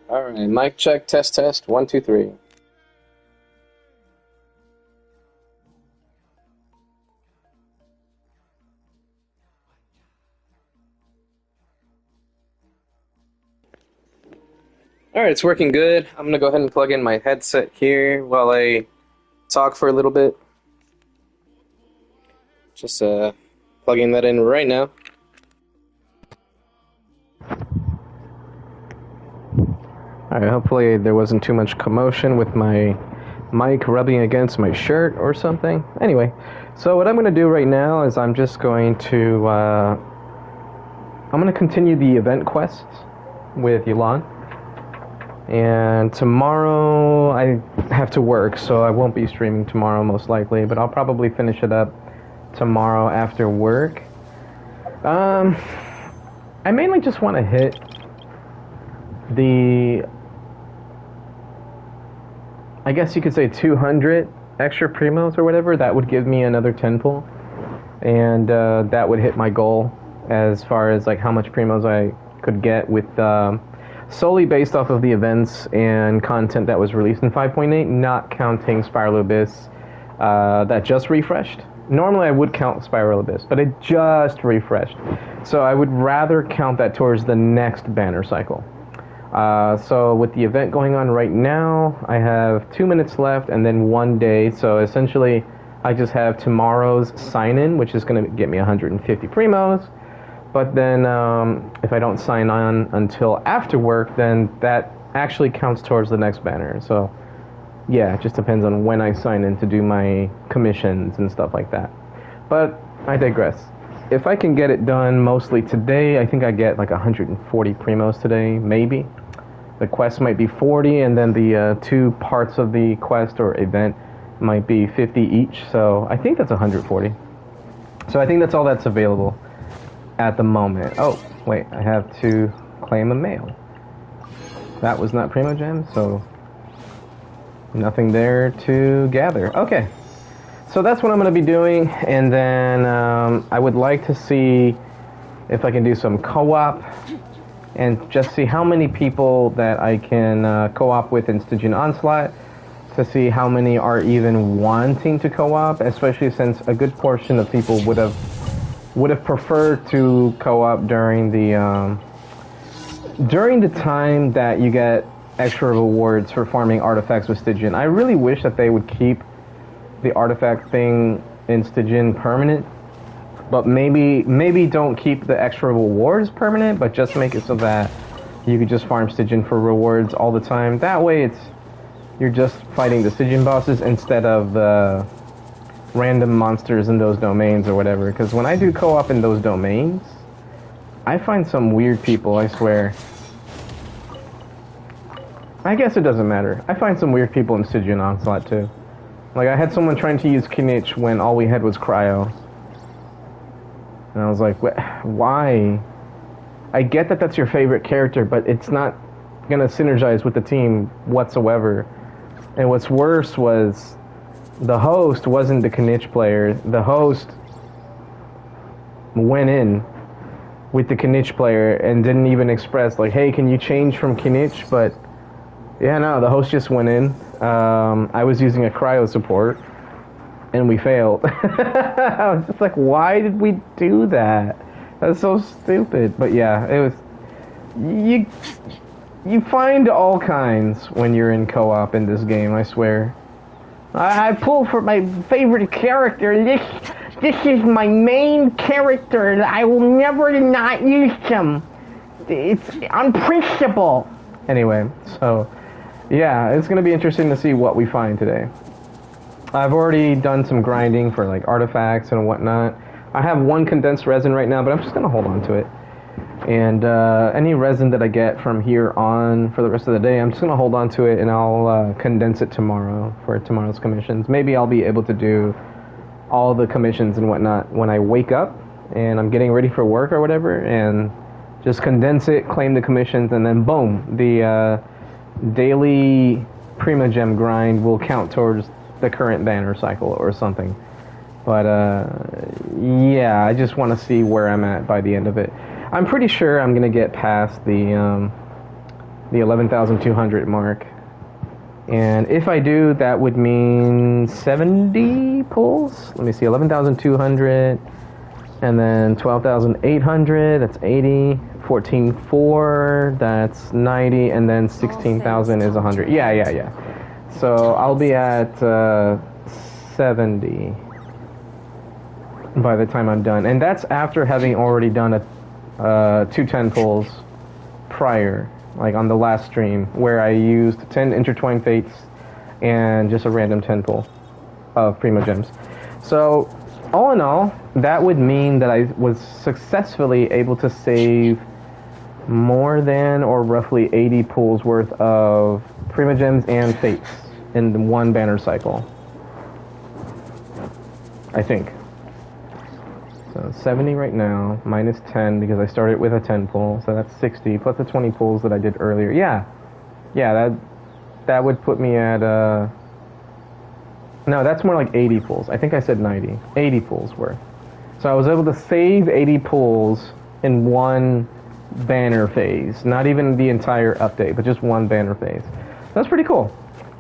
All right, mic check, test, test, one, two, three. All right, it's working good. I'm gonna go ahead and plug in my headset here while I talk for a little bit. Just plugging that in right now. All right, hopefully there wasn't too much commotion with my mic rubbing against my shirt or something. Anyway, so what I'm gonna do right now is I'm just going to continue the event quests with Yulan. And tomorrow I have to work, so I won't be streaming tomorrow most likely, but I'll probably finish it up tomorrow after work. I mainly just want to hit the, I guess you could say 200 extra primos or whatever. That would give me another 10 pull, and that would hit my goal as far as like how much primos I could get with solely based off of the events and content that was released in 5.8, not counting Spiral Abyss that just refreshed. Normally I would count Spiral Abyss, but it just refreshed. So I would rather count that towards the next banner cycle. So with the event going on right now, I have 2 minutes left and then 1 day. So essentially I just have tomorrow's sign-in, which is going to get me 150 primos. But then if I don't sign on until after work, then that actually counts towards the next banner. So yeah, it just depends on when I sign in to do my commissions and stuff like that. But I digress. If I can get it done mostly today, I think I get like 140 primos today, maybe. The quest might be 40, and then the two parts of the quest or event might be 50 each. So I think that's 140. So I think that's all that's available at the moment. Oh, wait, I have to claim a mail. That was not Primo Gem, so nothing there to gather. Okay, so that's what I'm going to be doing, and then I would like to see if I can do some co-op and just see how many people that I can co-op with in Stygian Onslaught, to see how many are even wanting to co-op, especially since a good portion of people would have preferred to co-op during the time that you get extra rewards for farming artifacts with Stygian. I really wish that they would keep the artifact thing in Stygian permanent, but maybe don't keep the extra rewards permanent, but just make it so that you could just farm Stygian for rewards all the time. That way you're just fighting the Stygian bosses instead of the random monsters in those domains or whatever. Because when I do co-op in those domains, I find some weird people, I swear. I guess it doesn't matter. I find some weird people in Stygian Onslaught too. Like, I had someone trying to use Kinich when all we had was Cryo. And I was like, why? I get that that's your favorite character, but it's not gonna synergize with the team whatsoever. And what's worse was the host wasn't the Kinich player. The host went in with the Kinich player and didn't even express, like, hey, can you change from Kinich? But yeah, no, the host just went in. I was using a cryo support, and we failed. I was just like, why did we do that? That's so stupid. But yeah, it was... You find all kinds when you're in co-op in this game, I swear. I pull for my favorite character. This is my main character. I will never not use him. It's unprincipled. Anyway, so yeah, it's gonna be interesting to see what we find today. I've already done some grinding for like artifacts and whatnot. I have one condensed resin right now, but I'm just gonna hold on to it. And any resin that I get from here on for the rest of the day, I'm just gonna hold on to it, and I'll condense it tomorrow for tomorrow's commissions. Maybe I'll be able to do all the commissions and whatnot when I wake up and I'm getting ready for work or whatever, and just condense it, claim the commissions, and then boom, the daily Prima Gem grind will count towards the current banner cycle or something. But yeah, I just want to see where I'm at by the end of it. I'm pretty sure I'm gonna get past the the 11,200 mark. And if I do, that would mean 70 pulls. Let me see, 11,200, and then 12,800, that's 80. 14,400, that's 90, and then 16,000 is 100. Yeah. So I'll be at 70 by the time I'm done. And that's after having already done two 10 pulls prior, like on the last stream, where I used 10 intertwined fates and just a random 10 pull of Primo Gems. So all in all, that would mean that I was successfully able to save more than or roughly 80 pulls worth of Primo Gems and fates in one banner cycle, I think. So 70 right now, minus 10 because I started with a 10 pull, so that's 60, plus the 20 pulls that I did earlier. Yeah, that would put me at, no, that's more like 80 pulls. I think I said 90. 80 pulls worth. So I was able to save 80 pulls in one banner phase. Not even the entire update, but just one banner phase. That's pretty cool.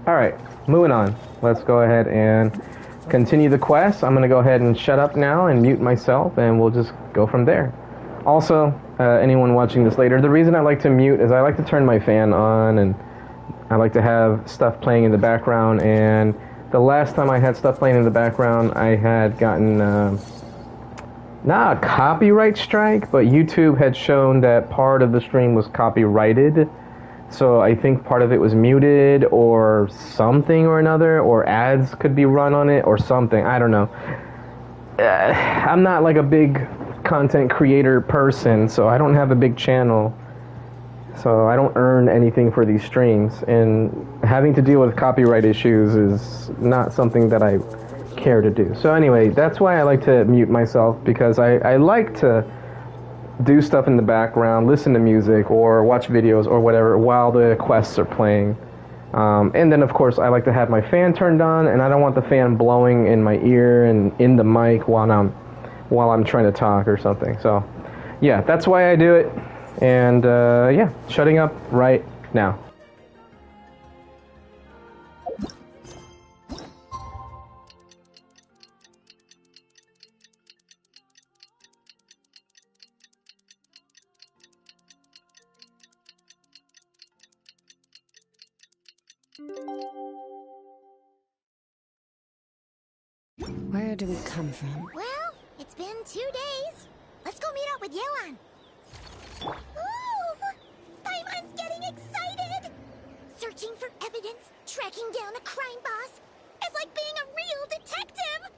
Alright, moving on. Let's go ahead and continue the quest. I'm going to go ahead and shut up now and mute myself, and we'll just go from there. Also, anyone watching this later, the reason I like to mute is I like to turn my fan on, and I like to have stuff playing in the background, and the last time I had stuff playing in the background, I had gotten, not a copyright strike, but YouTube had shown that part of the stream was copyrighted. So I think part of it was muted or something or another, or ads could be run on it or something. I don't know. I'm not like a big content creator person, so I don't have a big channel. So I don't earn anything for these streams. And having to deal with copyright issues is not something that I care to do. So anyway, that's why I like to mute myself, because I like to do stuff in the background, listen to music or watch videos or whatever while the quests are playing. And then of course I like to have my fan turned on, and I don't want the fan blowing in my ear and in the mic while I'm trying to talk or something. So yeah, that's why I do it. And yeah, shutting up right now. Where do we come from? Well, it's been 2 days. Let's go meet up with Yelan. Ooh! Paimon's getting excited! Searching for evidence, tracking down a crime boss. It's like being a real detective!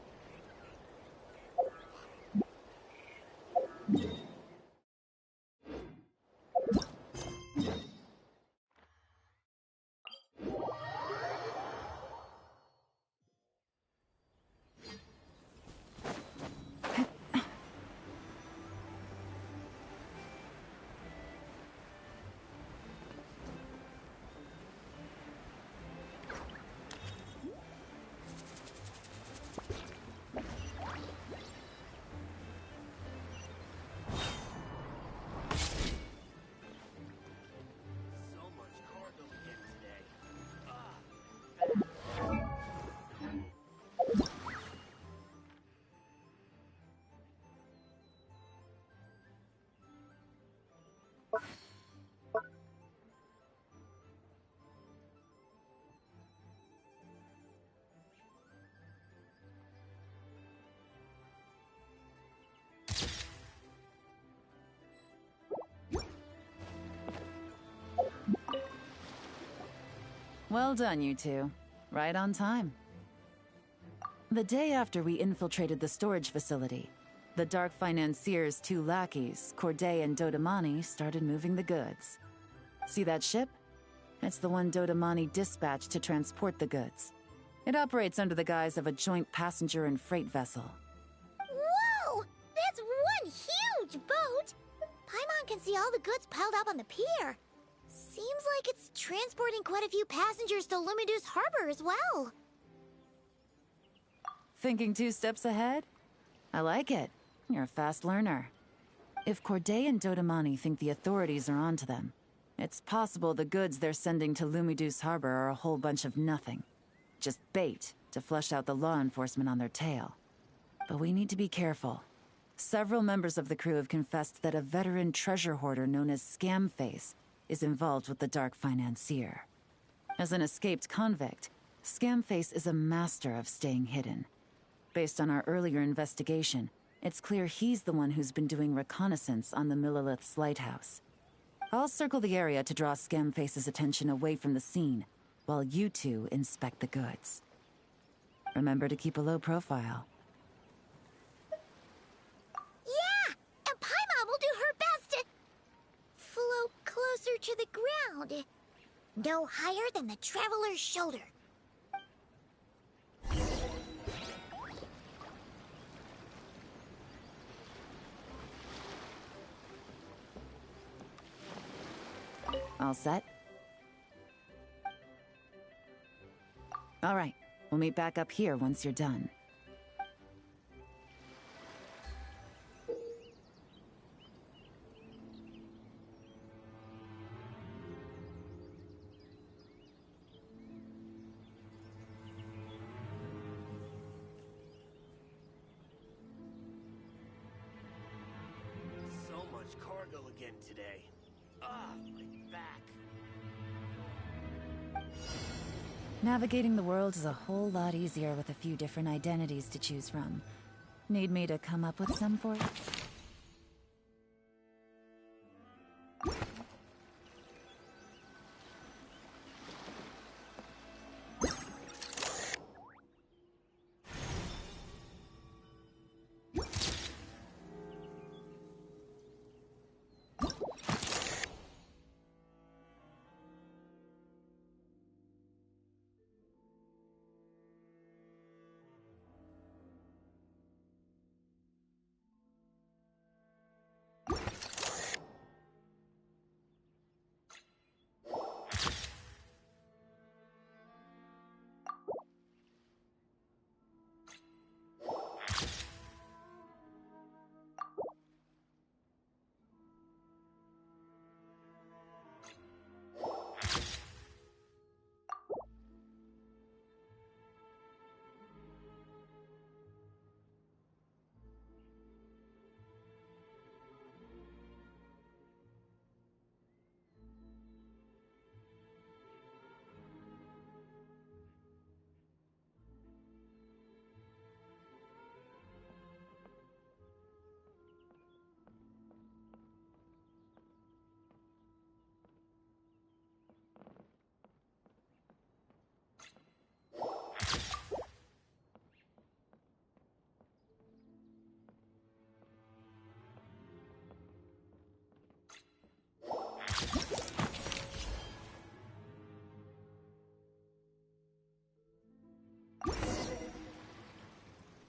Well done, you two. Right on time. The day after we infiltrated the storage facility, the Dark Financier's two lackeys, Corday and Dodamani, started moving the goods. See that ship? It's the one Dodamani dispatched to transport the goods. It operates under the guise of a joint passenger and freight vessel. Whoa! That's one huge boat! Paimon can see all the goods piled up on the pier. Seems like it's transporting quite a few passengers to Lumidu's harbor as well. Thinking 2 steps ahead? I like it. You're a fast learner. If Corday and Dodamani think the authorities are onto them, It's possible the goods they're sending to Lumiduce Harbor are a whole bunch of nothing. Just bait to flush out the law enforcement on their tail. But we need to be careful. Several members of the crew have confessed that a veteran treasure hoarder known as Scamface is involved with the Dark Financier. As an escaped convict, Scamface is a master of staying hidden. Based on our earlier investigation, it's clear he's the one who's been doing reconnaissance on the Millilith's lighthouse. I'll circle the area to draw Scamface's attention away from the scene, while you two inspect the goods. Remember to keep a low profile. Yeah! And Paimon will do her best to float closer to the ground. No higher than the traveler's shoulder. All set? All right, we'll meet back up here once you're done. So much cargo again today. Ah, my back. Navigating the world is a whole lot easier with a few different identities to choose from. Need me to come up with some for you?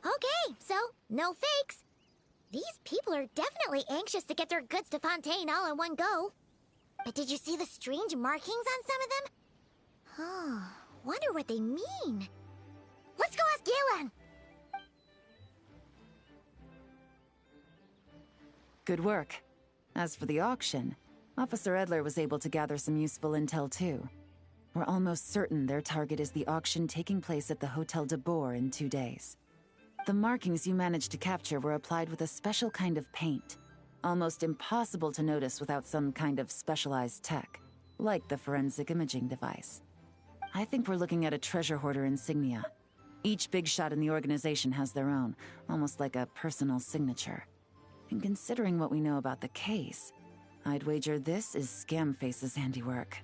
Okay, so no fakes. These people are definitely anxious to get their goods to Fontaine all in one go. But did you see the strange markings on some of them? Oh, wonder what they mean. Let's go ask Galen! Good work. As for the auction, Officer Edler was able to gather some useful intel too. We're almost certain their target is the auction taking place at the Hotel de Boer in 2 days. The markings you managed to capture were applied with a special kind of paint. Almost impossible to notice without some kind of specialized tech, like the forensic imaging device. I think we're looking at a treasure hoarder insignia. Each big shot in the organization has their own, almost like a personal signature. And considering what we know about the case, I'd wager this is Scamface's handiwork.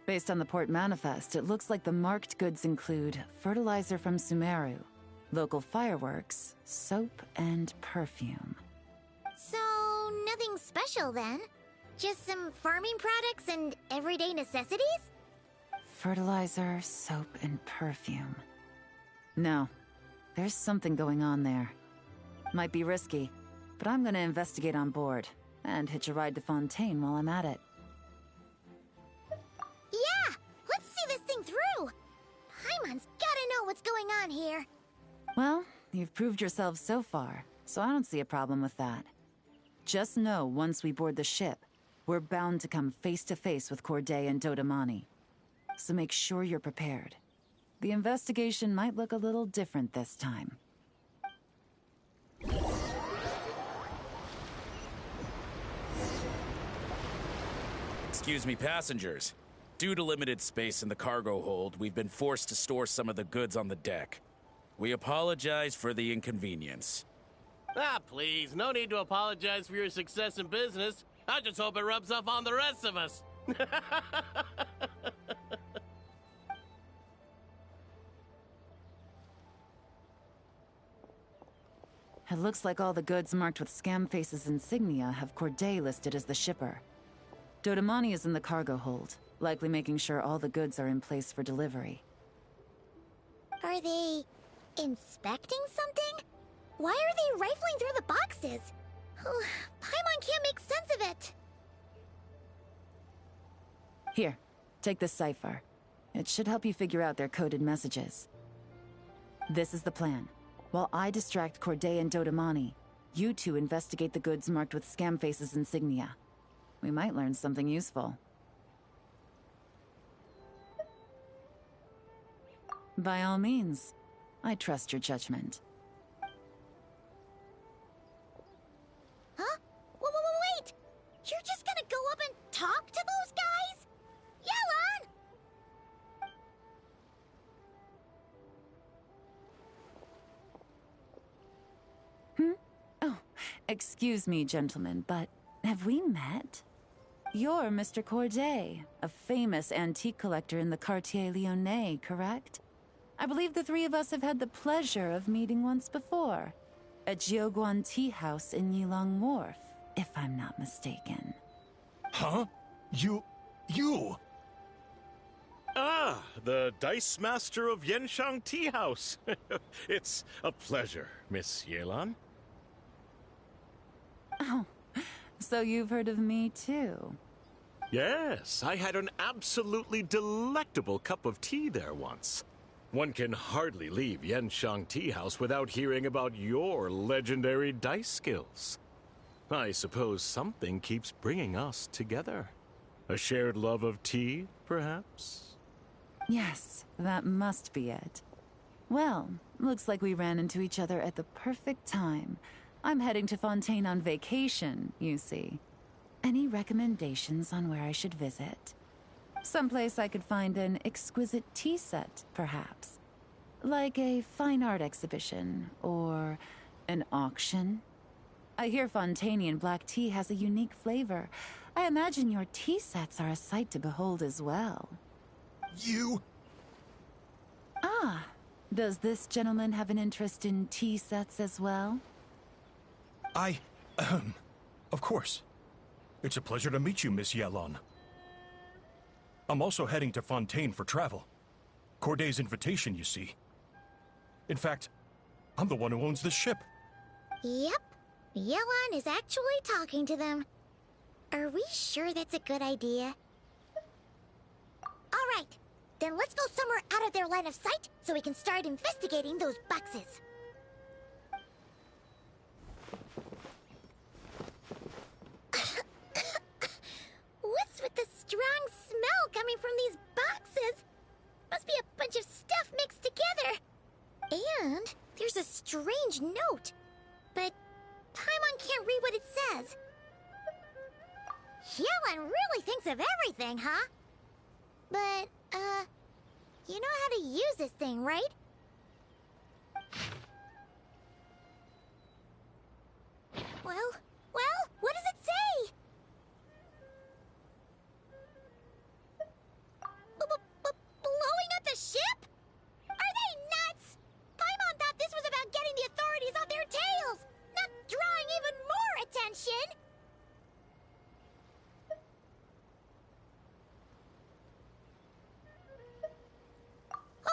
Based on the port manifest, it looks like the marked goods include fertilizer from Sumeru, local fireworks, soap, and perfume. So, nothing special then? Just some farming products and everyday necessities? Fertilizer, soap, and perfume. No, there's something going on there. Might be risky, but I'm gonna investigate on board, and hitch a ride to Fontaine while I'm at it. Yeah! Let's see this thing through! Paimon's gotta know what's going on here. Well, you've proved yourselves so far, so I don't see a problem with that. Just know once we board the ship, we're bound to come face to face with Corday and Dodamani. So make sure you're prepared. The investigation might look a little different this time. Excuse me, passengers. Due to limited space in the cargo hold, we've been forced to store some of the goods on the deck. We apologize for the inconvenience. Ah, please, no need to apologize for your success in business. I just hope it rubs off on the rest of us. It looks like all the goods marked with Scamface's insignia have Corday listed as the shipper. Dodamani is in the cargo hold, likely making sure all the goods are in place for delivery. Are they inspecting something? Why are they rifling through the boxes? Paimon can't make sense of it. Here, take this cipher. It should help you figure out their coded messages. This is the plan. While I distract Corday and Dodamani, you two investigate the goods marked with Scamface's insignia. We might learn something useful. By all means, I trust your judgment. Huh? Wait! You're just gonna go up and talk to those guys? Yelan! Oh, excuse me, gentlemen, but have we met? You're Mr. Corday, a famous antique collector in the Quartier Lyonnais, correct? I believe the three of us have had the pleasure of meeting once before, at Jiuguan Tea House in Yilong Wharf, if I'm not mistaken. Huh? You... Ah, the Dice Master of Yenshang Tea House. It's a pleasure, Miss Yelan. Oh, so you've heard of me too? Yes, I had an absolutely delectable cup of tea there once. One can hardly leave Yenshang Tea House without hearing about your legendary dice skills. I suppose something keeps bringing us together. A shared love of tea, perhaps? Yes, that must be it. Well, looks like we ran into each other at the perfect time. I'm heading to Fontaine on vacation, you see. Any recommendations on where I should visit? Someplace I could find an exquisite tea set, perhaps. Like a fine art exhibition, or an auction. I hear Fontainian black tea has a unique flavor. I imagine your tea sets are a sight to behold as well. You... Ah, does this gentleman have an interest in tea sets as well? Of course. It's a pleasure to meet you, Miss Yelan. I'm also heading to Fontaine for travel. Corday's invitation, you see. In fact, I'm the one who owns this ship. Yep. Yelan is actually talking to them. Are we sure that's a good idea? Alright, then let's go somewhere out of their line of sight so we can start investigating those boxes. What's with the strong smell coming from these boxes? Must be a bunch of stuff mixed together. And there's a strange note. But Paimon can't read what it says. Yelan really thinks of everything, huh? But, you know how to use this thing, right? Well, what does it say? Blowing up the ship? Are they nuts? Paimon thought this was about getting the authorities on their tails, not drawing even more attention.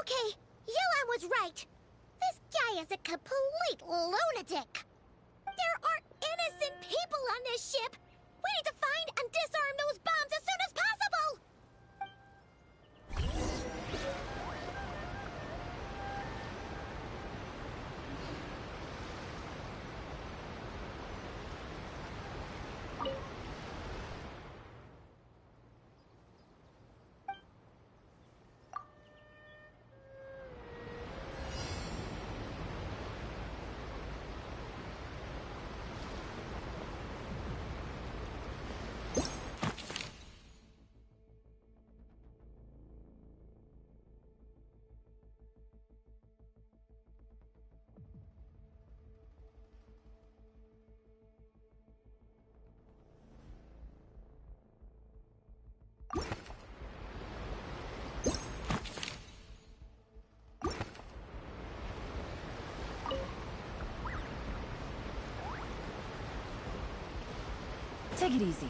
Okay, Yelan was right. This guy is a complete lunatic. There are innocent people on this ship. We need to find and disarm those bombs as soon as possible. Take it easy.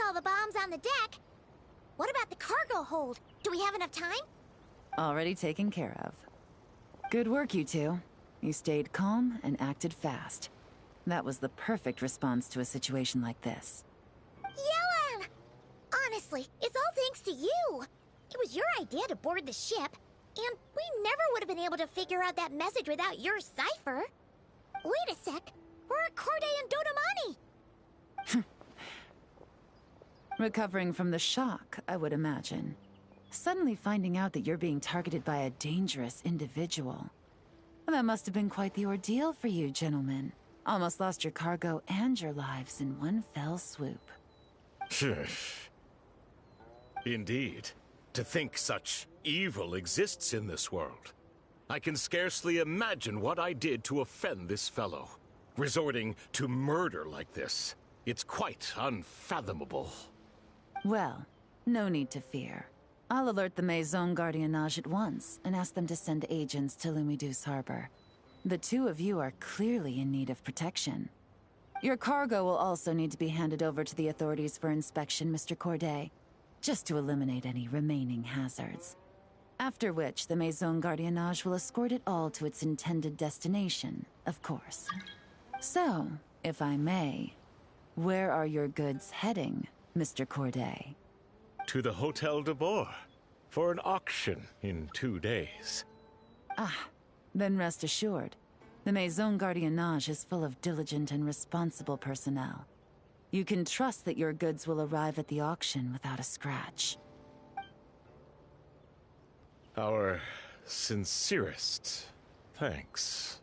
All the bombs on the deck. What about the cargo hold? Do we have enough time? Already taken care of. Good work, you two. You stayed calm and acted fast. That was the perfect response to a situation like this. Yelan! Honestly, it's all thanks to you. It was your idea to board the ship, and we never would have been able to figure out that message without your cipher. Wait a sec. We're at Corday and Dodamani. Recovering from the shock, I would imagine. Suddenly finding out that you're being targeted by a dangerous individual. That must have been quite the ordeal for you, gentlemen. Almost lost your cargo and your lives in one fell swoop. Indeed. To think such evil exists in this world. I can scarcely imagine what I did to offend this fellow. Resorting to murder like this. It's quite unfathomable. Well, no need to fear. I'll alert the Maison Gardiennage at once and ask them to send agents to Lumidus Harbor. The two of you are clearly in need of protection. Your cargo will also need to be handed over to the authorities for inspection, Mr. Corday, just to eliminate any remaining hazards. After which, the Maison Gardiennage will escort it all to its intended destination, of course. So, if I may, where are your goods heading, Mr. Corday? To the Hotel de Boer, for an auction in 2 days. Ah, then rest assured. The Maison Gardiennage is full of diligent and responsible personnel. You can trust that your goods will arrive at the auction without a scratch. Our sincerest thanks.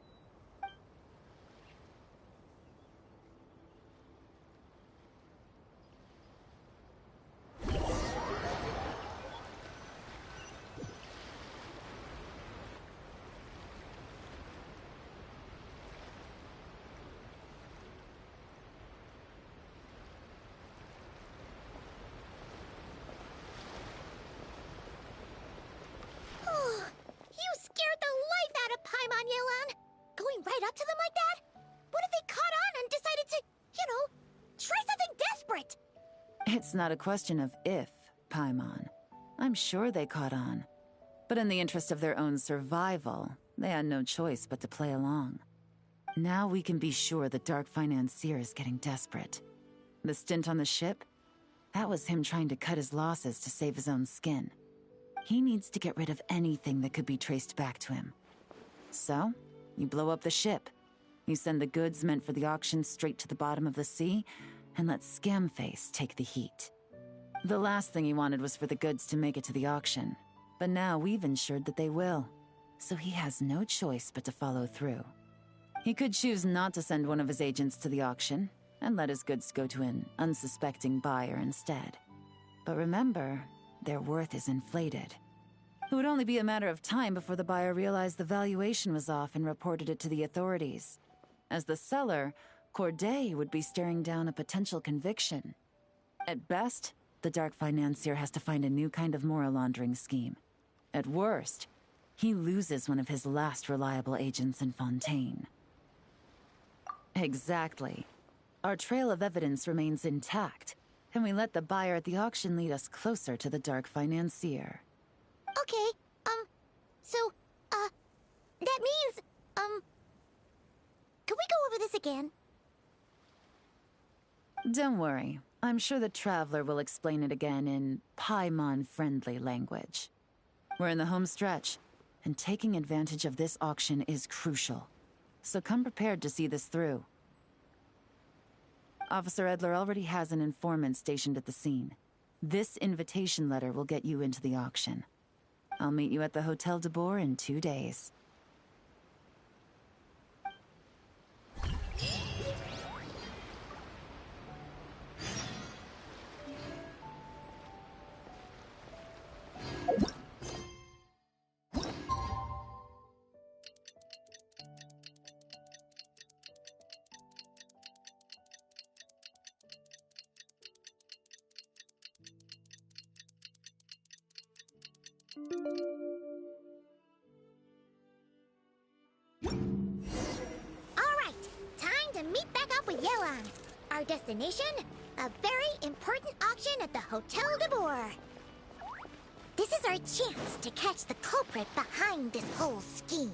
Going right up to them like that? What if they caught on and decided to, try something desperate? It's not a question of if, Paimon. I'm sure they caught on. But in the interest of their own survival, they had no choice but to play along. Now we can be sure the Dark Financier is getting desperate. The stint on the ship? That was him trying to cut his losses to save his own skin. He needs to get rid of anything that could be traced back to him. So, you blow up the ship. You send the goods meant for the auction straight to the bottom of the sea, and let Scamface take the heat. The last thing he wanted was for the goods to make it to the auction, but now we've ensured that they will, so he has no choice but to follow through. He could choose not to send one of his agents to the auction, and let his goods go to an unsuspecting buyer instead. But remember, their worth is inflated. It would only be a matter of time before the buyer realized the valuation was off and reported it to the authorities. As the seller, Corday would be staring down a potential conviction. At best, the Dark Financier has to find a new kind of moral laundering scheme. At worst, he loses one of his last reliable agents in Fontaine. Exactly. Our trail of evidence remains intact, and we let the buyer at the auction lead us closer to the Dark Financier. Okay, that means, could we go over this again? Don't worry. I'm sure the Traveler will explain it again in Paimon-friendly language. We're in the home stretch, and taking advantage of this auction is crucial. So come prepared to see this through. Officer Edler already has an informant stationed at the scene. This invitation letter will get you into the auction. I'll meet you at the Hotel de Boer in 2 days. Alright, time to meet back up with Yelan. Our destination? A very important auction at the Hotel de Boer. This is our chance to catch the culprit behind this whole scheme.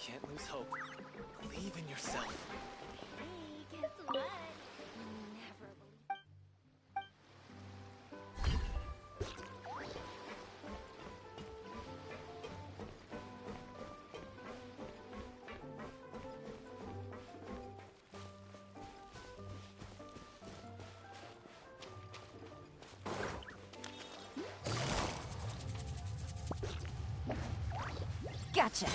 Can't lose hope. Believe in yourself. Hey, guess what? Never believe. Gotcha!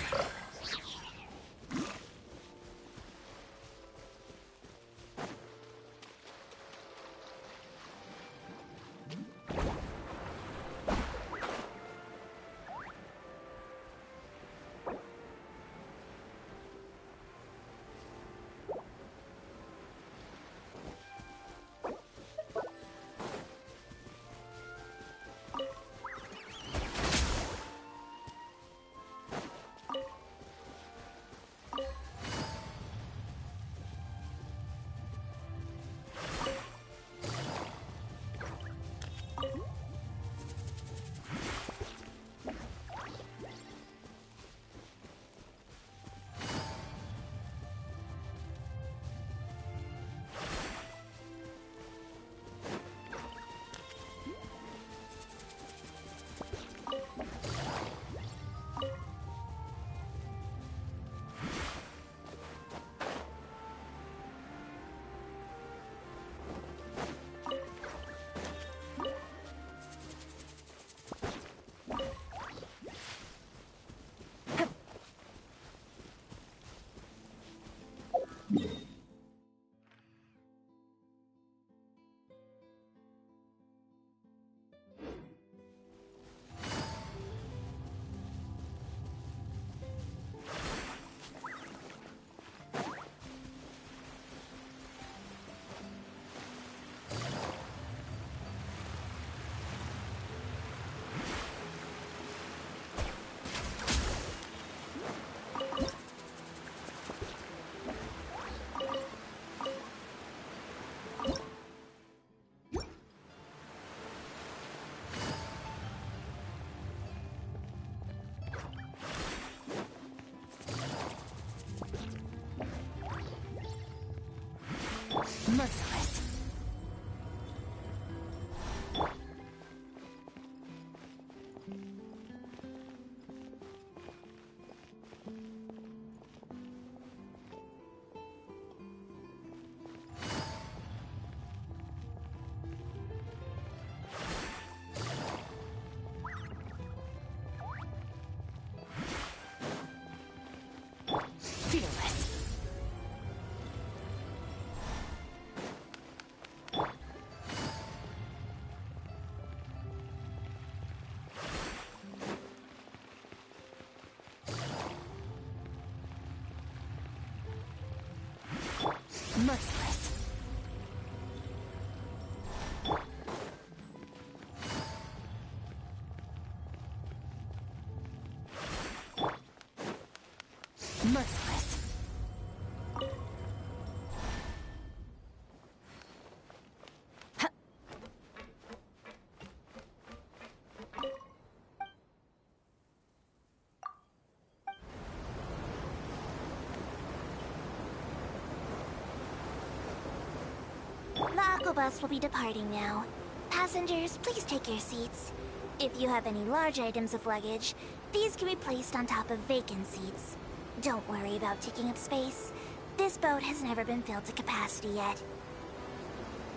Aqua Bus will be departing now. Passengers, please take your seats. If you have any large items of luggage, these can be placed on top of vacant seats. Don't worry about taking up space. This boat has never been filled to capacity yet.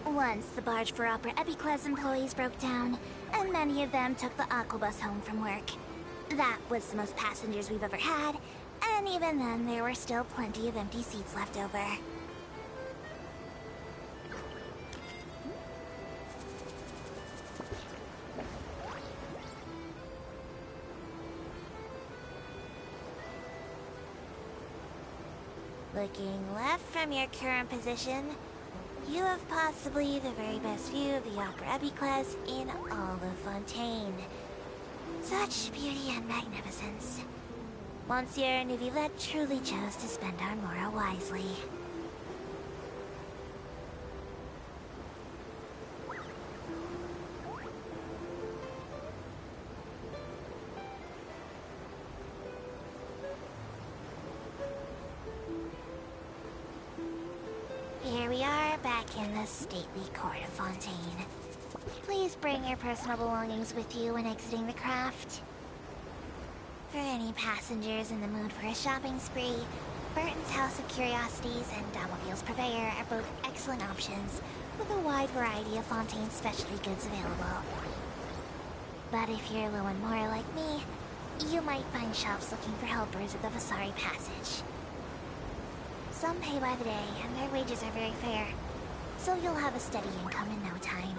Once the barge for Opera Epicles employees broke down, and many of them took the Aqua Bus home from work. That was the most passengers we've ever had, and even then there were still plenty of empty seats left over. Looking left from your current position, you have possibly the very best view of the Opera Epicles in all of Fontaine. Such beauty and magnificence. Monsieur Neuvillette truly chose to spend our Mora wisely. Here we are, back in the stately court of Fontaine. Please bring your personal belongings with you when exiting the craft. For any passengers in the mood for a shopping spree, Burton's House of Curiosities and Damovil's Purveyor are both excellent options, with a wide variety of Fontaine specialty goods available. But if you're low on more like me, you might find shops looking for helpers at the Vasari Passage. Some pay by the day, and their wages are very fair, so you'll have a steady income in no time.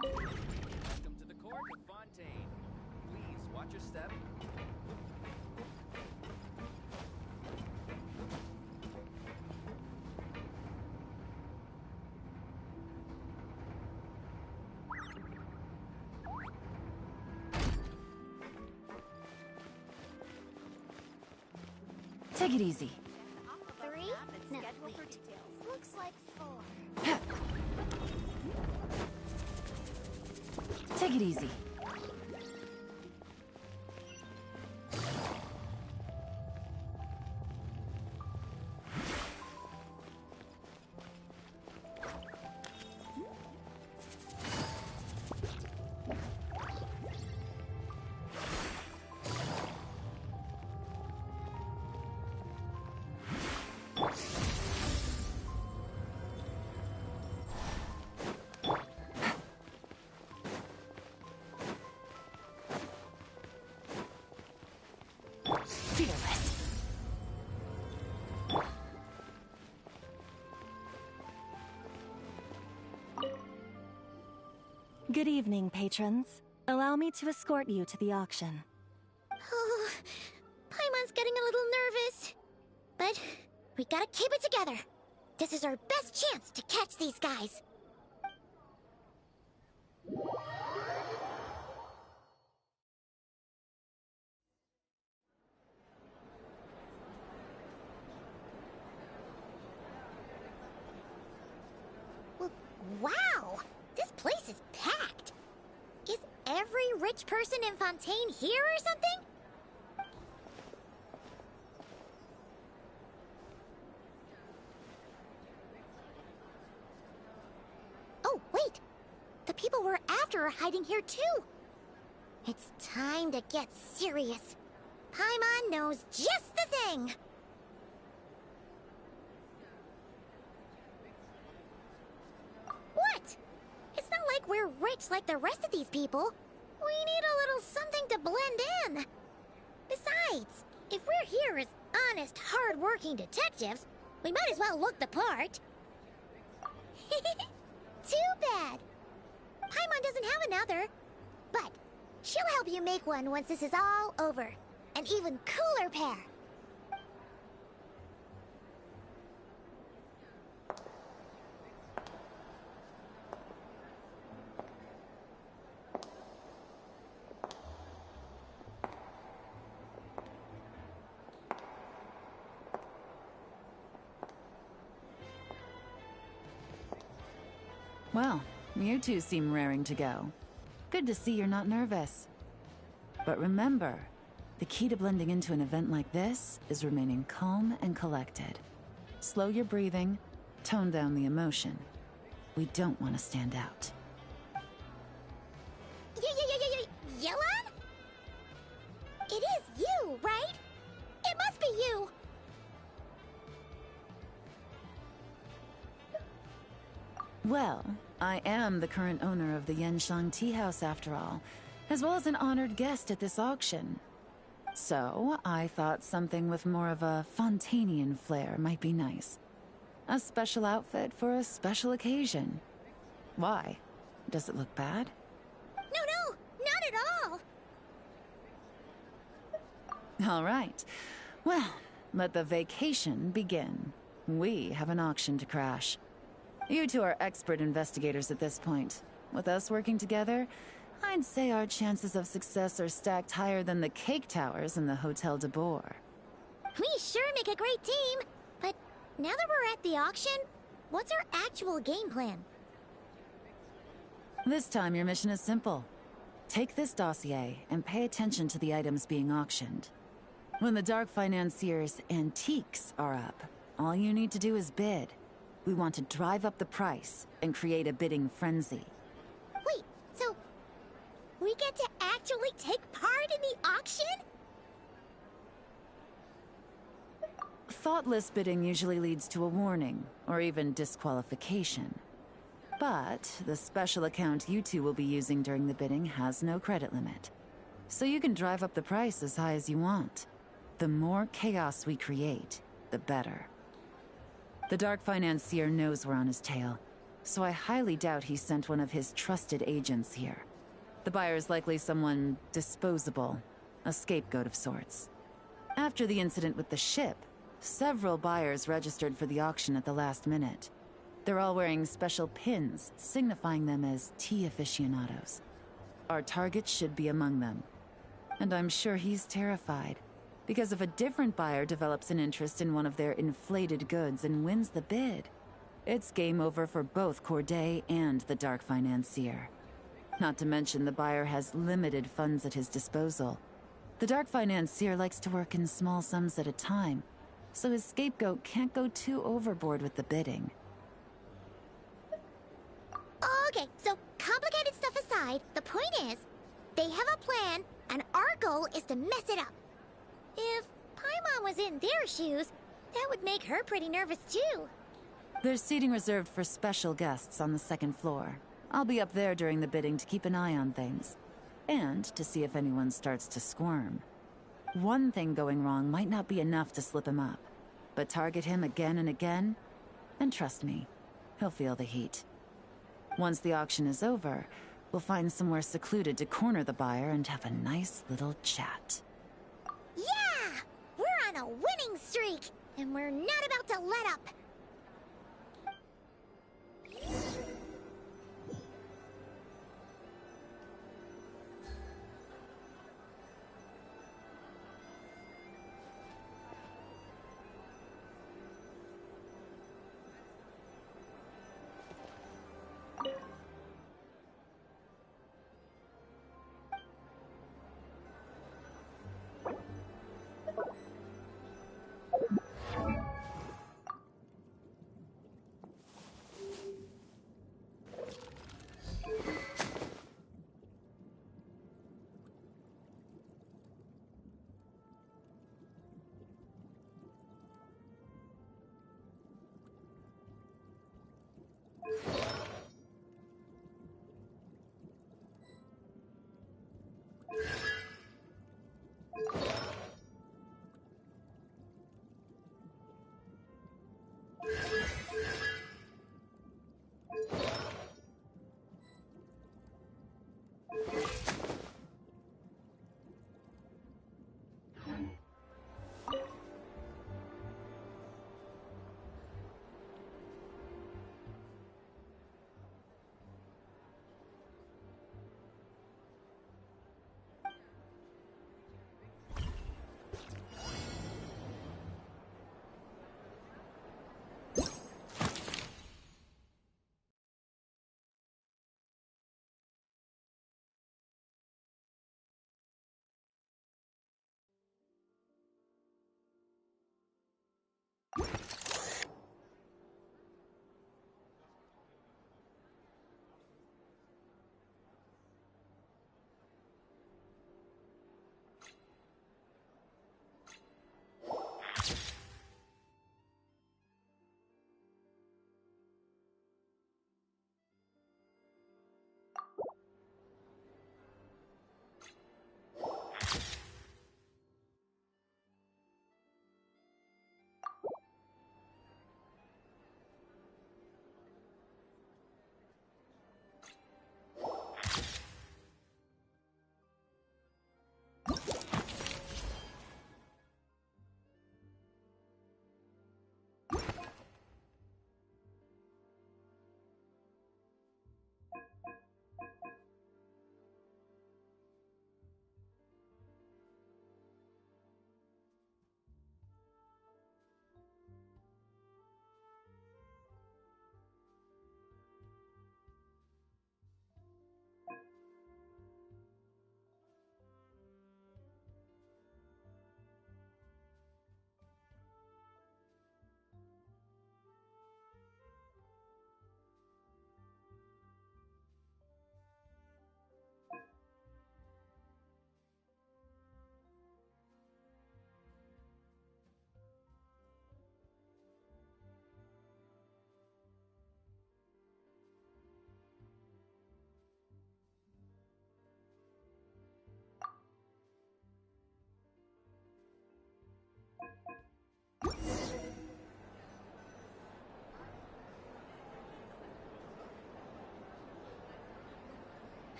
Welcome to the court of Fontaine. Please watch your step. Take it easy. 3? No, wait. Looks like 4. Take it easy. Fearless. Good evening, patrons. Allow me to escort you to the auction. Oh, Paimon's getting a little nervous. But we gotta keep it together. This is our best chance to catch these guys. Wow! This place is packed! Is every rich person in Fontaine here or something? Oh, wait! The people we're after are hiding here too! It's time to get serious. Paimon knows just the thing! What? It's not like we're rich like the rest of these people. We need a little something to blend in. Besides, if we're here as honest, hard-working detectives, we might as well look the part. Too bad. Paimon doesn't have another. But she'll help you make one once this is all over. An even cooler pair. Well, You two seem raring to go. Good to see you're not nervous. But remember, the key to blending into an event like this is remaining calm and collected. Slow your breathing, tone down the emotion. We don't want to stand out. Yellon? It is you, right? It must be you! Well, I am the current owner of the Genshin Tea House after all, as well as an honored guest at this auction. So, I thought something with more of a Fontanian flair might be nice. A special outfit for a special occasion. Why? Does it look bad? No, not at all! All right. Well, let the vacation begin. We have an auction to crash. You two are expert investigators at this point. With us working together, I'd say our chances of success are stacked higher than the cake towers in the Hotel de Boer. We sure make a great team! But now that we're at the auction, what's our actual game plan? This time your mission is simple. Take this dossier and pay attention to the items being auctioned. When the Dark Financier's antiques are up, all you need to do is bid. We want to drive up the price and create a bidding frenzy. Wait, so we get to actually take part in the auction? Thoughtless bidding usually leads to a warning, or even disqualification. But the special account you two will be using during the bidding has no credit limit. So you can drive up the price as high as you want. The more chaos we create, the better. The Dark Financier knows we're on his tail, so I highly doubt he sent one of his trusted agents here. The buyer's likely someone disposable, a scapegoat of sorts. After the incident with the ship, several buyers registered for the auction at the last minute. They're all wearing special pins, signifying them as tea aficionados. Our target should be among them. And I'm sure he's terrified, because if a different buyer develops an interest in one of their inflated goods and wins the bid, it's game over for both Corday and the Dark Financier. Not to mention the buyer has limited funds at his disposal. The Dark Financier likes to work in small sums at a time, so his scapegoat can't go too overboard with the bidding. Okay, so complicated stuff aside, the point is, they have a plan, and our goal is to mess it up. If Paimon was in their shoes, that would make her pretty nervous too. There's seating reserved for special guests on the second floor. I'll be up there during the bidding to keep an eye on things. And to see if anyone starts to squirm. One thing going wrong might not be enough to slip him up. But target him again and again, and trust me, he'll feel the heat. Once the auction is over, we'll find somewhere secluded to corner the buyer and have a nice little chat. Yeah! We're on a winning streak, and we're not about to let up.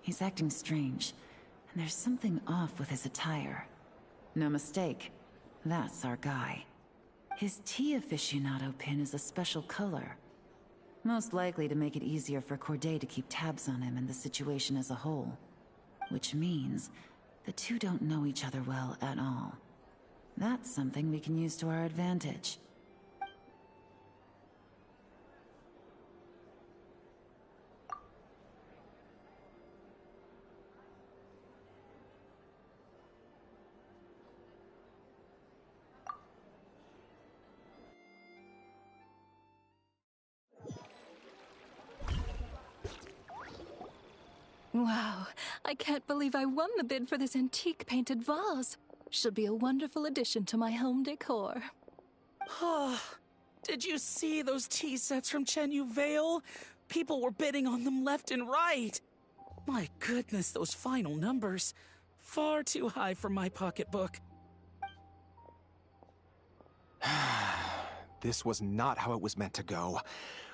He's acting strange, and there's something off with his attire. No mistake, that's our guy. His tea aficionado pin is a special color. Most likely to make it easier for Corday to keep tabs on him and the situation as a whole. Which means the two don't know each other well at all. That's something we can use to our advantage. Wow, I can't believe I won the bid for this antique painted vase. Should be a wonderful addition to my home decor. Did you see those tea sets from Chenyu Vale? People were bidding on them left and right. My goodness, those final numbers. Far too high for my pocketbook. This was not how it was meant to go.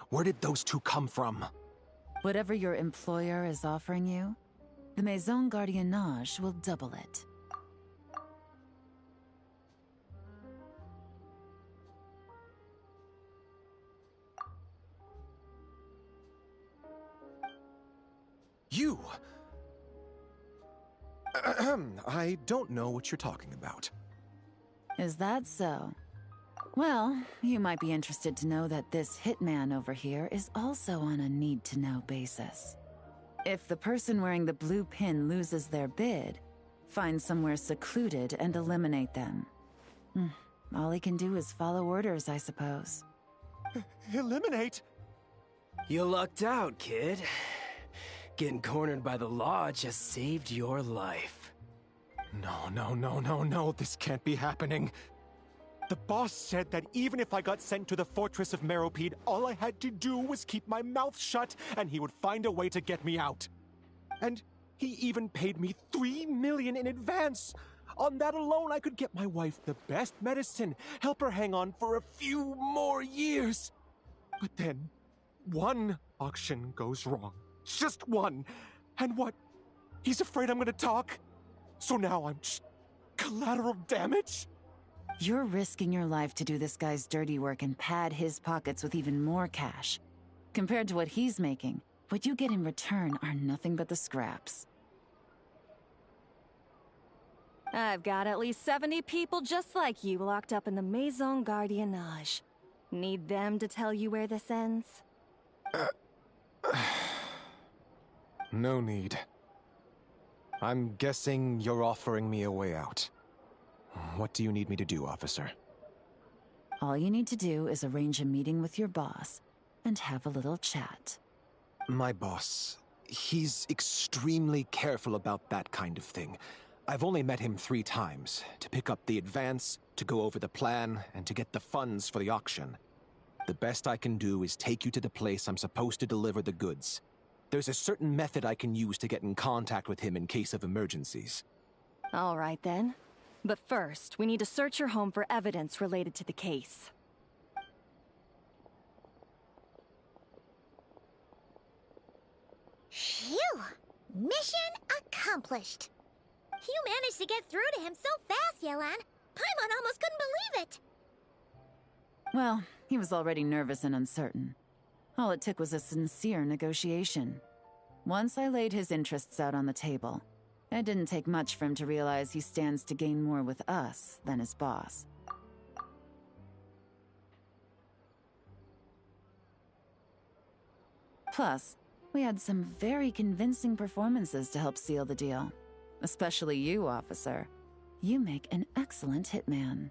Where did those two come from? Whatever your employer is offering you, the Maison Gardiennage will double it. You! I don't know what you're talking about. Is that so? Well, you might be interested to know that this hitman over here is also on a need-to-know basis. If the person wearing the blue pin loses their bid, find somewhere secluded and eliminate them. All he can do is follow orders, I suppose. Eliminate? You lucked out, kid. Getting cornered by the law just saved your life. No, this can't be happening. The boss said that even if I got sent to the Fortress of Meropide, all I had to do was keep my mouth shut, and he would find a way to get me out. And he even paid me 3 million in advance. On that alone, I could get my wife the best medicine, help her hang on for a few more years. But then, one auction goes wrong. Just one. And what? He's afraid I'm gonna talk? So now I'm just collateral damage? You're risking your life to do this guy's dirty work and pad his pockets with even more cash. Compared to what he's making, what you get in return are nothing but the scraps. I've got at least 70 people just like you locked up in the Maison Gardiennage. Need them to tell you where this ends? No need. I'm guessing you're offering me a way out. What do you need me to do, officer? All you need to do is arrange a meeting with your boss and have a little chat. My boss, he's extremely careful about that kind of thing. I've only met him 3 times, to pick up the advance, to go over the plan, and to get the funds for the auction. The best I can do is take you to the place I'm supposed to deliver the goods. There's a certain method I can use to get in contact with him in case of emergencies. All right then. But first, we need to search your home for evidence related to the case. Phew! Mission accomplished. You managed to get through to him so fast, Yelan. Paimon almost couldn't believe it. Well, he was already nervous and uncertain. All it took was a sincere negotiation. Once I laid his interests out on the table, it didn't take much for him to realize he stands to gain more with us than his boss. Plus, we had some very convincing performances to help seal the deal. Especially you, officer. You make an excellent hitman.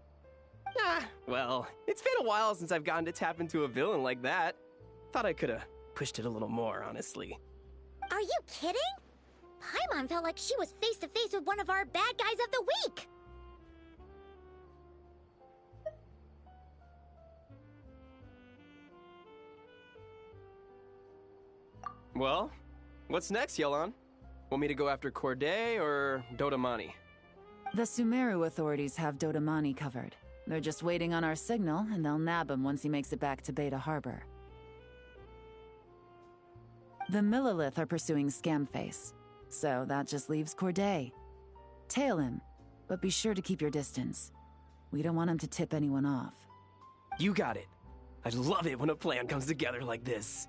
Well, it's been a while since I've gotten to tap into a villain like that. Thought I could have pushed it a little more, honestly. Are you kidding? Paimon felt like she was face to face with one of our bad guys of the week. Well, what's next, Yelan? Want me to go after Corday or Dodamani? The Sumeru authorities have Dodamani covered. They're just waiting on our signal, and they'll nab him once he makes it back to Beta Harbor. The Millilith are pursuing Scamface, so that just leaves Corday. Tail him, but be sure to keep your distance. We don't want him to tip anyone off. You got it. I love it when a plan comes together like this.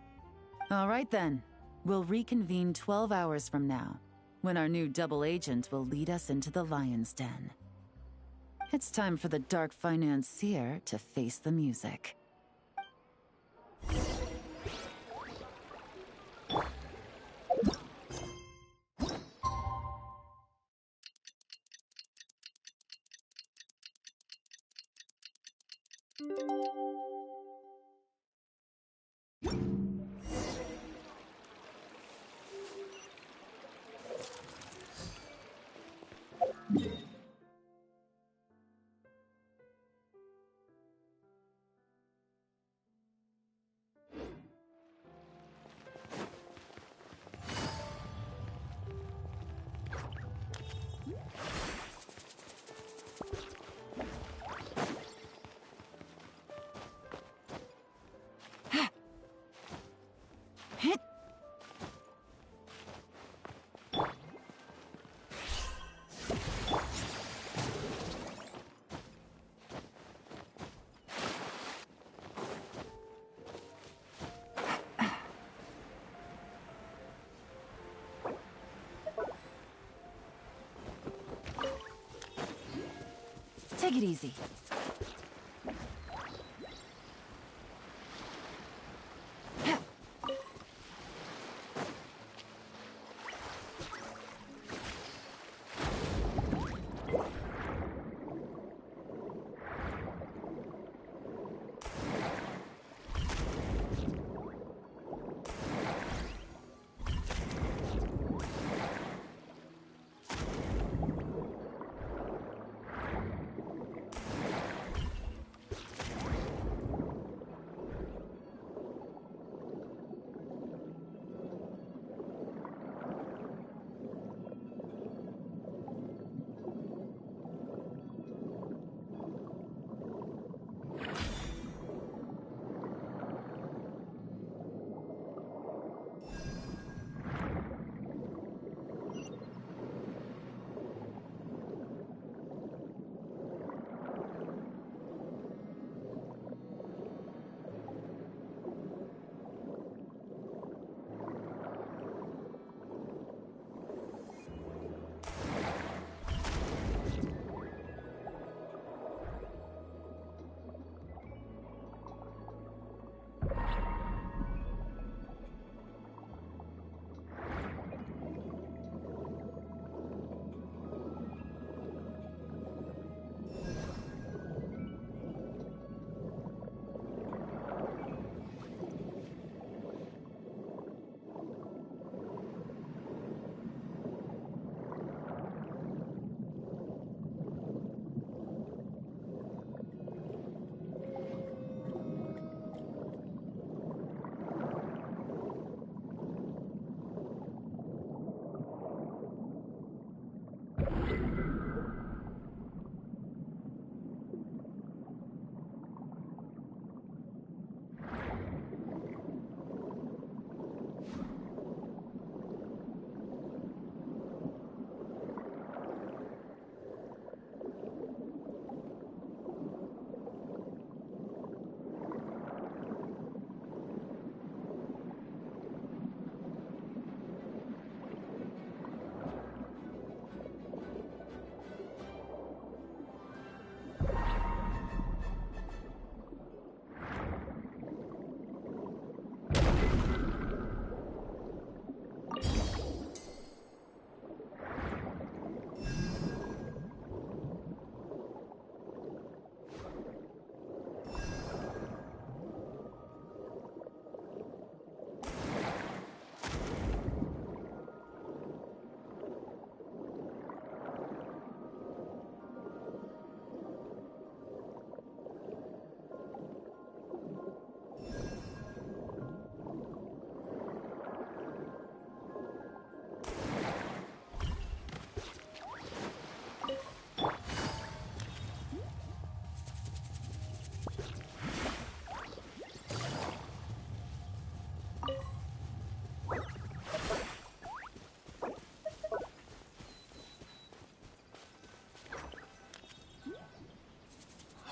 All right then. We'll reconvene 12 hours from now, when our new double agent will lead us into the Lion's Den. It's time for the Dark Financier to face the music. Take it easy.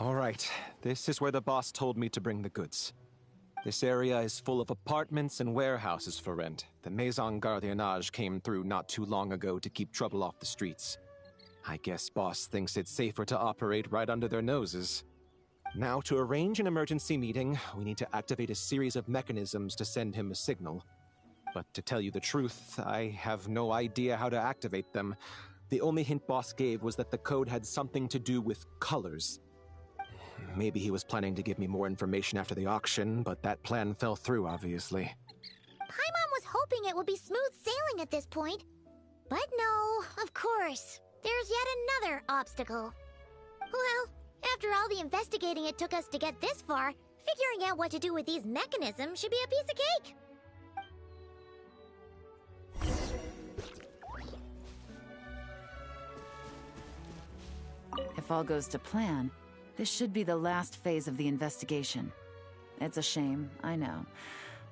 All right, this is where the boss told me to bring the goods. This area is full of apartments and warehouses for rent. The Maison Gardiennage came through not too long ago to keep trouble off the streets. I guess boss thinks it's safer to operate right under their noses. Now, to arrange an emergency meeting, we need to activate a series of mechanisms to send him a signal. But to tell you the truth, I have no idea how to activate them. The only hint boss gave was that the code had something to do with colors. Maybe he was planning to give me more information after the auction, but that plan fell through, obviously. Paimon was hoping it would be smooth sailing at this point. But no, of course. There's yet another obstacle. Well, after all the investigating it took us to get this far, figuring out what to do with these mechanisms should be a piece of cake. If all goes to plan, this should be the last phase of the investigation. It's a shame, I know,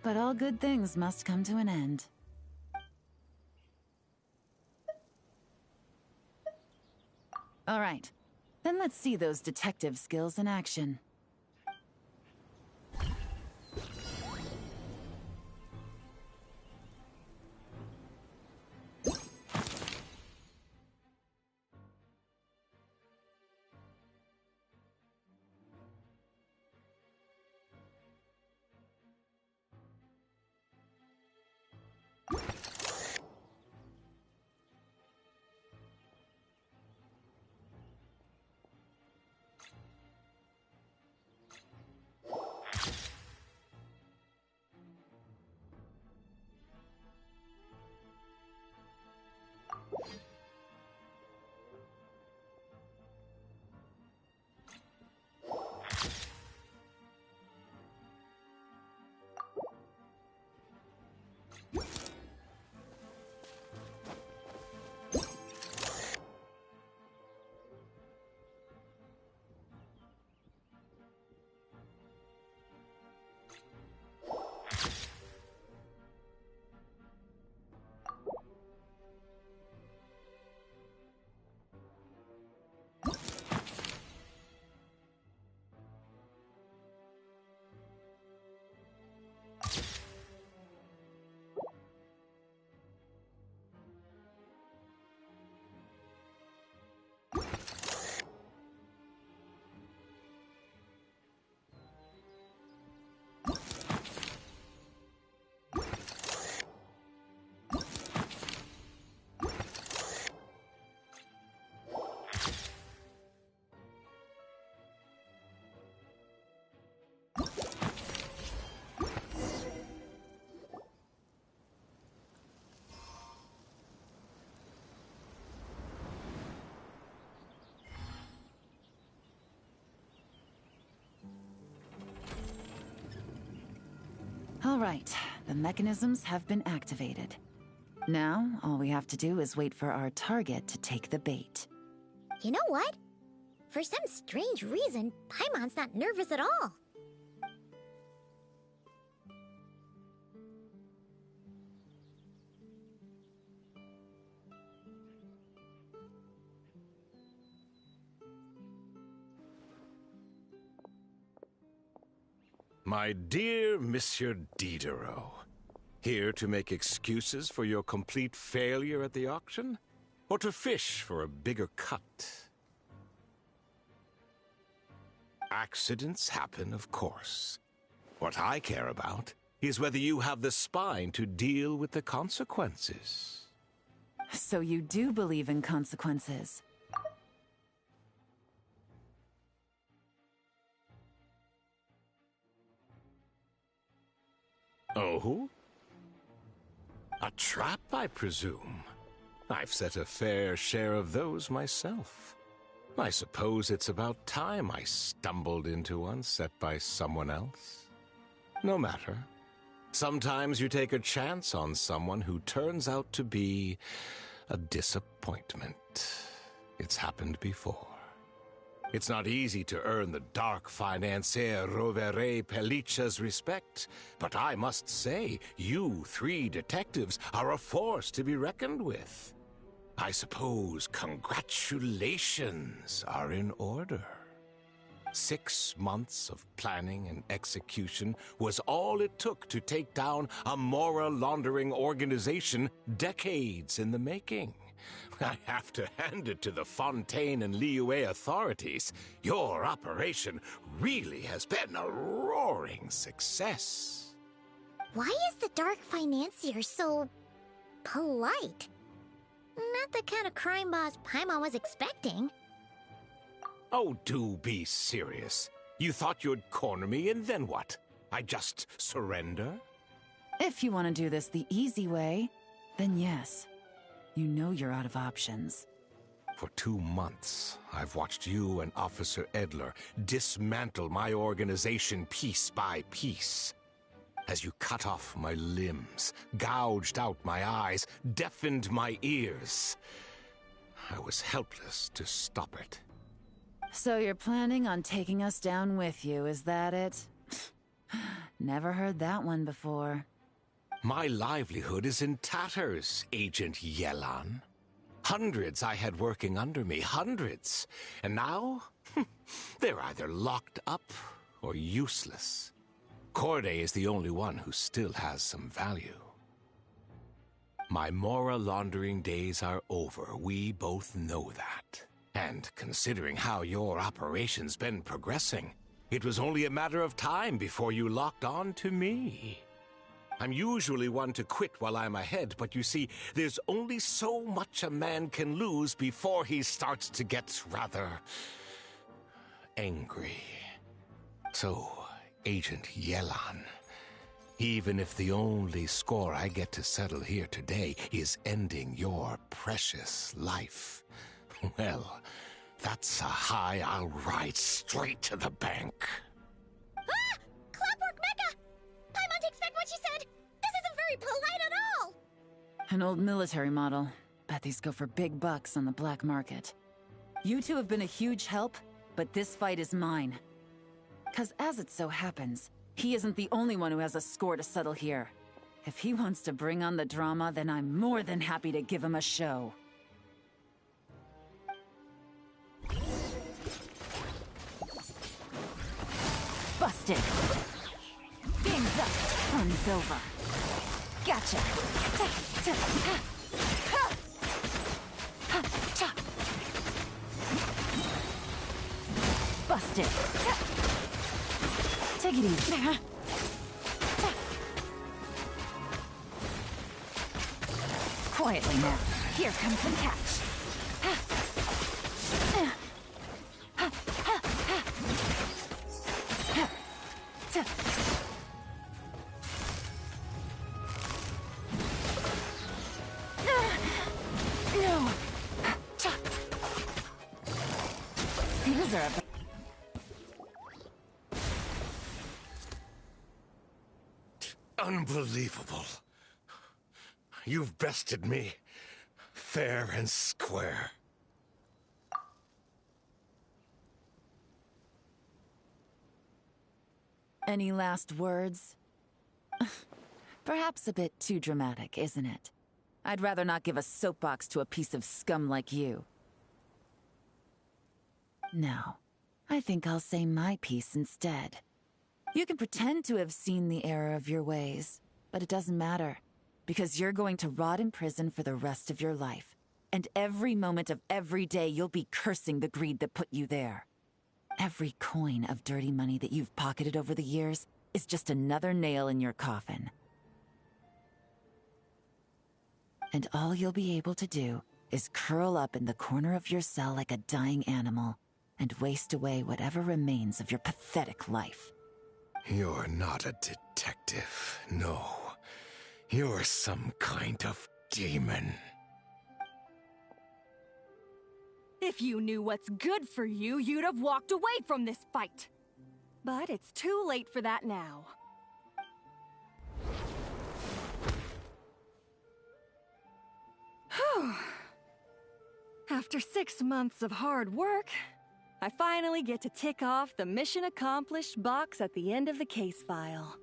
but all good things must come to an end. All right, then let's see those detective skills in action. All right, the mechanisms have been activated. Now, all we have to do is wait for our target to take the bait. You know what? For some strange reason, Paimon's not nervous at all. My dear Monsieur Diderot, here to make excuses for your complete failure at the auction? Or to fish for a bigger cut? Accidents happen, of course. What I care about is whether you have the spine to deal with the consequences. So you do believe in consequences? Oh? A trap, I presume. I've set a fair share of those myself. I suppose it's about time I stumbled into one set by someone else. No matter. Sometimes you take a chance on someone who turns out to be a disappointment. It's happened before. It's not easy to earn the dark financier Rovere Pelliccia's respect, but I must say, you three detectives are a force to be reckoned with. I suppose congratulations are in order. 6 months of planning and execution was all it took to take down a moral laundering organization decades in the making. I have to hand it to the Fontaine and Liyue authorities. Your operation really has been a roaring success. Why is the Dark Financier so polite? Not the kind of crime boss Paimon was expecting. Oh, do be serious. You thought you'd corner me, and then what? I just surrender? If you want to do this the easy way, then yes. You know you're out of options. For 2 months, I've watched you and Officer Edler dismantle my organization piece by piece. As you cut off my limbs, gouged out my eyes, deafened my ears. I was helpless to stop it. So you're planning on taking us down with you, is that it? Never heard that one before. My livelihood is in tatters, Agent Yelan. Hundreds I had working under me, hundreds. And now, they're either locked up or useless. Corday is the only one who still has some value. My moral laundering days are over. We both know that. And considering how your operation's been progressing, it was only a matter of time before you locked on to me. I'm usually one to quit while I'm ahead, but you see, there's only so much a man can lose before he starts to get rather angry. So, Agent Yelan, even if the only score I get to settle here today is ending your precious life, well, that's a high I'll ride straight to the bank. Ah! Clockwork Mecha! Paimon takes back what she said! This isn't very polite at all! An old military model. Bet these go for big bucks on the black market. You two have been a huge help, but this fight is mine. 'Cause as it so happens, he isn't the only one who has a score to settle here. If he wants to bring on the drama, then I'm more than happy to give him a show. Busted! Game's up! Fun's over! Gotcha! Busted! Take it easy. Quietly now. Here comes the catch. No. These are a Unbelievable. You've bested me, fair and square. Any last words? Perhaps a bit too dramatic, isn't it? I'd rather not give a soapbox to a piece of scum like you. No, I think I'll say my piece instead. You can pretend to have seen the error of your ways, but it doesn't matter, because you're going to rot in prison for the rest of your life. And every moment of every day you'll be cursing the greed that put you there. Every coin of dirty money that you've pocketed over the years is just another nail in your coffin. And all you'll be able to do is curl up in the corner of your cell like a dying animal and waste away whatever remains of your pathetic life. You're not a detective, no. You're some kind of demon. If you knew what's good for you, you'd have walked away from this fight. But it's too late for that now. Whew. After 6 months of hard work, I finally get to tick off the mission accomplished box at the end of the case file.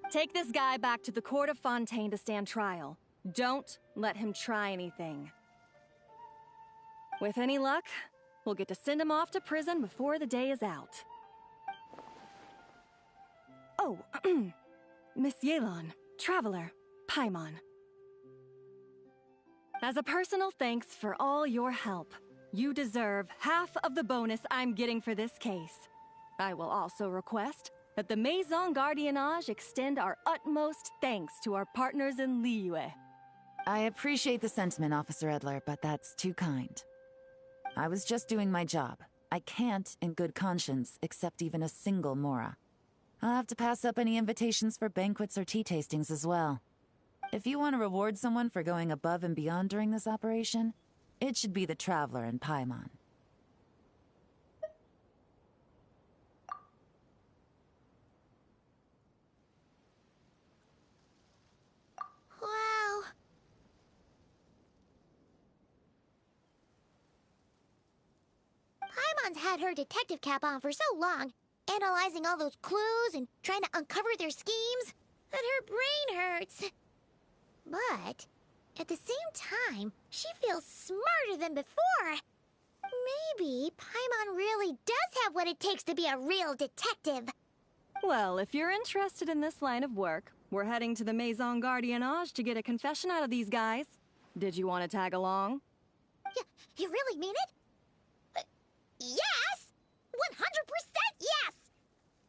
Take this guy back to the court of Fontaine to stand trial. Don't let him try anything. With any luck, we'll get to send him off to prison before the day is out. Oh, Miss Yelon, Traveler, Paimon. As a personal thanks for all your help, you deserve half of the bonus I'm getting for this case. I will also request that the Maison Gardiennage extend our utmost thanks to our partners in Liyue. I appreciate the sentiment, Officer Edler, but that's too kind. I was just doing my job. I can't, in good conscience, accept even a single Mora. I'll have to pass up any invitations for banquets or tea tastings as well. If you want to reward someone for going above and beyond during this operation, it should be the Traveler and Paimon. Wow. Paimon's had her detective cap on for so long, analyzing all those clues and trying to uncover their schemes, that her brain hurts. But at the same time, she feels smarter than before. Maybe Paimon really does have what it takes to be a real detective. Well, if you're interested in this line of work, we're heading to the Maison Gardiennage to get a confession out of these guys. Did you want to tag along? You really mean it? Yes! 100% yes!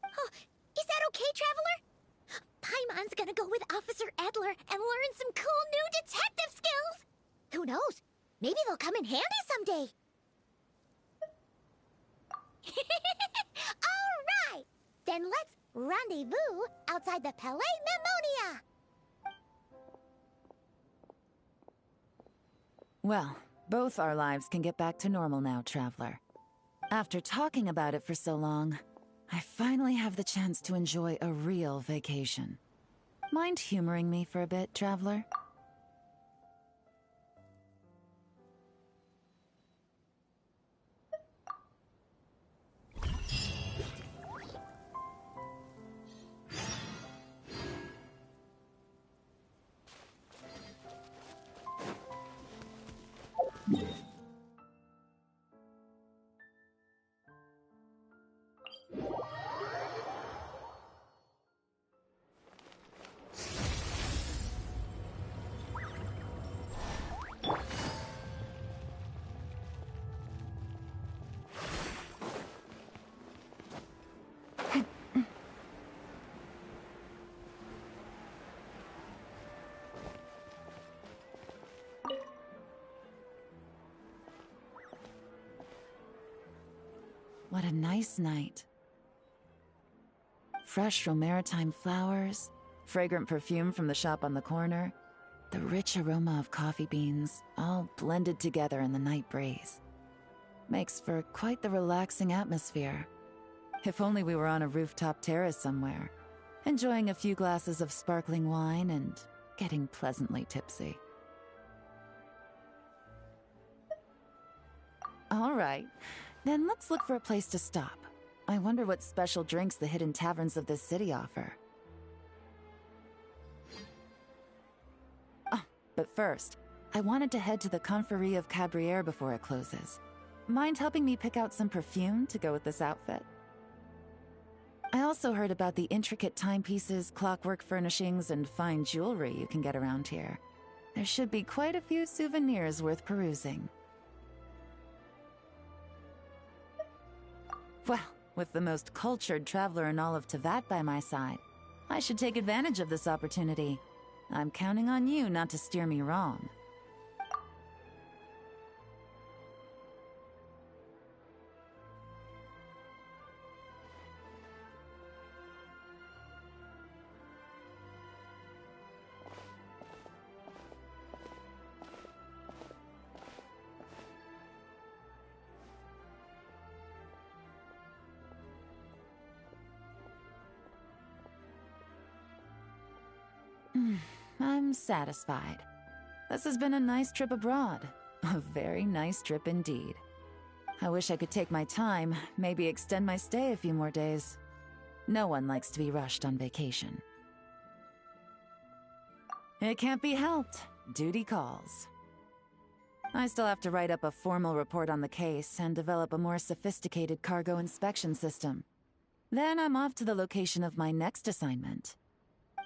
Oh, is that okay, Traveler? Paimon's gonna go with Officer Edler and learn some cool new detective skills! Who knows? Maybe they'll come in handy someday. Alright! Then let's rendezvous outside the Palais Mnemonia! Well, both our lives can get back to normal now, Traveler. After talking about it for so long, I finally have the chance to enjoy a real vacation. Mind humoring me for a bit, Traveler? What a nice night. Fresh maritime flowers, fragrant perfume from the shop on the corner, the rich aroma of coffee beans, all blended together in the night breeze. Makes for quite the relaxing atmosphere. If only we were on a rooftop terrace somewhere, enjoying a few glasses of sparkling wine and getting pleasantly tipsy. All right. Then let's look for a place to stop. I wonder what special drinks the hidden taverns of this city offer. Oh, but first, I wanted to head to the Confrérie of Cabriere before it closes. Mind helping me pick out some perfume to go with this outfit? I also heard about the intricate timepieces, clockwork furnishings, and fine jewelry you can get around here. There should be quite a few souvenirs worth perusing. Well, with the most cultured traveler in all of Teyvat by my side, I should take advantage of this opportunity. I'm counting on you not to steer me wrong. I'm satisfied. This has been a nice trip abroad. A very nice trip indeed. I wish I could take my time, maybe extend my stay a few more days. No one likes to be rushed on vacation. It can't be helped. Duty calls. I still have to write up a formal report on the case and develop a more sophisticated cargo inspection system. Then I'm off to the location of my next assignment.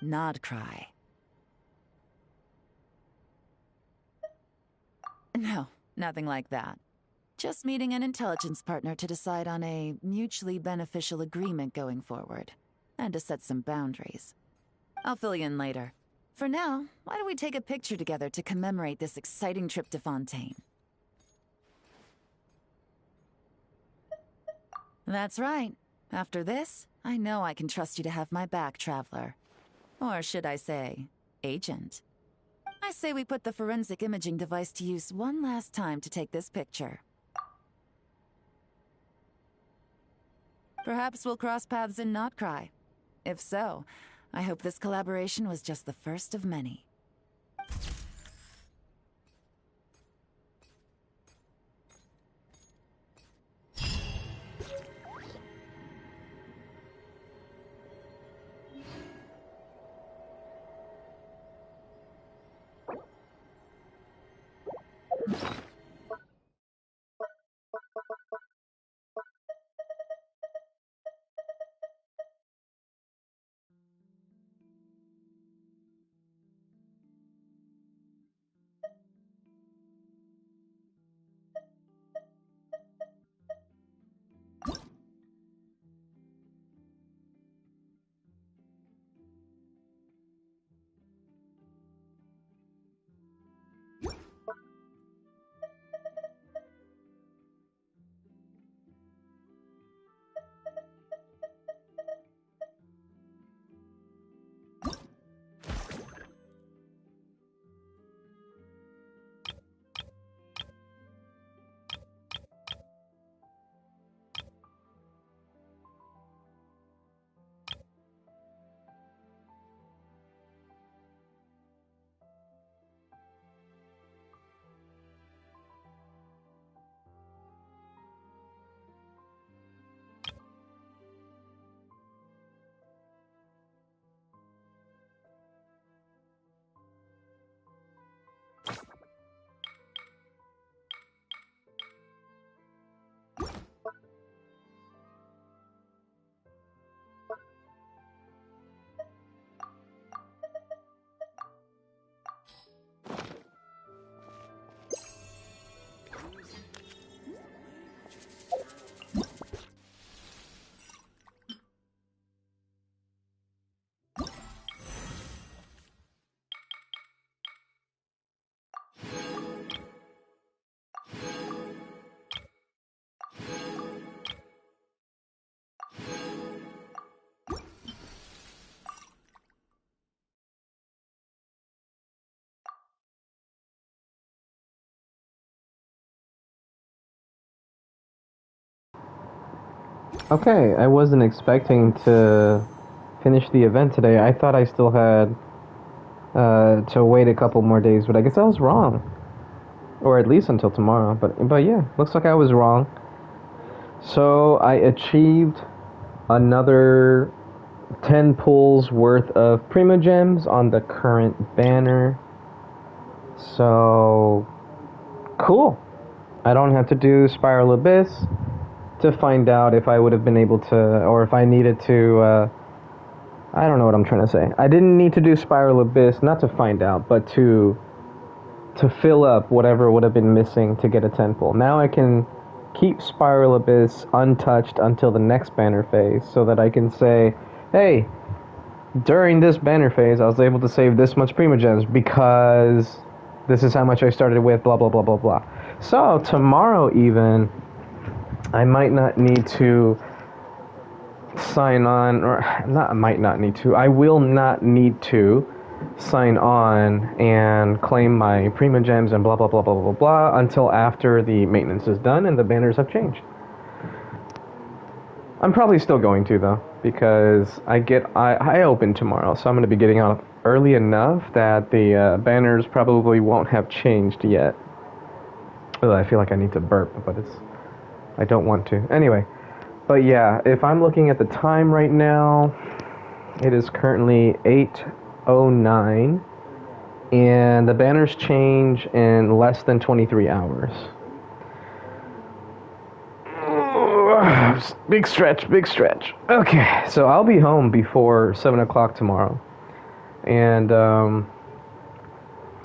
Nod Cry. No, nothing like that. Just meeting an intelligence partner to decide on a mutually beneficial agreement going forward, and to set some boundaries. I'll fill you in later. For now, why don't we take a picture together to commemorate this exciting trip to Fontaine? That's right. After this, I know I can trust you to have my back, Traveler. Or should I say, Agent. I say we put the forensic imaging device to use one last time to take this picture. Perhaps we'll cross paths in Not Cry. If so, I hope this collaboration was just the first of many. Okay, I wasn't expecting to finish the event today. I thought I still had to wait a couple more days, but I guess I was wrong. Or at least until tomorrow. But yeah, looks like I was wrong. So I achieved another 10 pulls worth of Primogems on the current banner. So cool. I don't have to do Spiral Abyss to find out if I would have been able to, or if I needed to, I don't know what I'm trying to say. I didn't need to do Spiral Abyss, not to find out, but to fill up whatever would have been missing to get a 10 pull. Now I can keep Spiral Abyss untouched until the next banner phase, so that I can say, hey, during this banner phase, I was able to save this much Primogems because this is how much I started with, blah, blah, blah, blah, blah. So, tomorrow even, I might not need to sign on, or not might not need to, I will not need to sign on and claim my Primogems and blah, blah, blah, blah, blah, blah, until after the maintenance is done and the banners have changed. I'm probably still going to, though, because I open tomorrow, so I'm going to be getting out early enough that the banners probably won't have changed yet. Ugh, I feel like I need to burp, but I don't want to. Anyway, but yeah, if I'm looking at the time right now, it is currently 8:09, and the banners change in less than 23 hours. big stretch, big stretch. Okay, so I'll be home before 7 o'clock tomorrow. And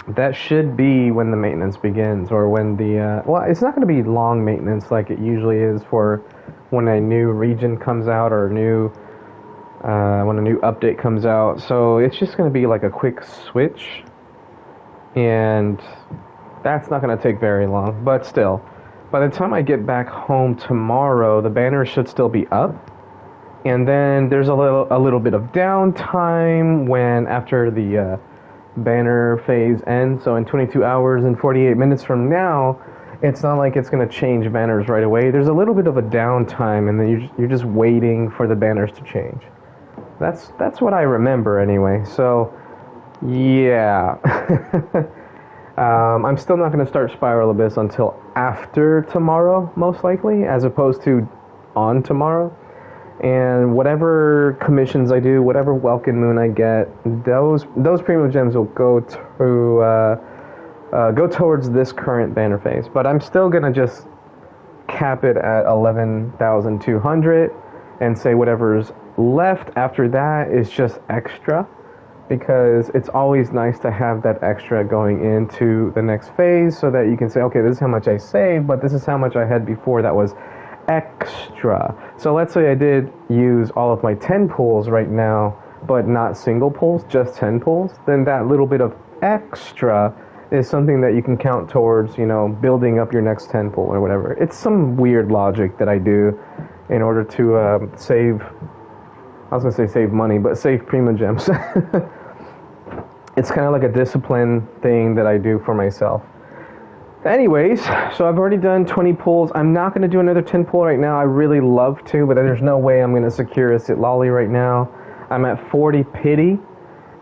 that should be when the maintenance begins, or when the... well, it's not going to be long maintenance like it usually is for when a new region comes out, or when a new update comes out. So it's just going to be like a quick switch. And that's not going to take very long. But still, by the time I get back home tomorrow, the banner should still be up. And then there's a little bit of downtime when after the banner phase ends. So in 22 hours and 48 minutes from now, it's not like it's going to change banners right away. There's a little bit of a downtime, and then you're just waiting for the banners to change. That's what I remember anyway. So yeah. I'm still not going to start Spiral Abyss until after tomorrow, most likely, as opposed to on tomorrow. And whatever commissions I do, whatever Welkin Moon I get, those Primo Gems will go towards this current banner phase. But I'm still going to just cap it at 11,200 and say whatever's left after that is just extra. Because it's always nice to have that extra going into the next phase, so that you can say, okay, this is how much I saved, but this is how much I had before that was extra. So let's say I did use all of my 10 pulls right now, but not single pulls, just 10 pulls, then that little bit of extra is something that you can count towards, building up your next 10 pull or whatever. It's some weird logic that I do in order to save... I was going to say save money, but save Primo Gems. It's kind of like a discipline thing that I do for myself. Anyways, so I've already done 20 pulls. I'm not going to do another 10 pull right now. I really love to, but there's no way I'm going to secure a Sitlali right now. I'm at 40 pity,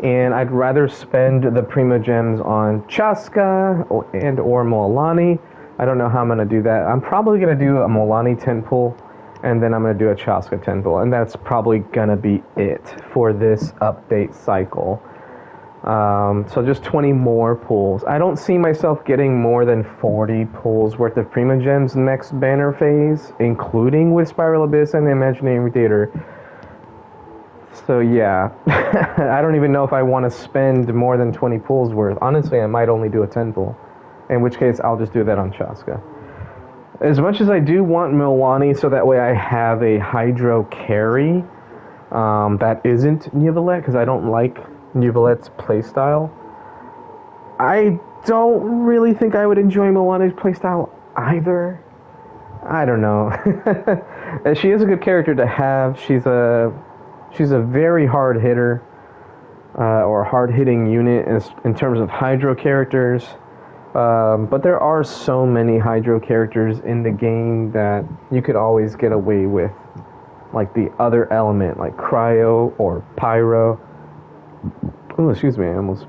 and I'd rather spend the Primo Gems on Chaska or Moalani. I don't know how I'm going to do that. I'm probably going to do a Moalani 10 pull, and then I'm going to do a Chaska 10 pull, and that's probably going to be it for this update cycle. So just 20 more pulls. I don't see myself getting more than 40 pulls worth of Primo Gems next banner phase, including with Spiral Abyss and the Imaginary Theater. So yeah, I don't even know if I want to spend more than 20 pulls worth. Honestly, I might only do a 10 pull, in which case I'll just do that on Chaska. As much as I do want Milani, so that way I have a Hydro carry that isn't Neuvillette, because I don't like Neuvillette's playstyle. I don't really think I would enjoy Milani's playstyle either. I don't know. She is a good character to have. She's a very hard hitter, or hard hitting unit in terms of Hydro characters. But there are so many Hydro characters in the game that you could always get away with, like the other element, like Cryo or Pyro. Oh, excuse me, I almost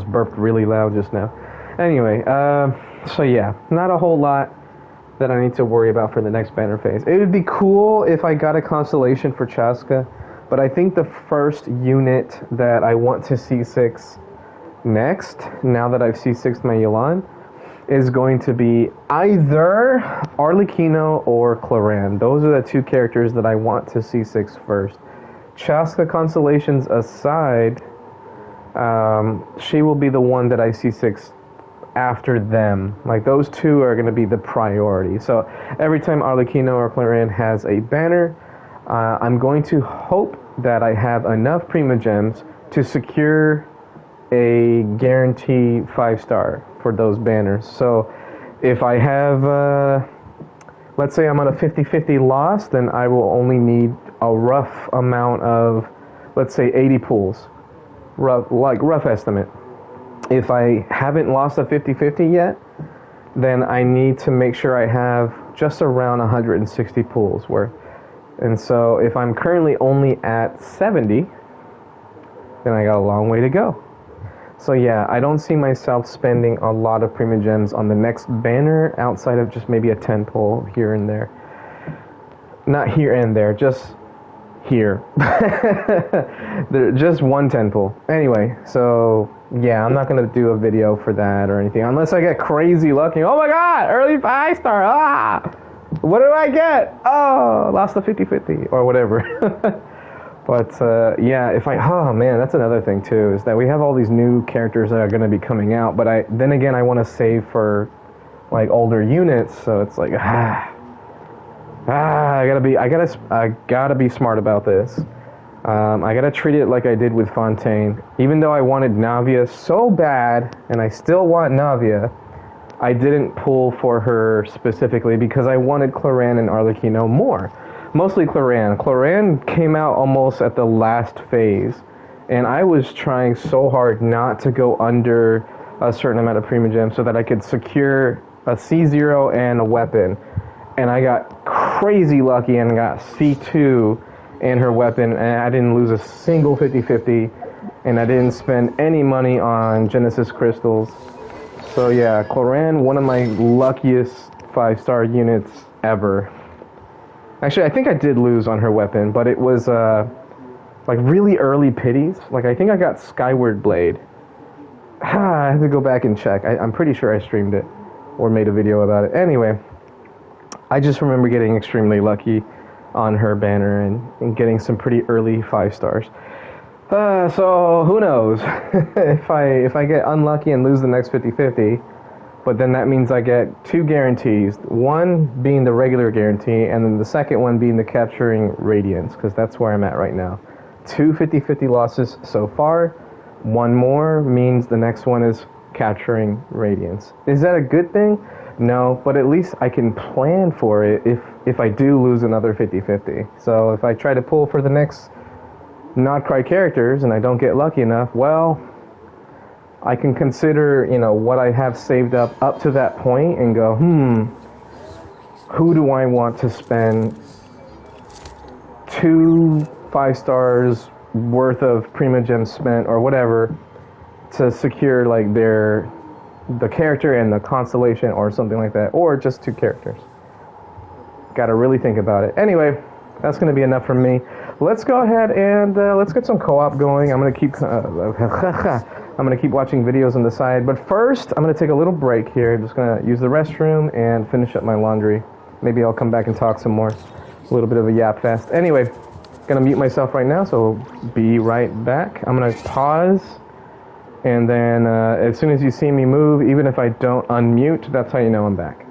burped really loud just now. Anyway, so yeah, not a whole lot that I need to worry about for the next banner phase. It would be cool if I got a constellation for Chaska, but I think the first unit that I want to C6 next, now that I've C6'd my Yelan, is going to be either Arlecchino or Cloran. Those are the two characters that I want to C6 first. Chaska constellations aside, she will be the one that I C6 after them. Like, those two are going to be the priority. So every time Arlecchino or Cloran has a banner, I'm going to hope that I have enough Primo Gems to secure a guaranteed 5-star for those banners. So if I have, let's say I'm on a 50-50 loss, then I will only need a rough amount of, let's say 80 pulls. Rough estimate. If I haven't lost a 50-50 yet, then I need to make sure I have just around 160 pulls worth. And so if I'm currently only at 70, then I got a long way to go. So yeah, I don't see myself spending a lot of Primo Gems on the next banner outside of just maybe a 10 pull here and there. Not here and there, just here. Just one 10 pull. Anyway, so yeah, I'm not going to do a video for that or anything, unless I get crazy lucky. Oh my god, early 5-star, What do I get? Oh, lost the 50-50 or whatever. But yeah, oh man, that's another thing too, is that we have all these new characters that are going to be coming out, but then again I want to save for like older units, so it's like I gotta be smart about this. I gotta treat it like I did with Fontaine. Even though I wanted Navia so bad, and I still want Navia, I didn't pull for her specifically because I wanted Cloran and Arlecchino more. Mostly Cloran. Cloran came out almost at the last phase, and I was trying so hard not to go under a certain amount of Primogem so that I could secure a C0 and a weapon. And I got crazy lucky and got C2 and her weapon, and I didn't lose a single 50-50, and I didn't spend any money on Genesis crystals. So yeah, Cloran, one of my luckiest 5-star units ever. Actually, I think I did lose on her weapon, but it was like really early pities. Like I think I got Skyward Blade. I have to go back and check. I'm pretty sure I streamed it or made a video about it. Anyway, I just remember getting extremely lucky on her banner and getting some pretty early 5-stars. So who knows if I get unlucky and lose the next 50-50, but then that means I get 2 guarantees, one being the regular guarantee and then the second one being the capturing Radiance, because that's where I'm at right now. 2 50-50 losses so far, one more means the next one is capturing Radiance. Is that a good thing? No, but at least I can plan for it if I do lose another 50-50. So if I try to pull for the next not-cry characters and I don't get lucky enough, well, I can consider, what I have saved up to that point and go, who do I want to spend 2 5-stars worth of Primogem spent or whatever to secure like the character and the constellation or something like that, or just 2 characters. Gotta really think about it. Anyway, that's gonna be enough from me. Let's go ahead and let's get some co-op going. I'm gonna keep watching videos on the side, but first I'm gonna take a little break here. I'm just gonna use the restroom and finish up my laundry. Maybe I'll come back and talk some more. A little bit of a yap fest. Anyway, gonna mute myself right now, so be right back. I'm gonna pause, and then as soon as you see me move, even if I don't unmute, that's how you know I'm back.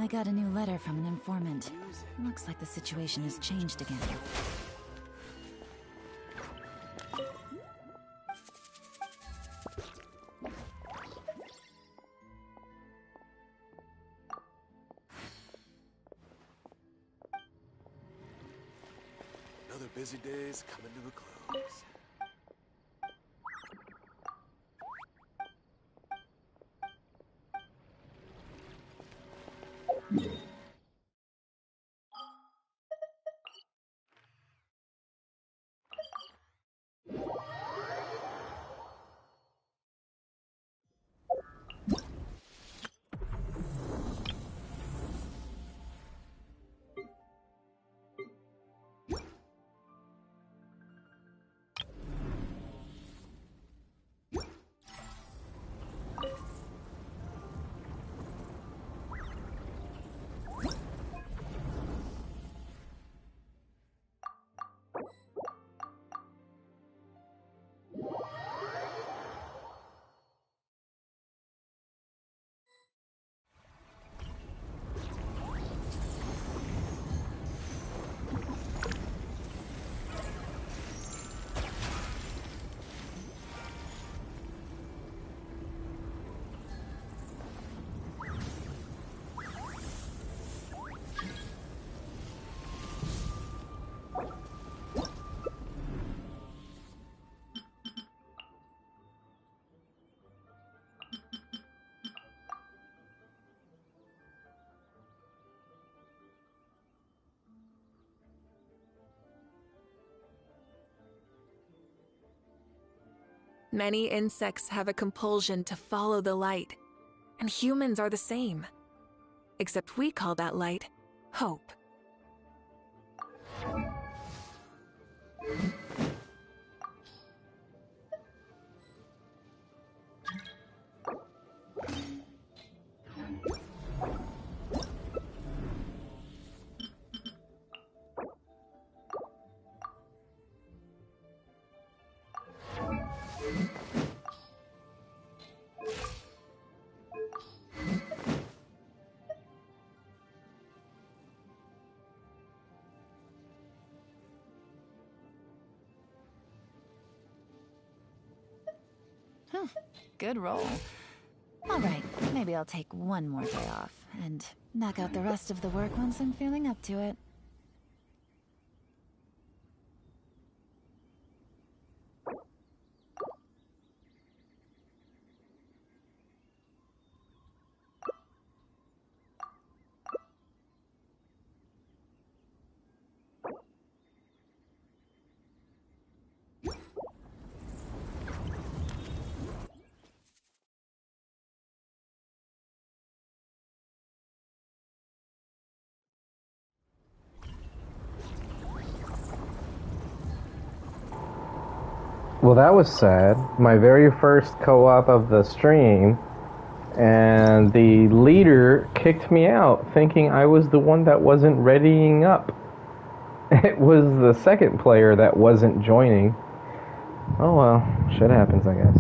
I got a new letter from an informant. Looks like the situation has changed again. Another busy day's coming to a close. Many insects have a compulsion to follow the light, and humans are the same. Except we call that light hope. Good roll. Alright, maybe I'll take one more day off, and knock out the rest of the work once I'm feeling up to it. Well, that was sad. My very first co-op of the stream, and the leader kicked me out, thinking I was the one that wasn't readying up. It was the second player that wasn't joining. Oh well, shit happens, I guess.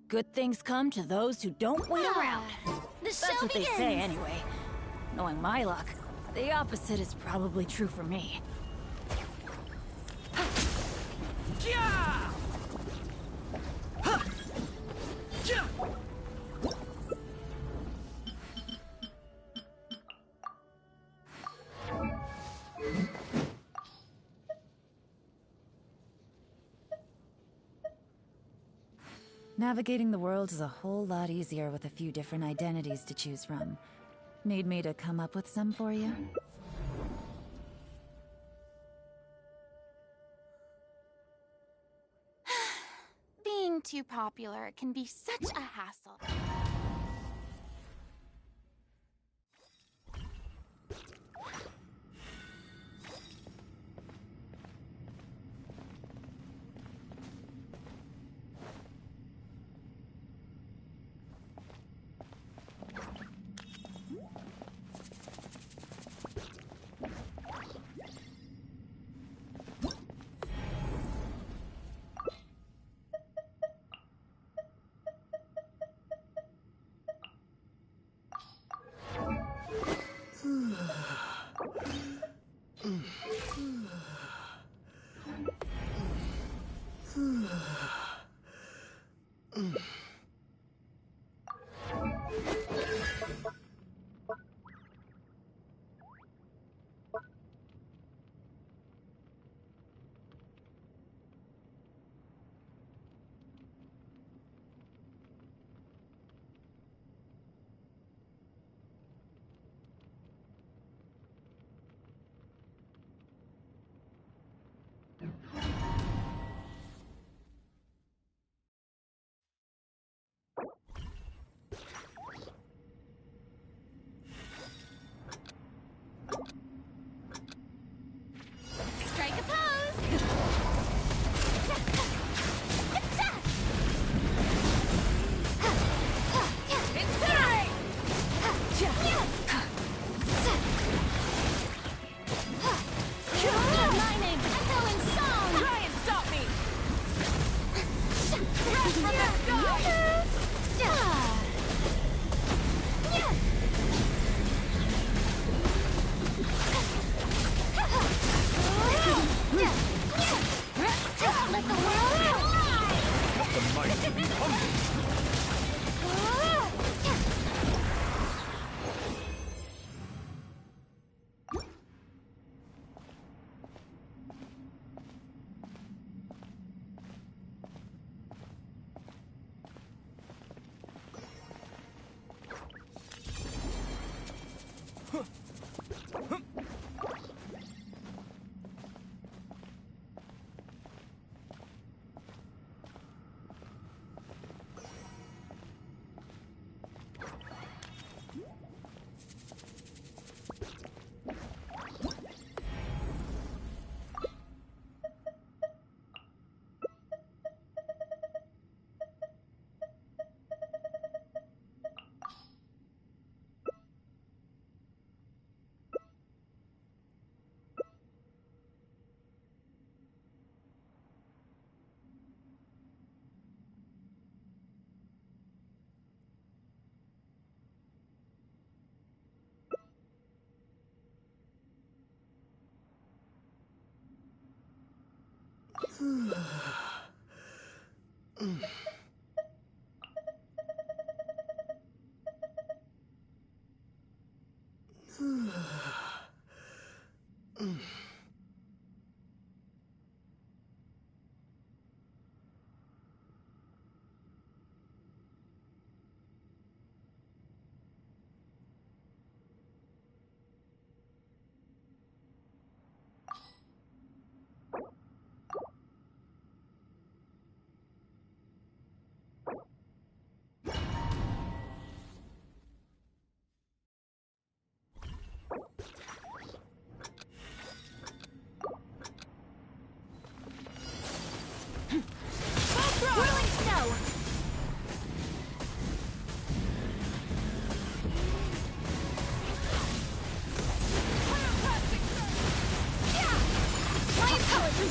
Good things come to those who don't wait around. The That's show what begins. they say anyway. Knowing my luck, the opposite is probably true for me. Navigating the world is a whole lot easier with a few different identities to choose from. Need me to come up with some for you? Being too popular can be such a hassle. Whirling snow! Flying poetry!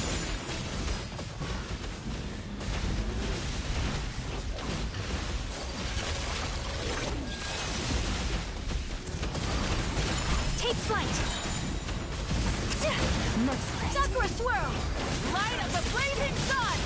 Take flight! Merciless! Sakura swirl! Light of the blazing sun!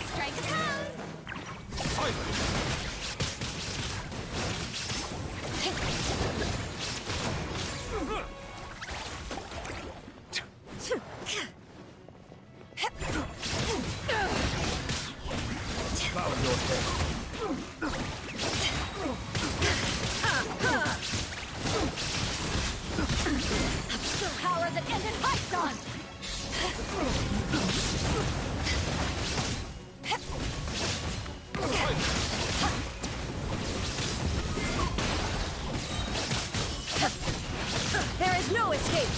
Strike comes! Power that ended Python! There is no escape!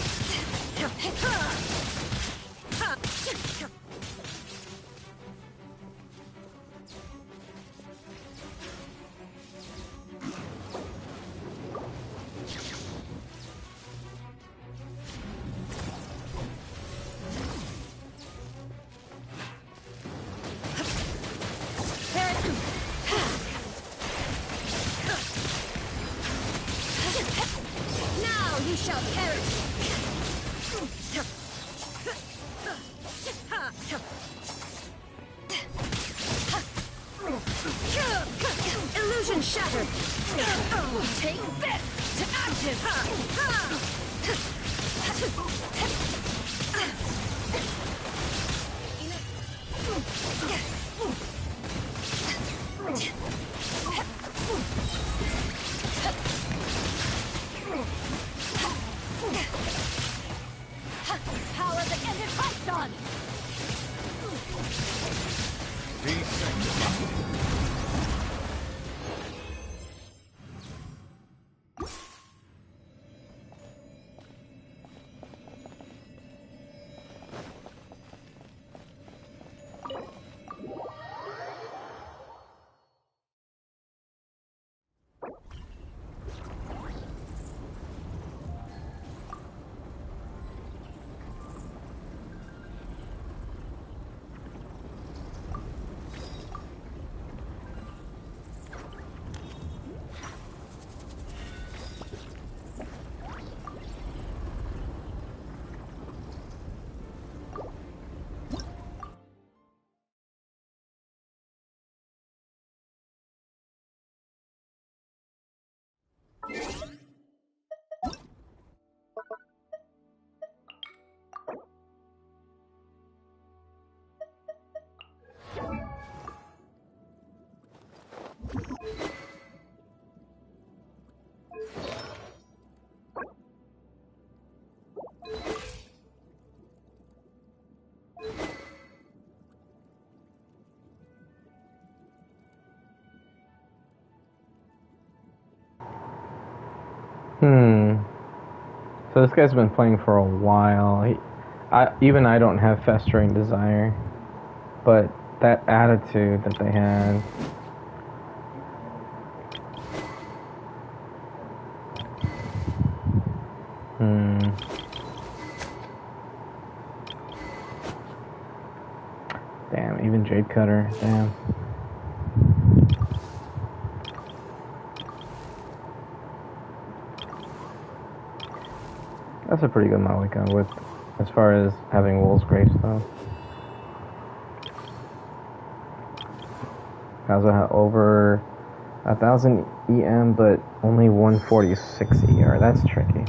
Now you shall perish! Illusion shattered! Take this to active! Power that ended Python! So this guy's been playing for a while. Even I don't have festering desire, but that attitude that they had. Damn, even Jade Cutter. Damn. That's a pretty good Malika with, as far as having Wolf's Grace though. Has over 1,000 EM, but only 146 ER. That's tricky.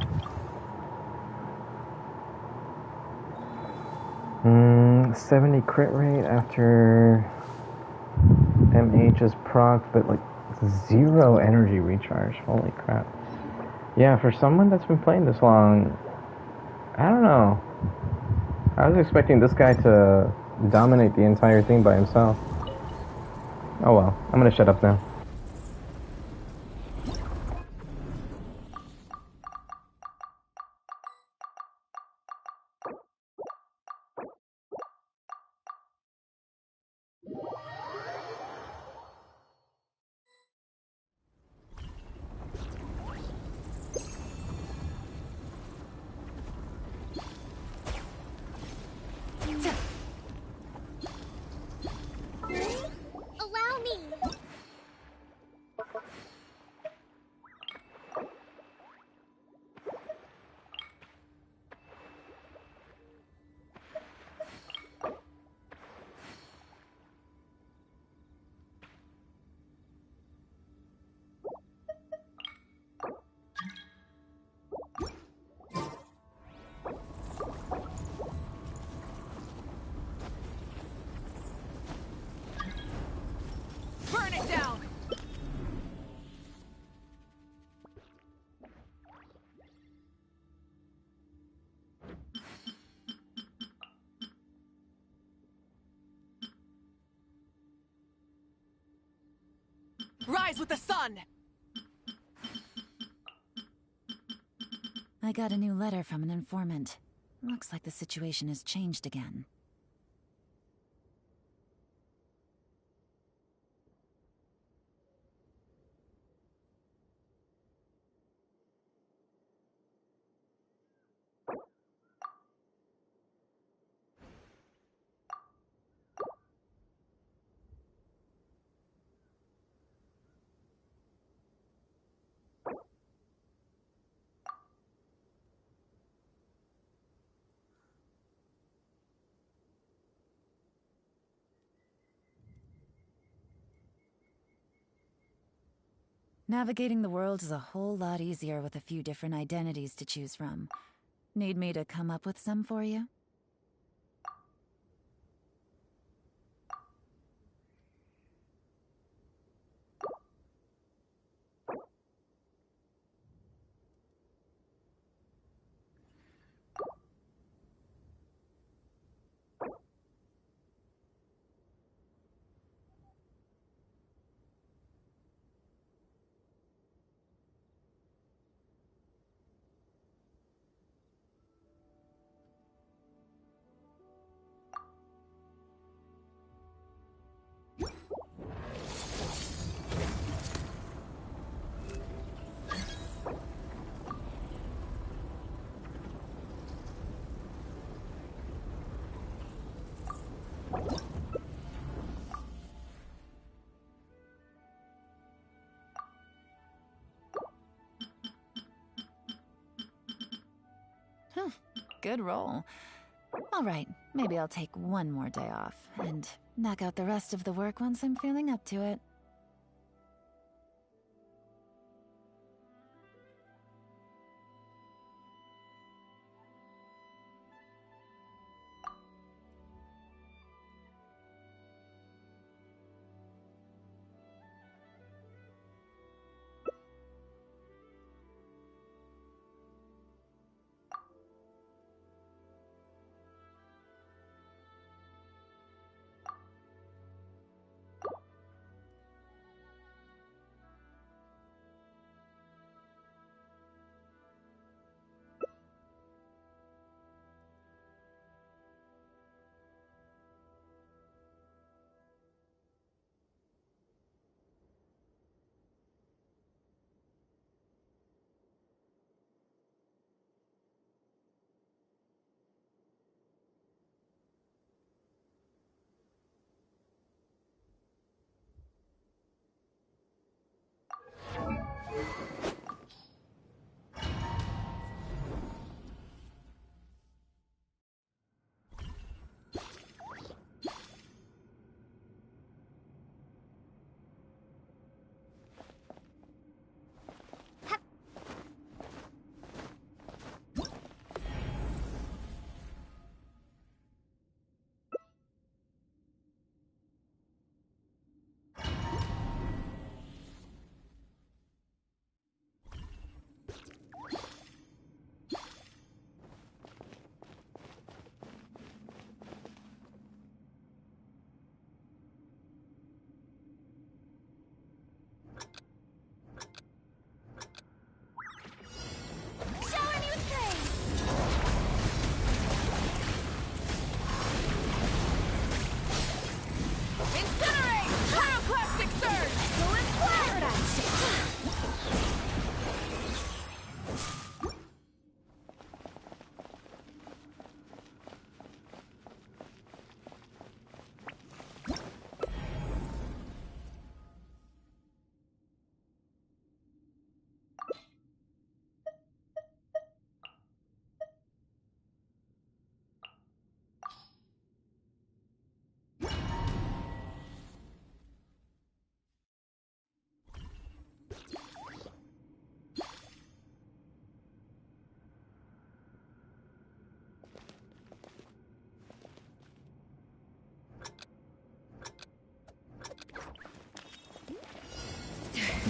70 crit rate after MH is proc, but like 0 energy recharge. Holy crap. Yeah, for someone that's been playing this long, I don't know. I was expecting this guy to dominate the entire thing by himself. Oh well, I'm gonna shut up now. Allow me. Burn it down! Rise with the sun! I got a new letter from an informant. Looks like the situation has changed again. Navigating the world is a whole lot easier with a few different identities to choose from. Need me to come up with some for you? Good roll. All right, maybe I'll take one more day off and knock out the rest of the work once I'm feeling up to it.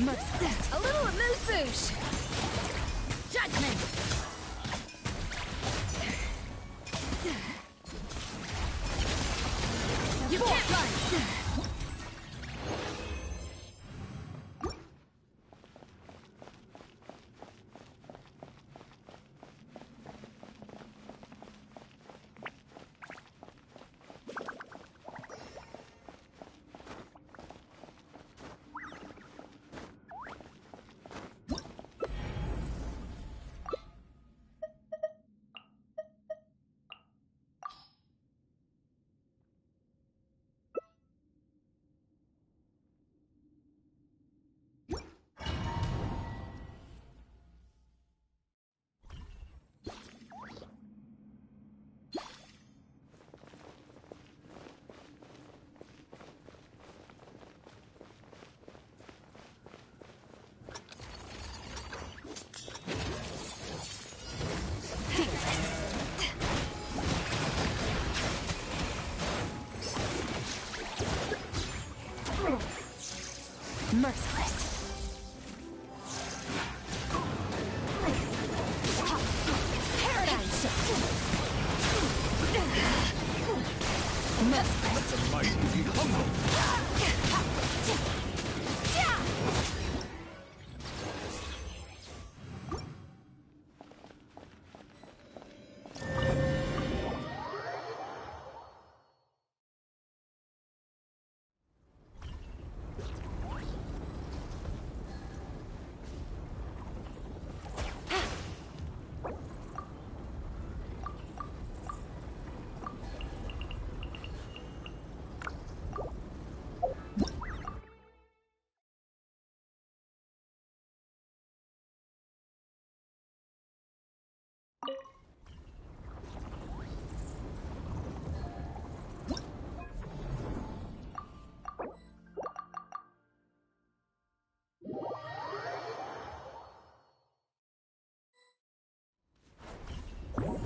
Merciless. A little amuse-bouche. Judgment. You can't run. Merciless. Paradigm shift. Merciless. Let the mighty be humble.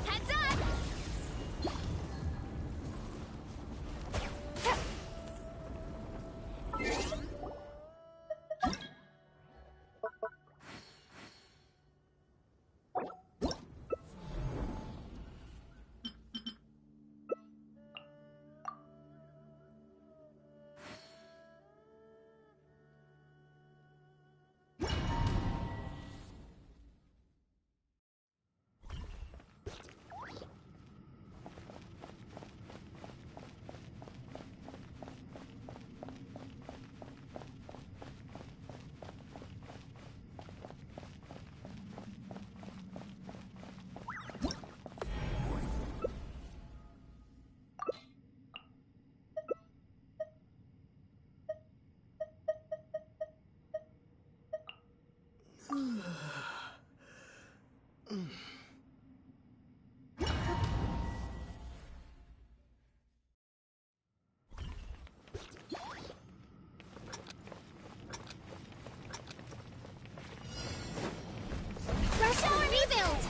Heads up! Rush hour rebuild!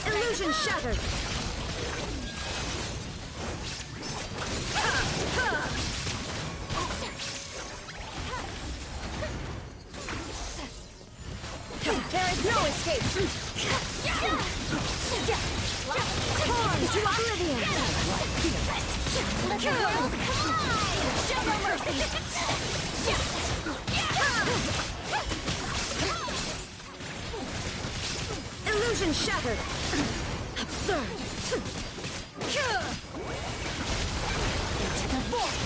Illusion shattered! There is no escape! Torn to oblivion! Let the world collide! Show no mercy! Illusion shattered! Absurd! Into the void!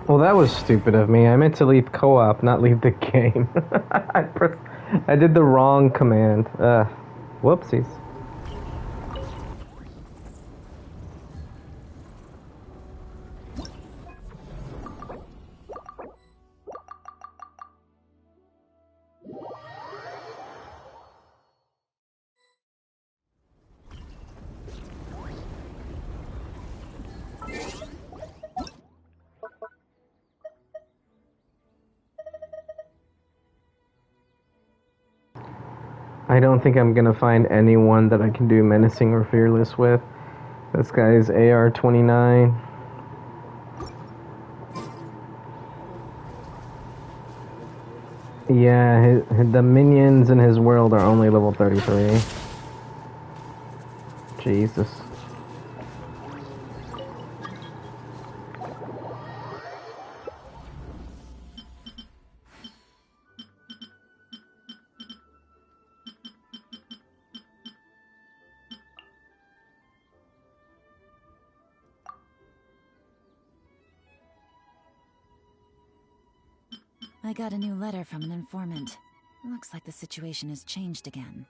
Well, that was stupid of me. I meant to leave co-op, not leave the game. I did the wrong command. Whoopsies. I don't think I'm gonna find anyone that I can do menacing or fearless with. This guy's AR-29. Yeah, the minions in his world are only level 33. Jesus. I got a new letter from an informant. Looks like the situation has changed again.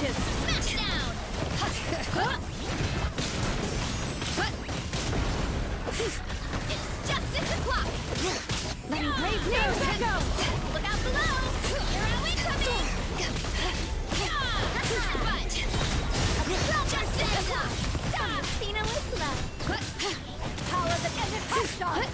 inches! Smash down! It's justice o'clock! Letting brave names echo! Look out below! Here are we coming! But justice o'clock! Cena with love! Power that ended hostile!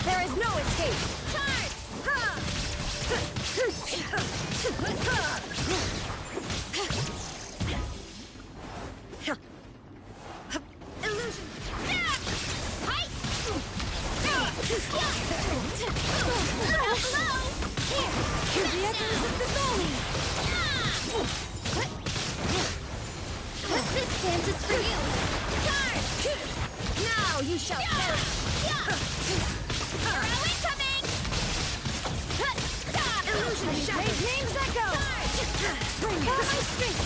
There is no escape! Illusion! Hi! Here the echoes of the valley! This dance is for you! Now you shall perish! Where are we coming? Illusion shattered! Names echo! Bring out my strength!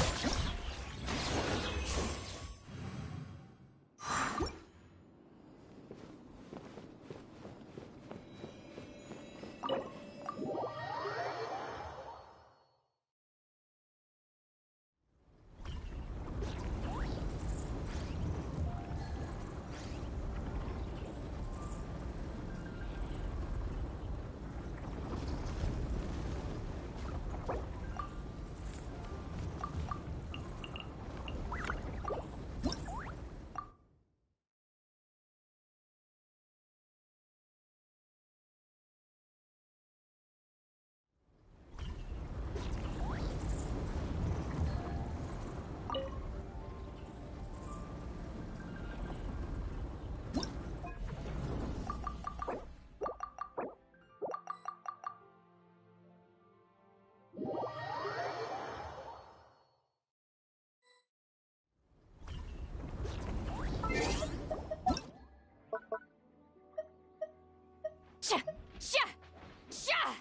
Sha! Sha!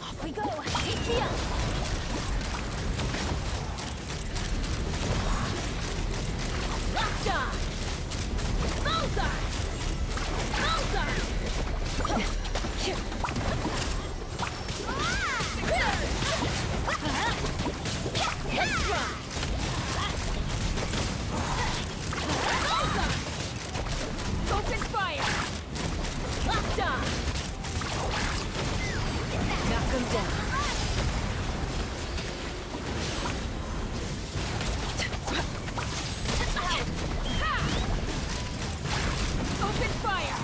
Off we go! Take me up! Lockjaw! Bullseye! Bullseye! Headstrike! Bullseye! Open fire! Lockjaw! Knock him down. Open fire!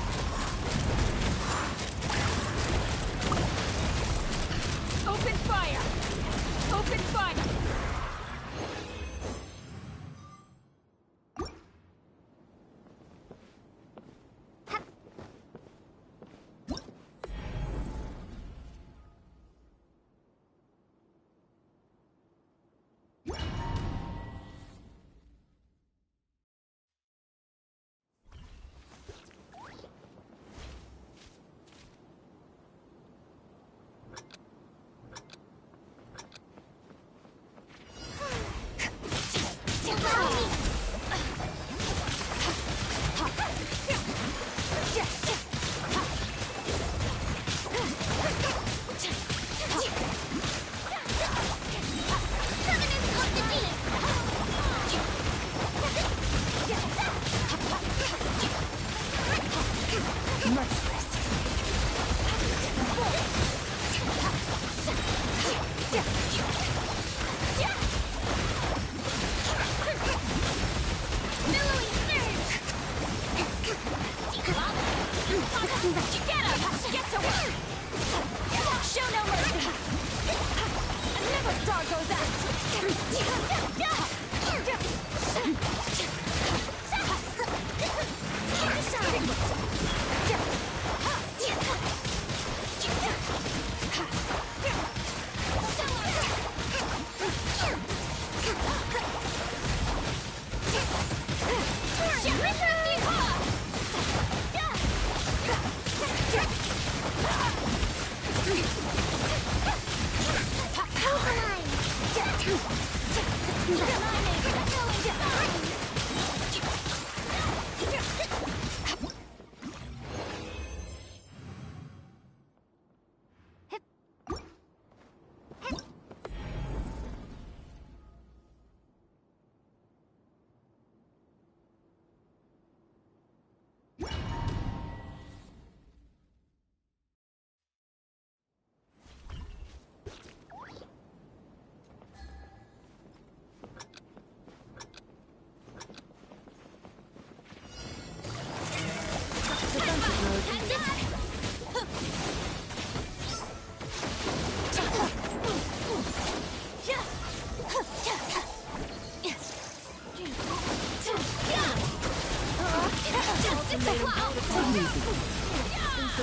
Open fire! Open fire!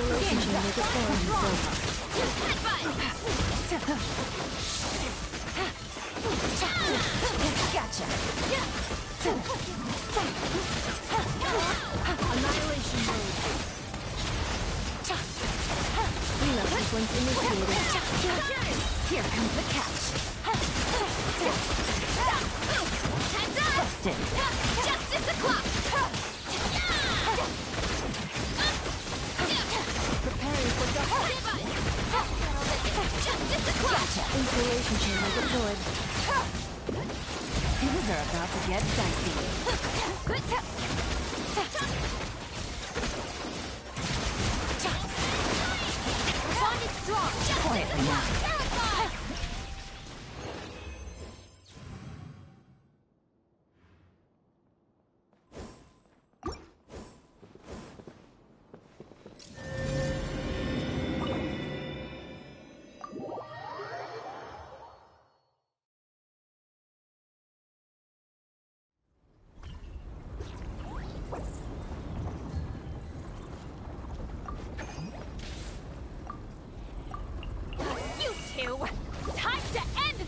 Installation chamber deployed. Gotcha. Annihilation mode. Reload sequence initiated. Here comes the catch. Busted. Justice o'clock. Preparing for justice o'clock. Gotcha. Installation chamber deployed. Things are about to get dicey. Bond is strong. Quietly now. Time to end!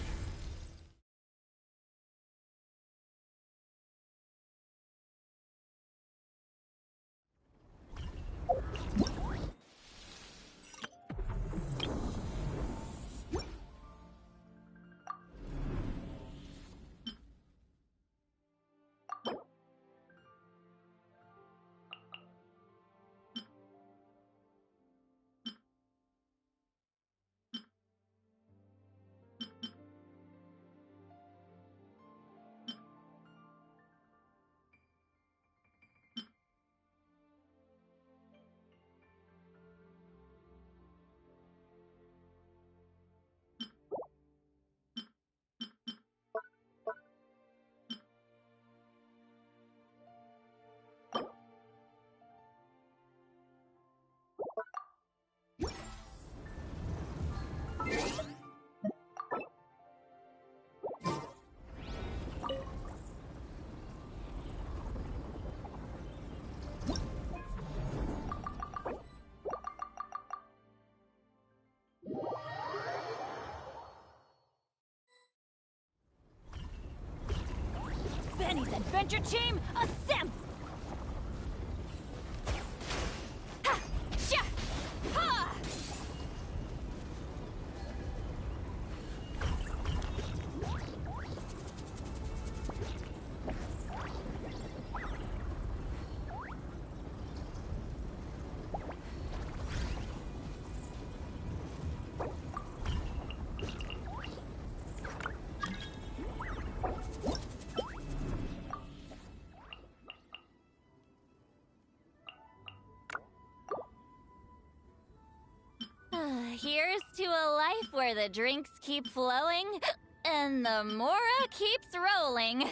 Benny's adventure team, assemble! Ha! Sha! Ha! Here's to a life where the drinks keep flowing and the Mora keeps rolling.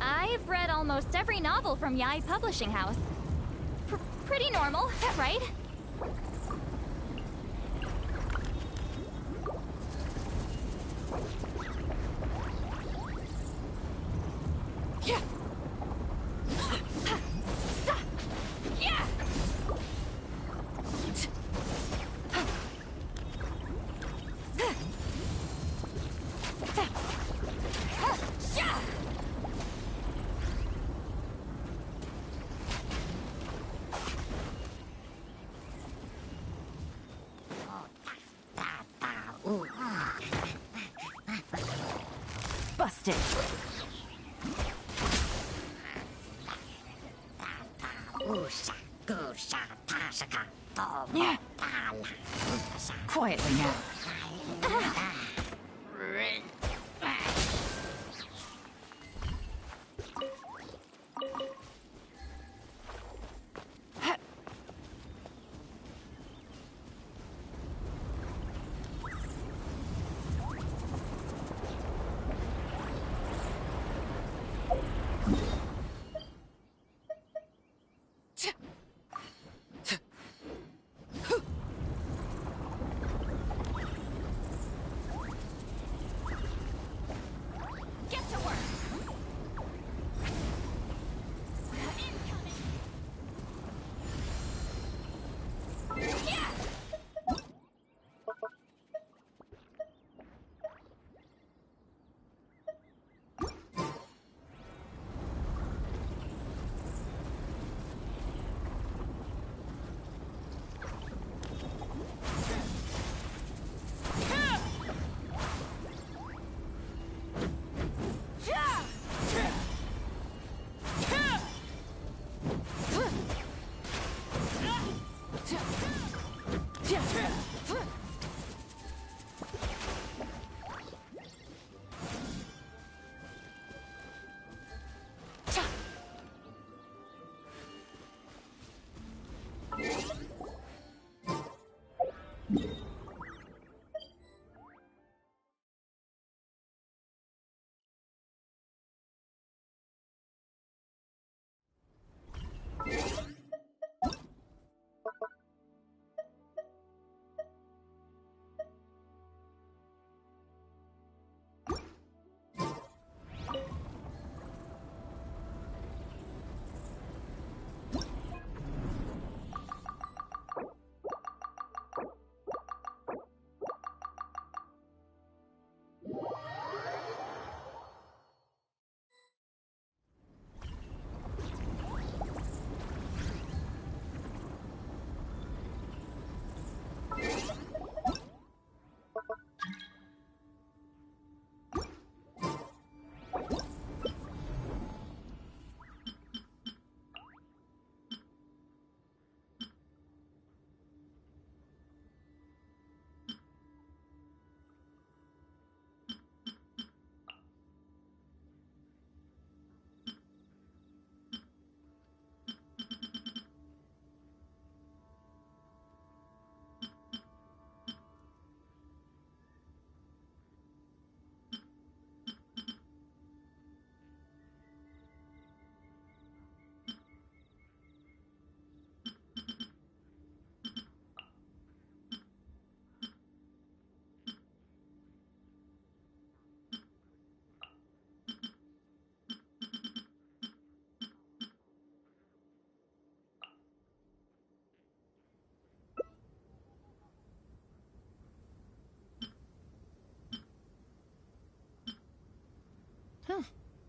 I've read almost every novel from Yai Publishing House. Pretty normal, right? Yeah. Yeah. Busted. Yeah. Quietly now.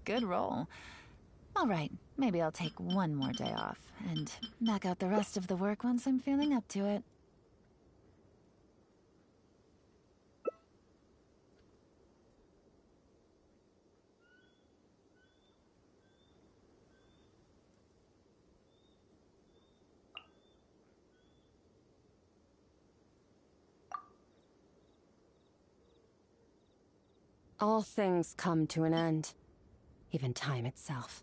Good roll. All right, maybe I'll take one more day off and knock out the rest of the work once I'm feeling up to it. All things come to an end, even time itself.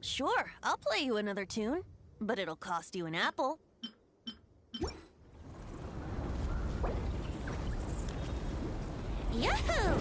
Sure, I'll play you another tune, but it'll cost you an apple. Yahoo!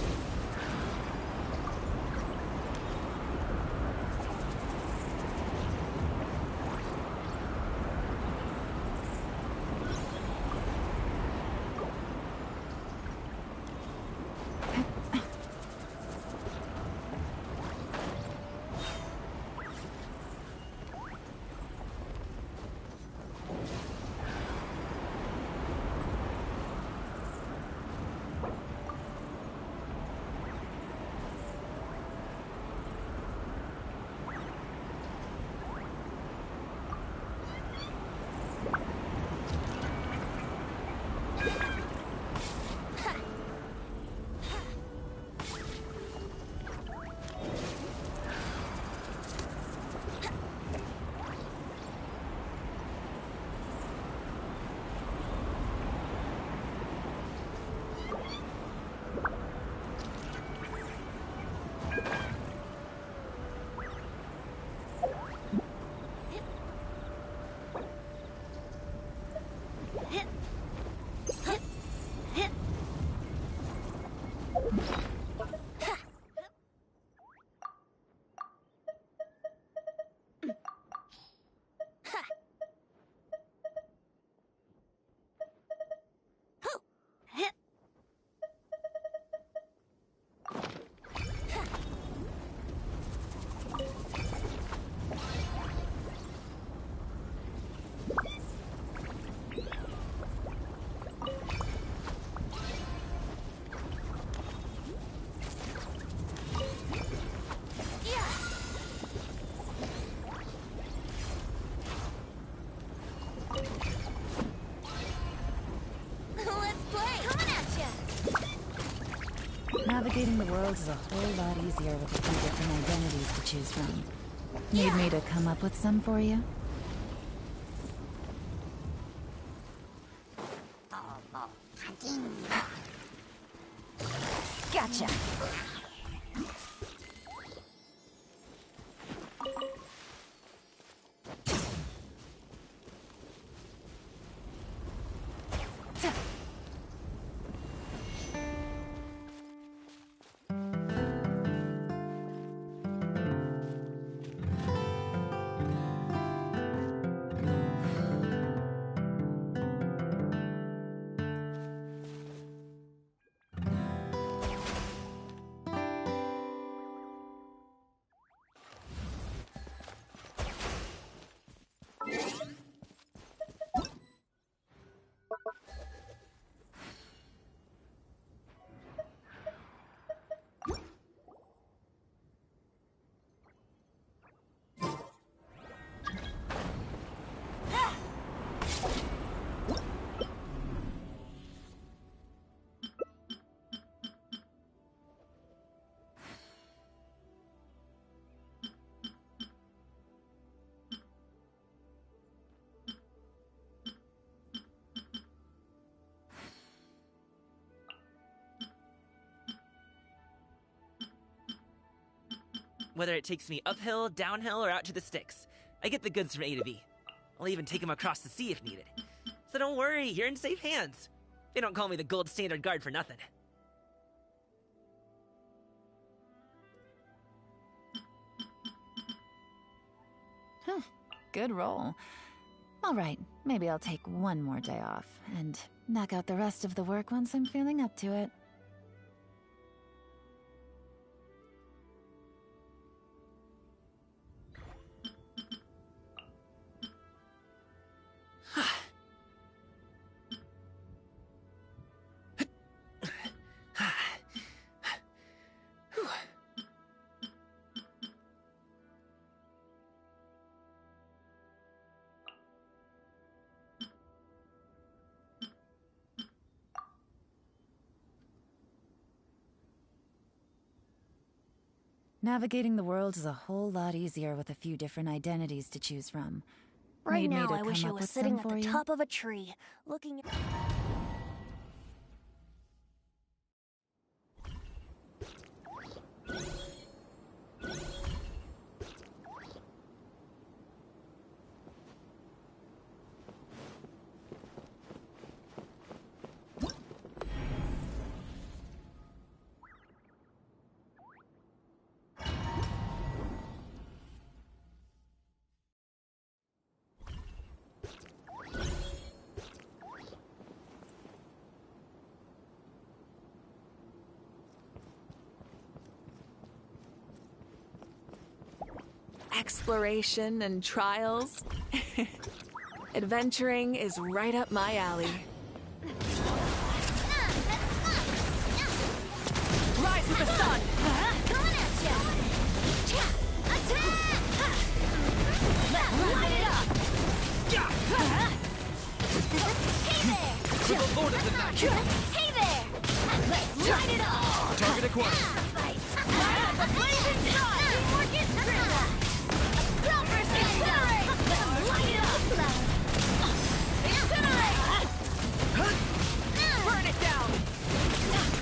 Navigating the world is a whole lot easier with a few different identities to choose from. Need me to come up with some for you? Gotcha. Whether it takes me uphill, downhill, or out to the sticks, I get the goods from A to B. I'll even take them across the sea if needed. So don't worry, you're in safe hands. They don't call me the gold standard guard for nothing. Good roll. All right, maybe I'll take one more day off and knock out the rest of the work once I'm feeling up to it. Navigating the world is a whole lot easier with a few different identities to choose from. Right Need me now, to I wish come I up was with sitting some at for the you? top of a tree, looking at... Exploration and trials. Adventuring is right up my alley. Rise with the sun! Coming at ya! Attack! Let's light it up! Hey there! To the Lord of the Night! Hey there! Let's light it up! Target acquired! The blazing sun! Teamwork is critical! Proper incinerate! Let's light it up! Incinerate! Burn it down!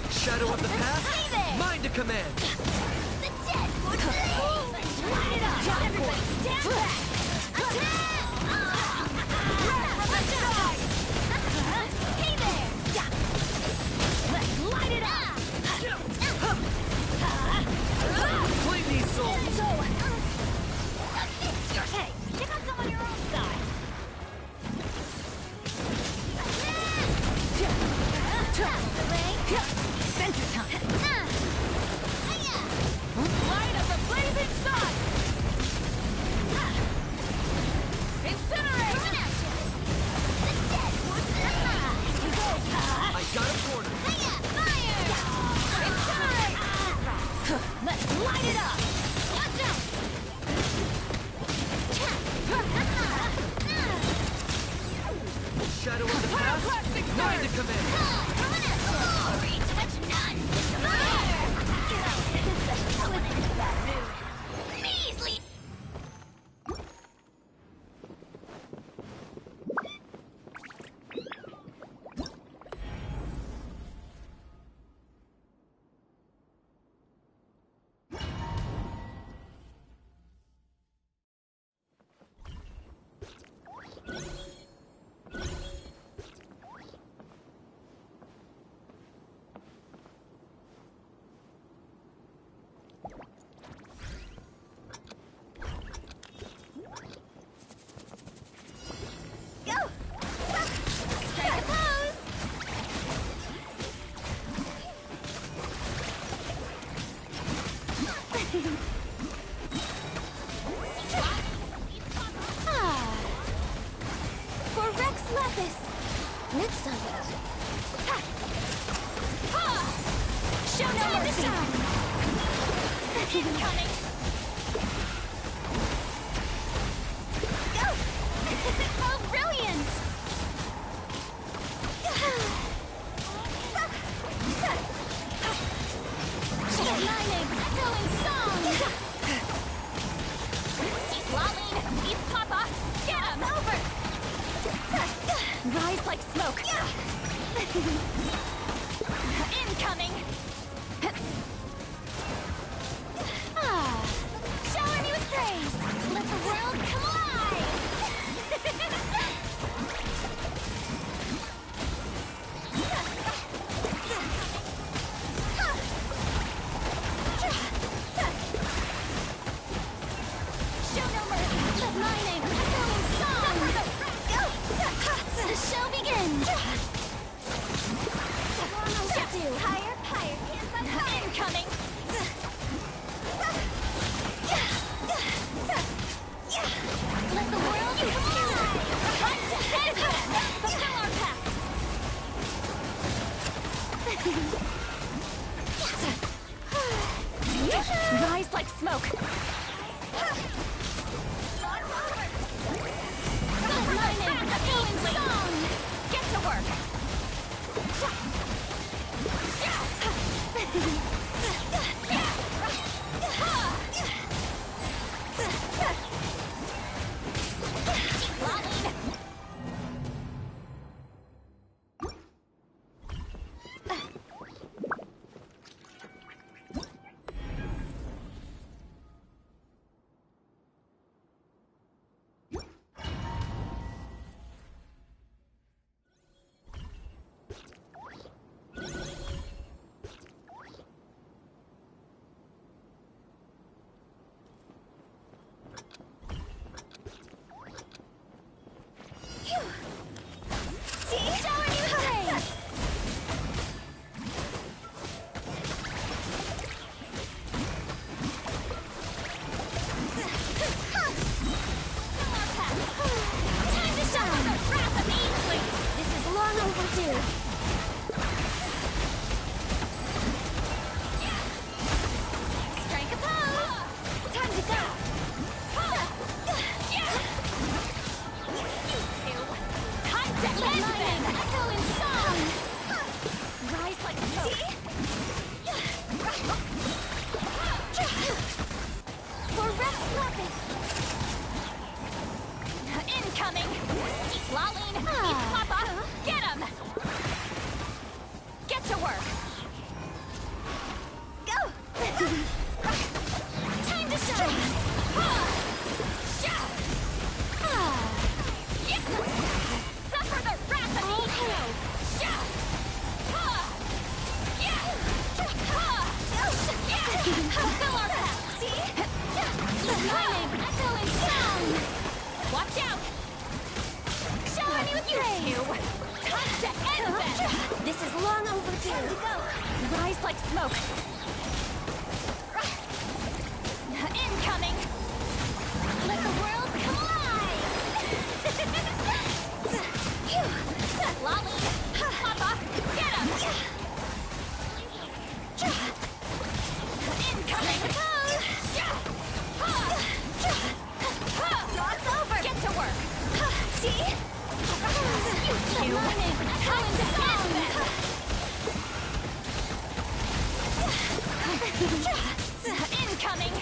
Shadow of the past? Hey there! Mind to command! The dead will live! Let's light it up! Everybody stand back! Attack! Hey there! Let's light it up! Claim these souls! Hey, pick on someone your own size! Center time! Light of the blazing sun! Incinerate! I got a corner! Fire! Incinerate! Let's light it up! Watch out! Shadow of the past? Mind to command! Reach what none! Fire! Measly! Go! Strike a pose! For Rex Lepis! Next time. Show no mercy! Incoming! Go! Oh, brilliant! Lightning, echoing song! Keep lolling, keep Papa! Get him! Over! Rise like smoke! Incoming! Shower me with praise! Let the world come alive! Show no mercy! Let my name echoing song! Go! The show begins! Higher, higher, incoming! Let the world come alive! Hunt to head! Fulfill our pact! Rise like smoke! Lightning, echoing song! Get to work! here. Strike a pose. Time to go. Time to end them. Echo in song. Rise like smoke. For rest weapon. Incoming. Lolling. Papa. Get him. Get to work. Go. Time to shine. Suffer the wrath of evil. Fulfill our path. See? My name, echo in sound. Watch out. Shower me with your two. Time to end them. This is long overdue. Time to go. Rise like smoke. Incoming. Let the world collide. Lolly, Papa, get him. Incoming. Gloss over. Get to work. See? You time to end them. Incoming.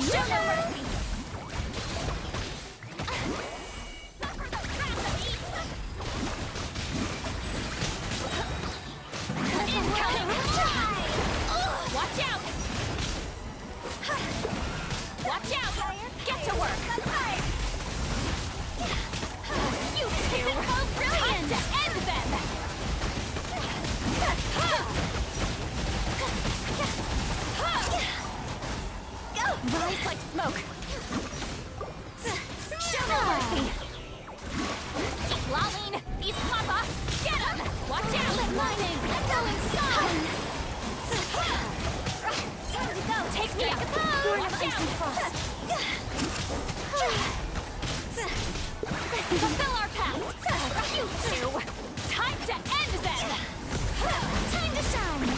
Show no mercy. Suffer the wrath of evil. Incoming. Watch out. Watch out. Get to work. You two. Oh, brilliant. Time to end them. Rise like smoke. Show no mercy. Lolling, eat Papa. Get him. Watch out. My name, echo in song. Time to go. Take me out. Watch out. Fulfill our path. You two. Time to end them. Time to shine.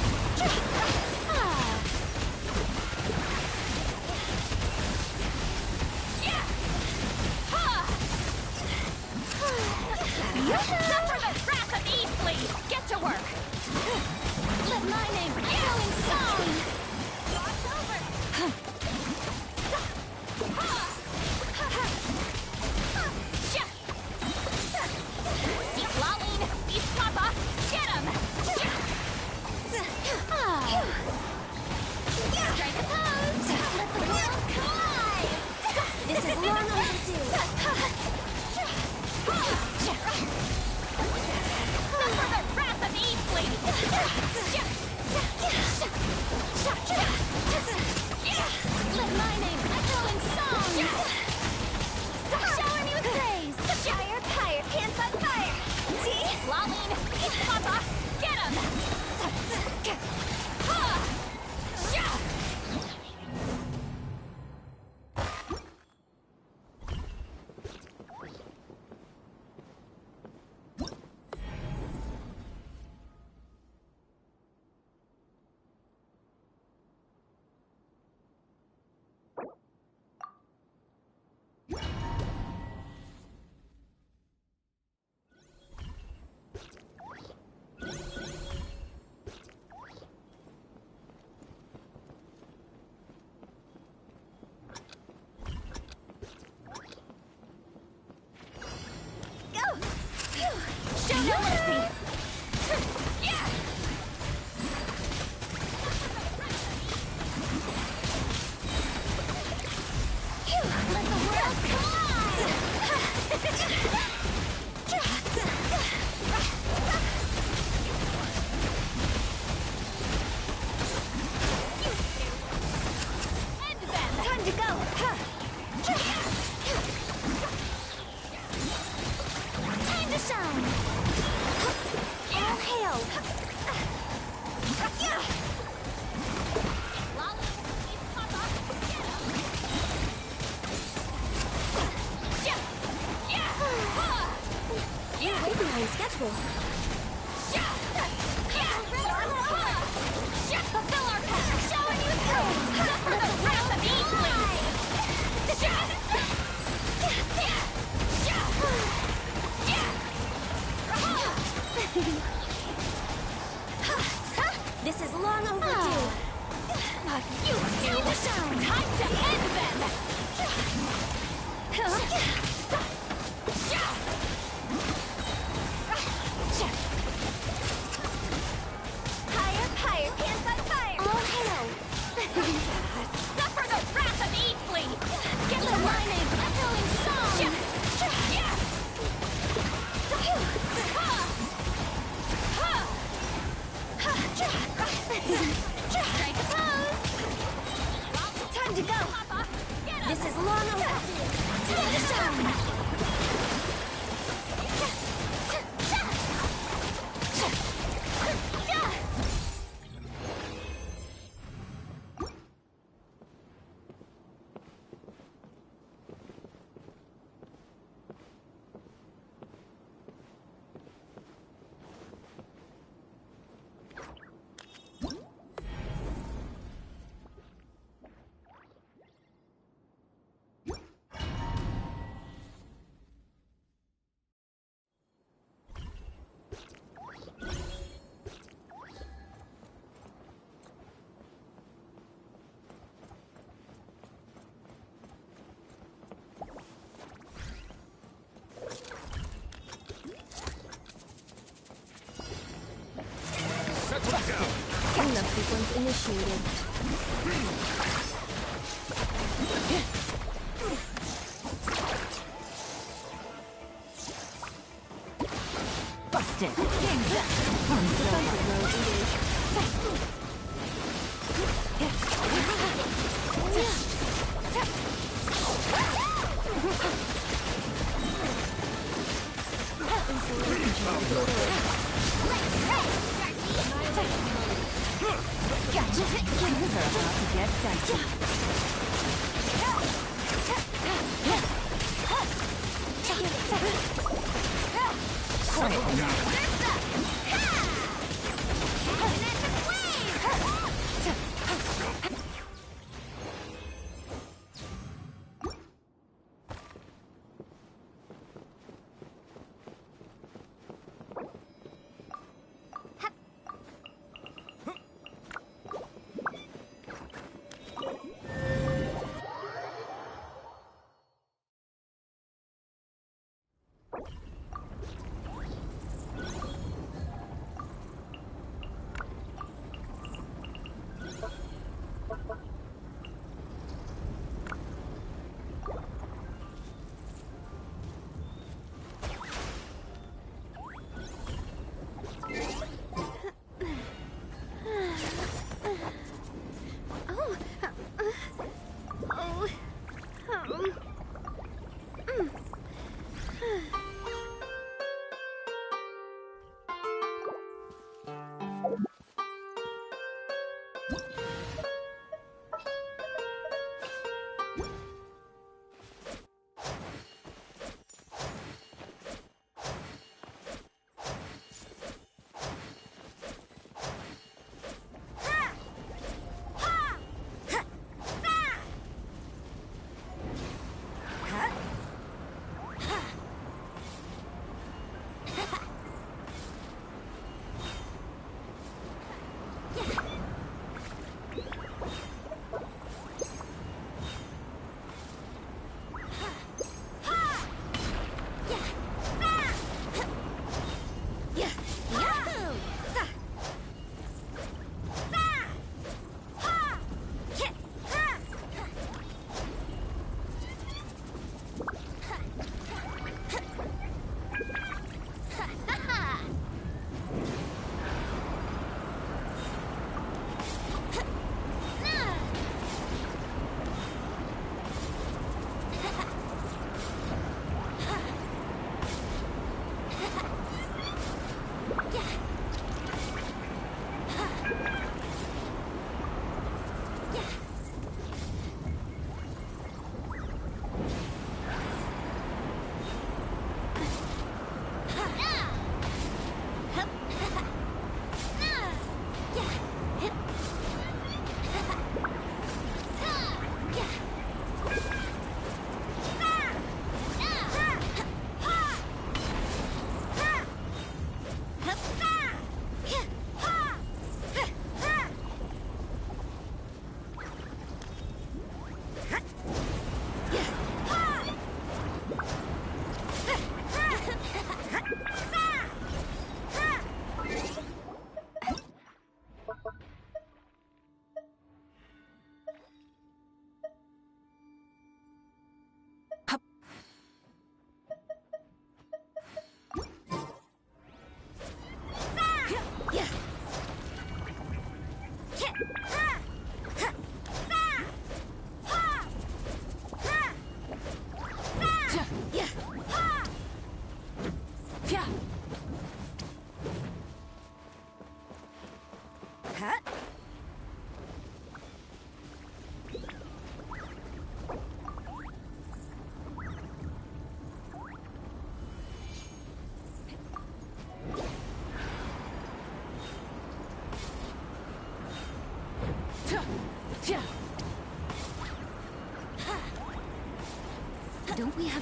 Suffer the wrath of Eastleigh! Get to work! Let my name echo in song! Watch over! Lolling! East Papa! Get him! Strike a pose! Let the world collide! This is long overdue! Suffer the wrath of Eastleigh! Show no mercy! Yeah! Let the world collide! Time to go! Time to shine! All hail! You're way behind schedule. Fulfill our path! Showing you through! Suffer the wrath of easily! This is long overdue. You steal the shine! Time to end them! Higher, higher, pants on fire! All hail! Suffer the wrath of Eatly! Get the lining! Echoing song! Strike a pose! Time to go! This is long overdue! Time to shine! Cleanup sequence initiated. Busted. Defensive mode engaged. Gotcha! Things are about to get dicey.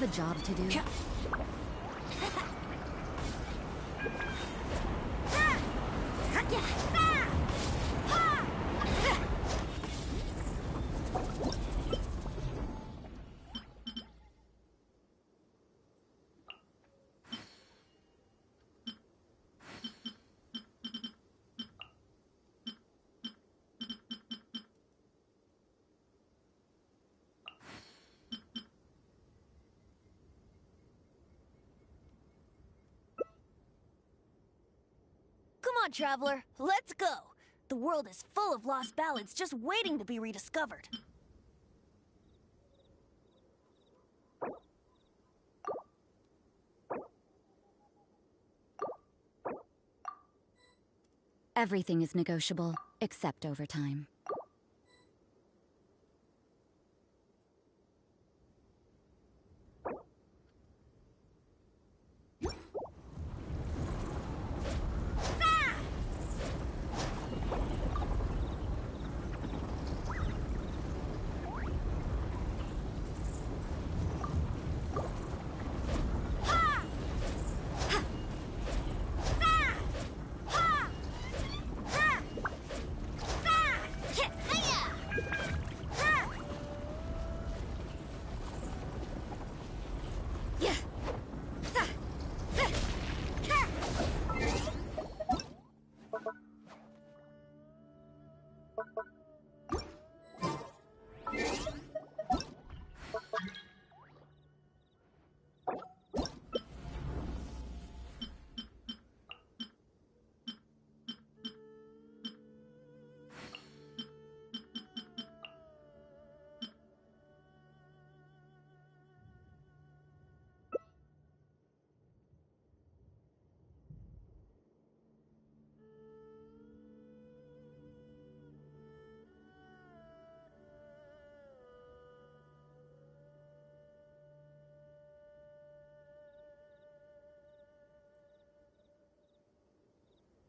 have a job to do? Come on, traveler, let's go. The world is full of lost ballads just waiting to be rediscovered. Everything is negotiable, except overtime.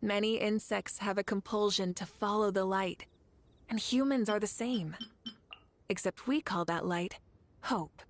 Many insects have a compulsion to follow the light, and humans are the same. Except we call that light hope.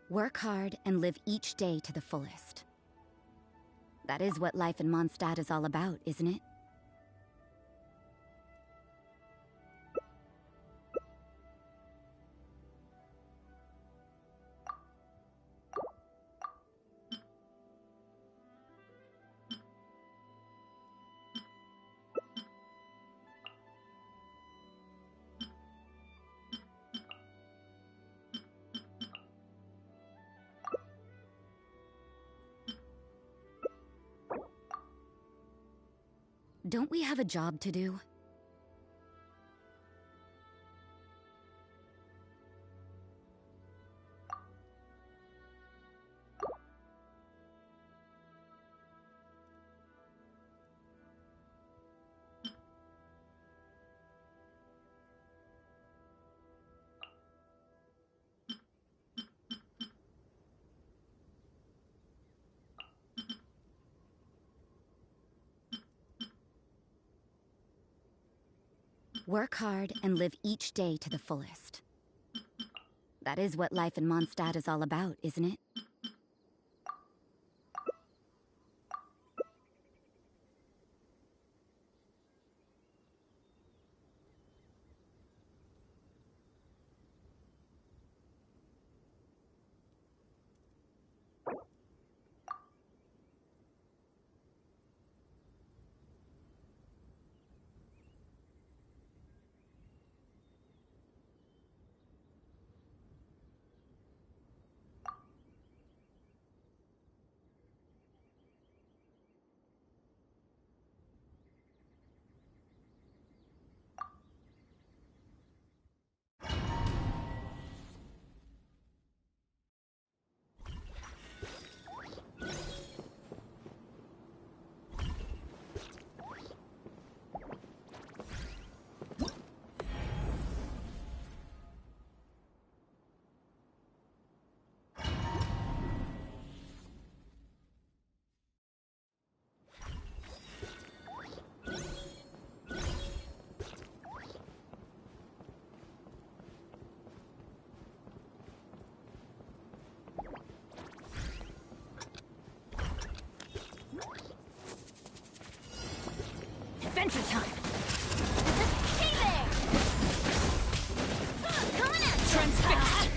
Work hard and live each day to the fullest. That is what life in Mondstadt is all about, isn't it? Don't we have a job to do? Work hard and live each day to the fullest. That is what life in Mondstadt is all about, isn't it? Adventure time! Hey there! Coming at you! Transfixed!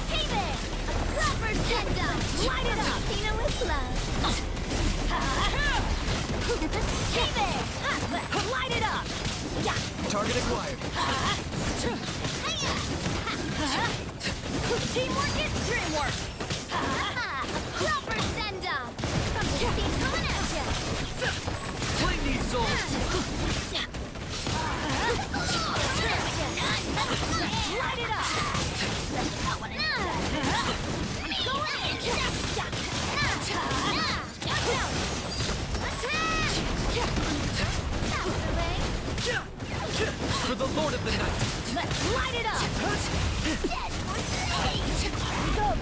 Hey there! A clever send-up! Light it up! Tina with love! Hey there! Light it up! Target acquired. Teamwork is dreamwork! Clever send-up! Coming at you! Flame these souls! Light it up! Go in! For the Lord of the Night! Let's light it up! Go!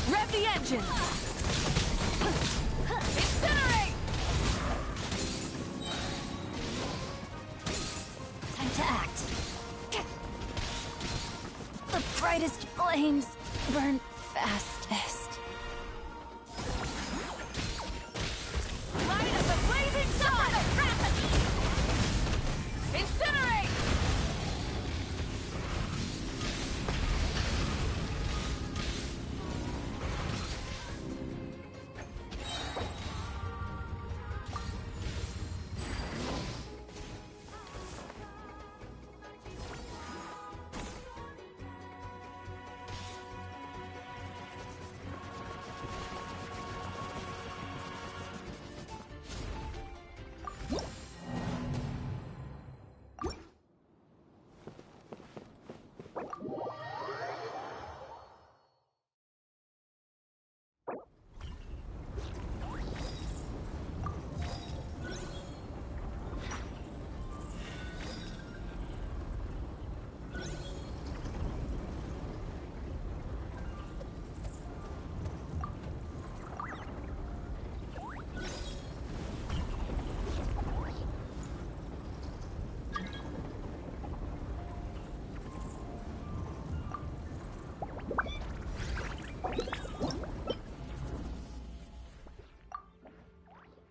Rev the engines! Incinerate! Time to act. The brightest flames burn fastest. Light up the blazing sun! Incinerate!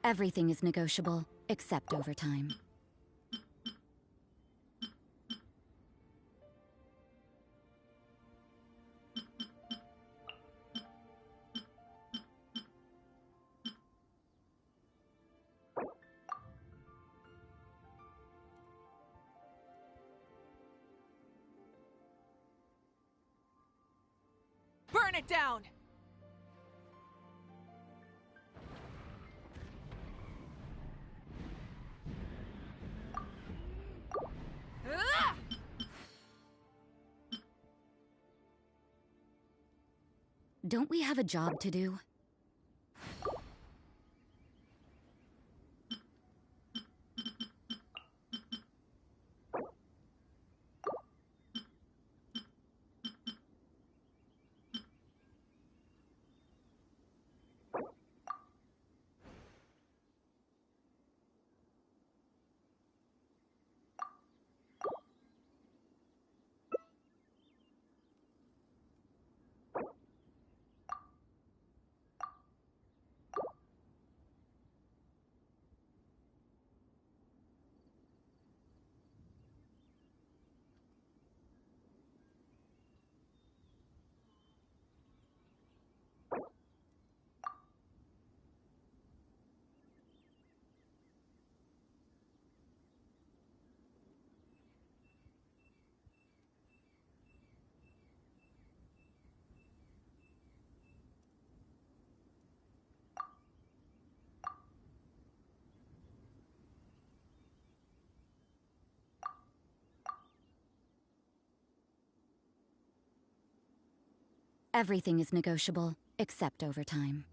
Everything is negotiable, except overtime. Burn it down! Don't we have a job to do? Everything is negotiable, except overtime.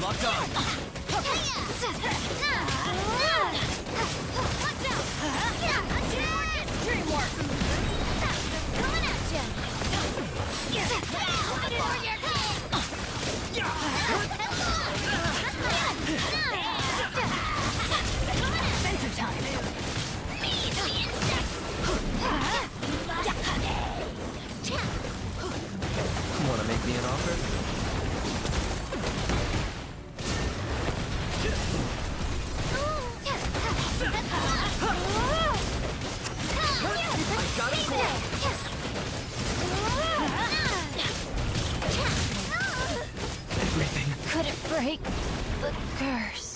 Locked on. Dreamwork! Coming at ya! Center time! Meet the insects! Wanna make me an offer? I got it cool. Everything couldn't break the curse.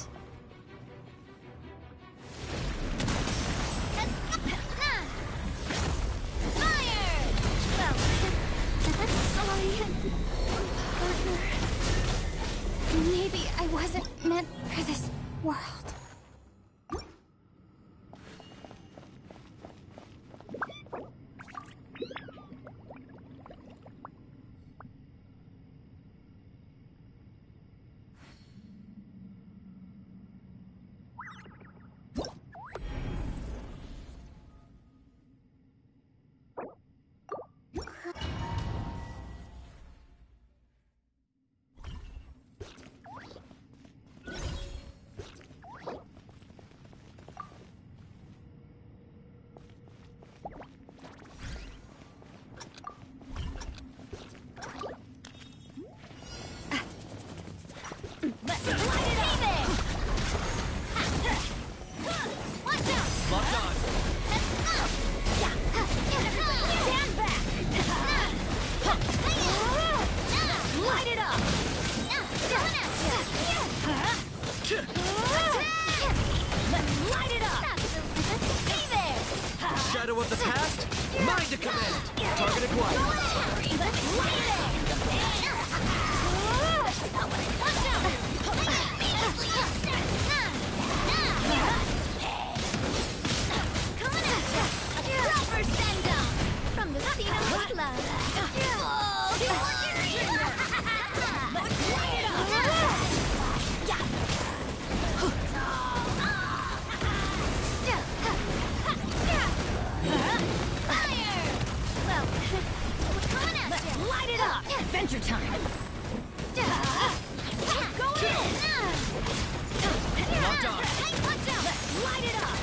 Maybe I wasn't meant for this world. shadow of the past, mine to command. Target acquired. Proper send-off from the scene of blood. Light it up! Adventure time! Go in! Locked on. Light it up!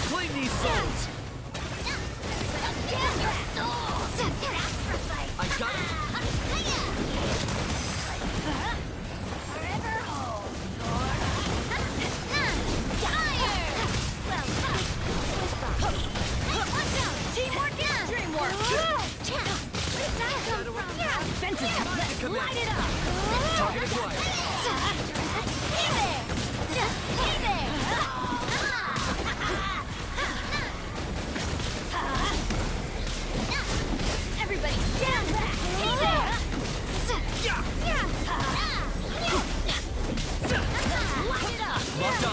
Claim these souls. I got it. Light it up! Target acquired. Everybody stand back! Hey there! Light it up! Locked on.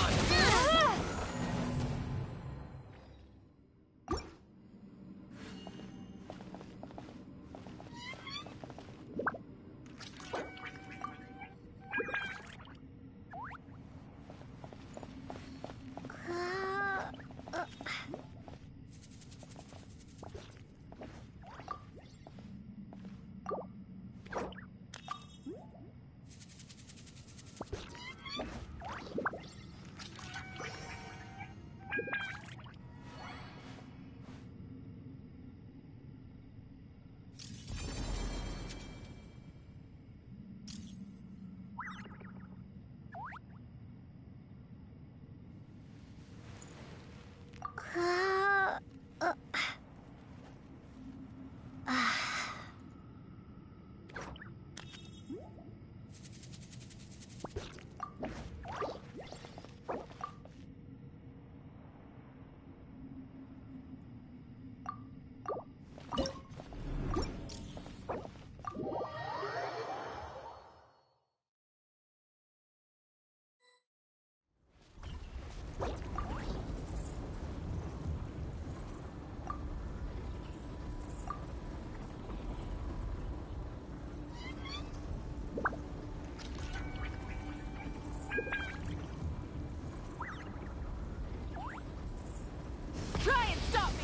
Try and stop me!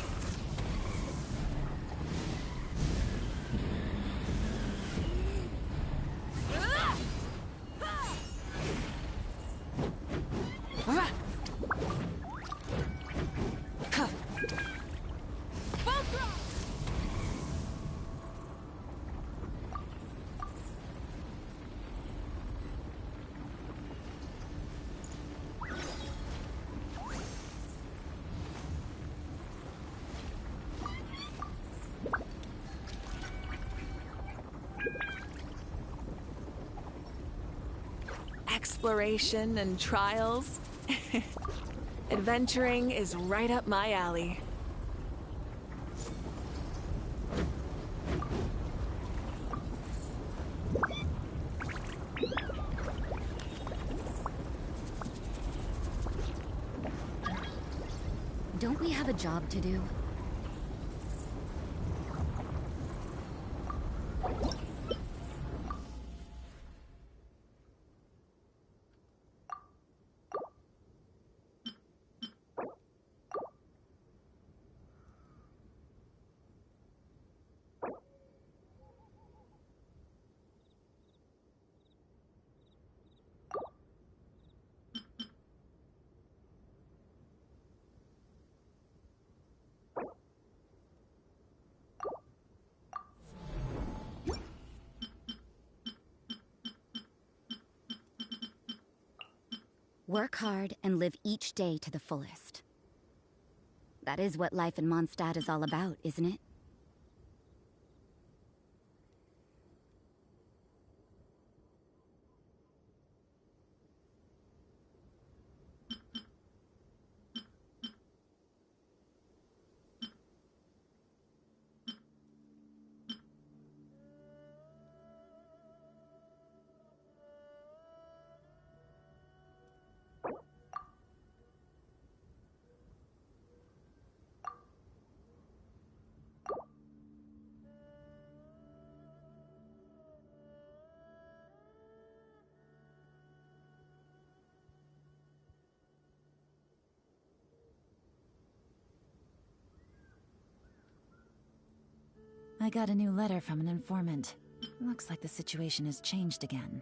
Exploration and trials. Adventuring is right up my alley. Don't we have a job to do? Work hard and live each day to the fullest. That is what life in Mondstadt is all about, isn't it? I got a new letter from an informant. Looks like the situation has changed again.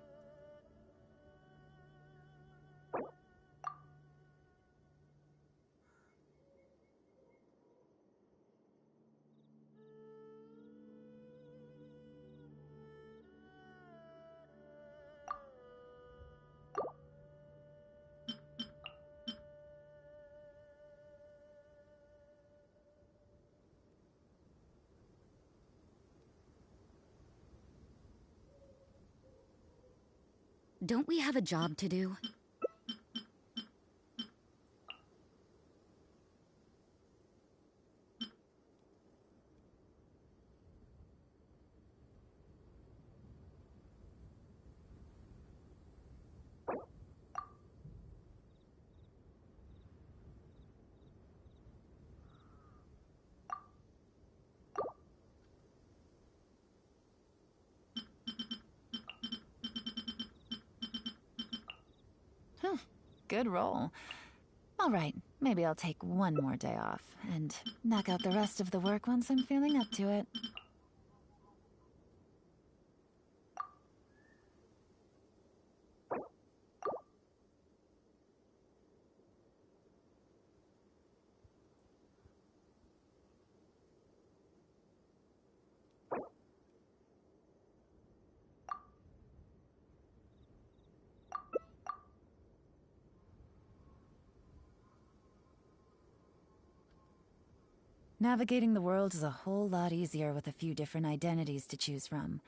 Don't we have a job to do? Good roll. Alright, maybe I'll take one more day off, and knock out the rest of the work once I'm feeling up to it. Navigating the world is a whole lot easier with a few different identities to choose from.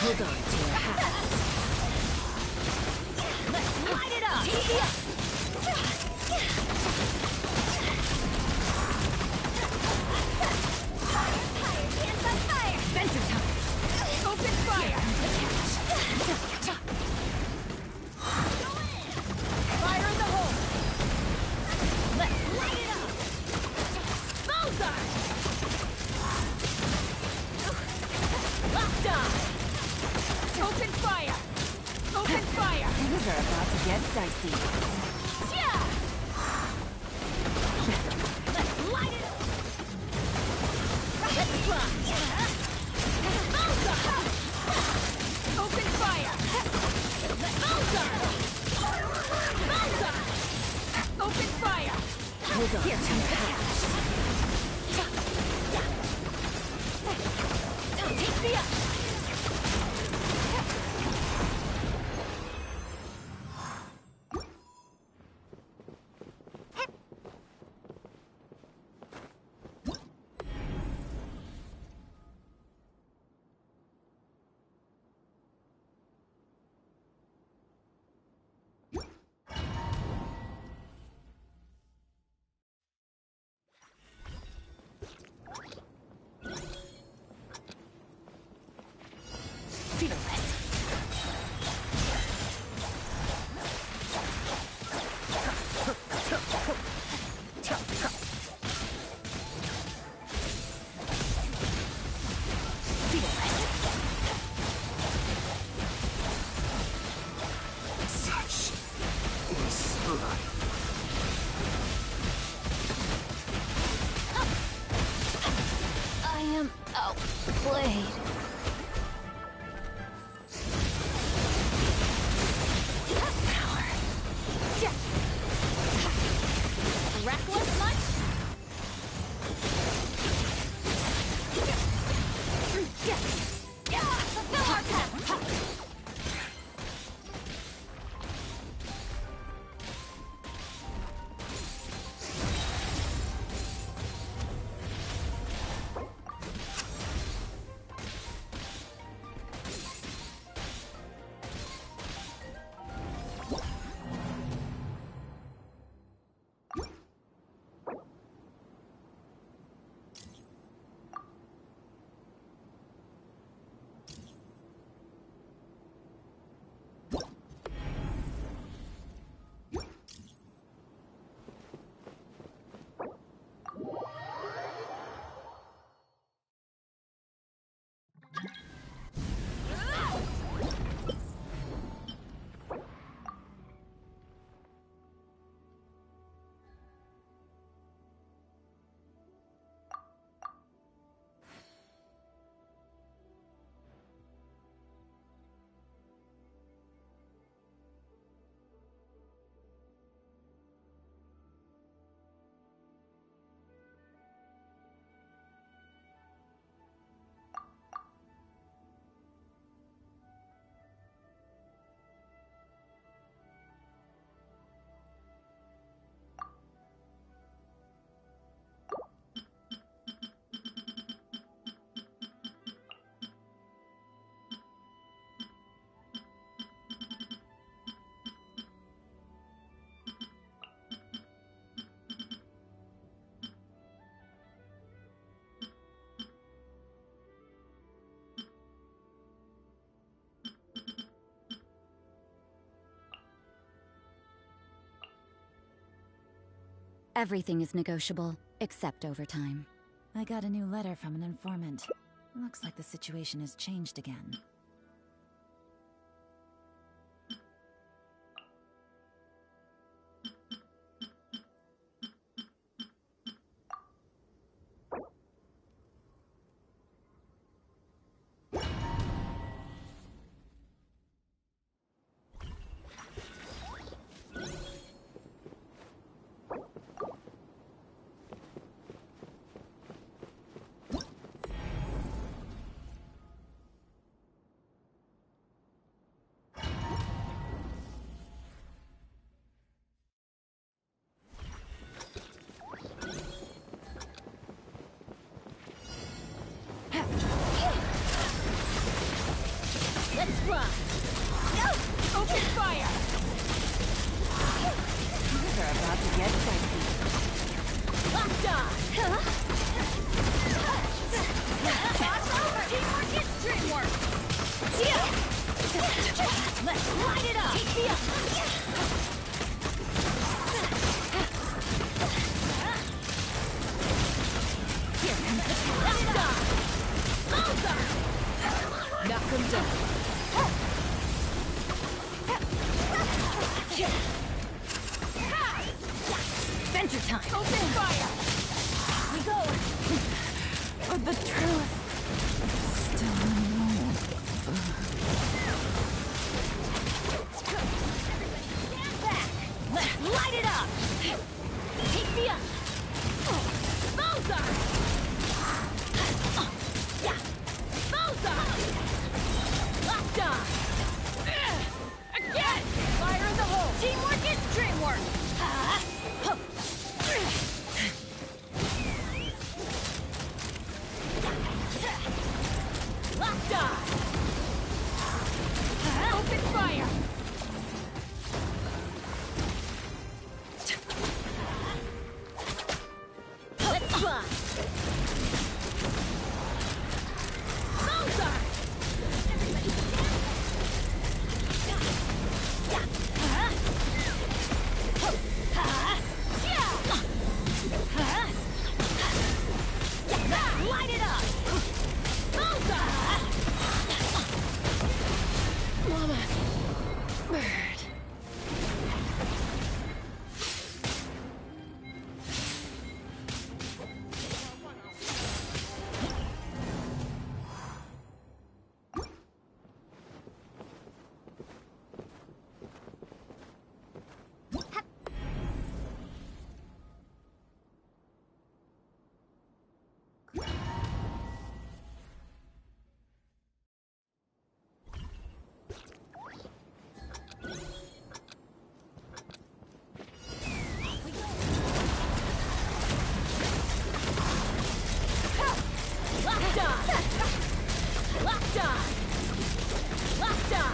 Hold on to your hats. Let's light it up! Hands on fire! Fencer time! Open fire! Fire in the hole! Let's light it up! Bullseye! Locked on! Open fire! Open fire! Things are about to get dicey. Yeah! Let's light it up! Let's try! Bullseye! Open fire! Bullseye! Bullseye! Open fire! Hold on. Here to the house. Take me up! I am outplayed. Everything is negotiable, except overtime. I got a new letter from an informant. Looks like the situation has changed again. Let's run! No! Open fire! Things are about to get dicey. Locked on! Teamwork is dreamwork! Let's light it up! Take me up! Here comes the locked on! Bullseye! Knock him down. Venture time! Open fire! We go! But the truth still unknown. Stand back! Let's light it up! Take me up! Bullseye! Bullseye! Locked on! Again! Fire in the hole! Teamwork is dreamwork! Locked on! Open fire! Let's fly! Bullseye! Everybody light it up! Bullseye! Mama! Bird. Locked on! Locked on! Locked on!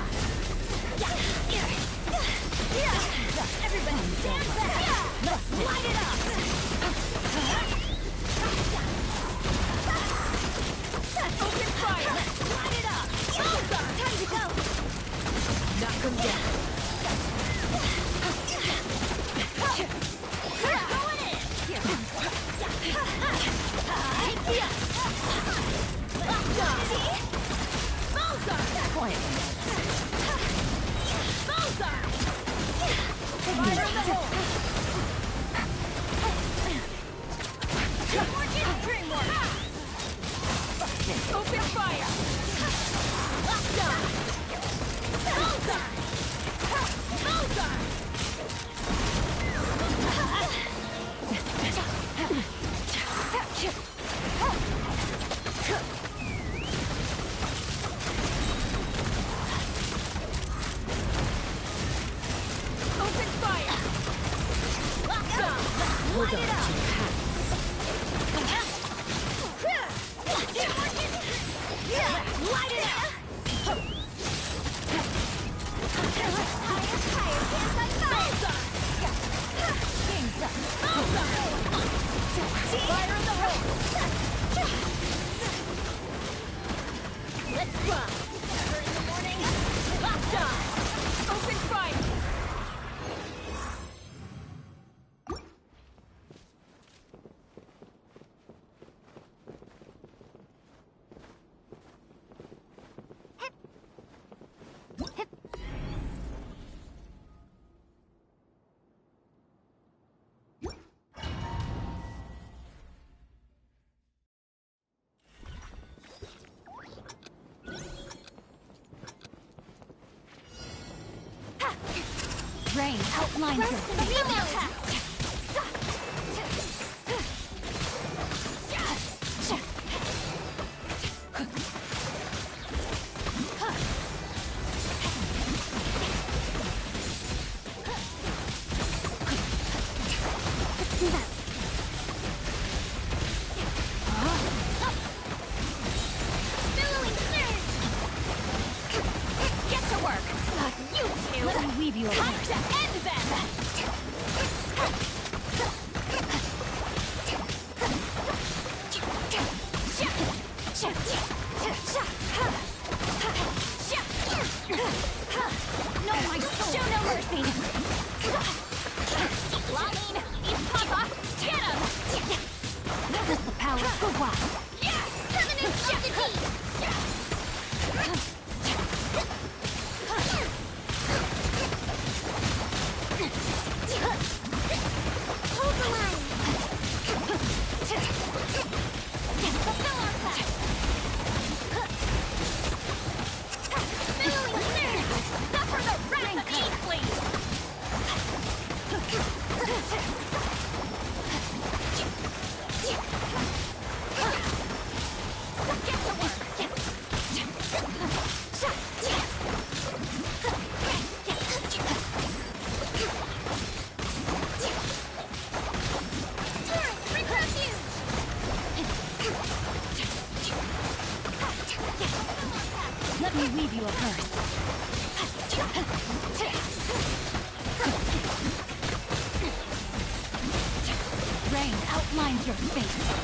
Everybody stand back! Let's light it up! Open fire! Let's light it up! Bullseye! Time to go! Knock him down! We're going in! Take me up! Locked on! Bullseye! Quiet. Bullseye! Fire in the hole! Teamwork is dreamwork! Open fire! Locked on! Bullseye! Bullseye! Open fire! Locked on! Hold on to your hats. outlines your face.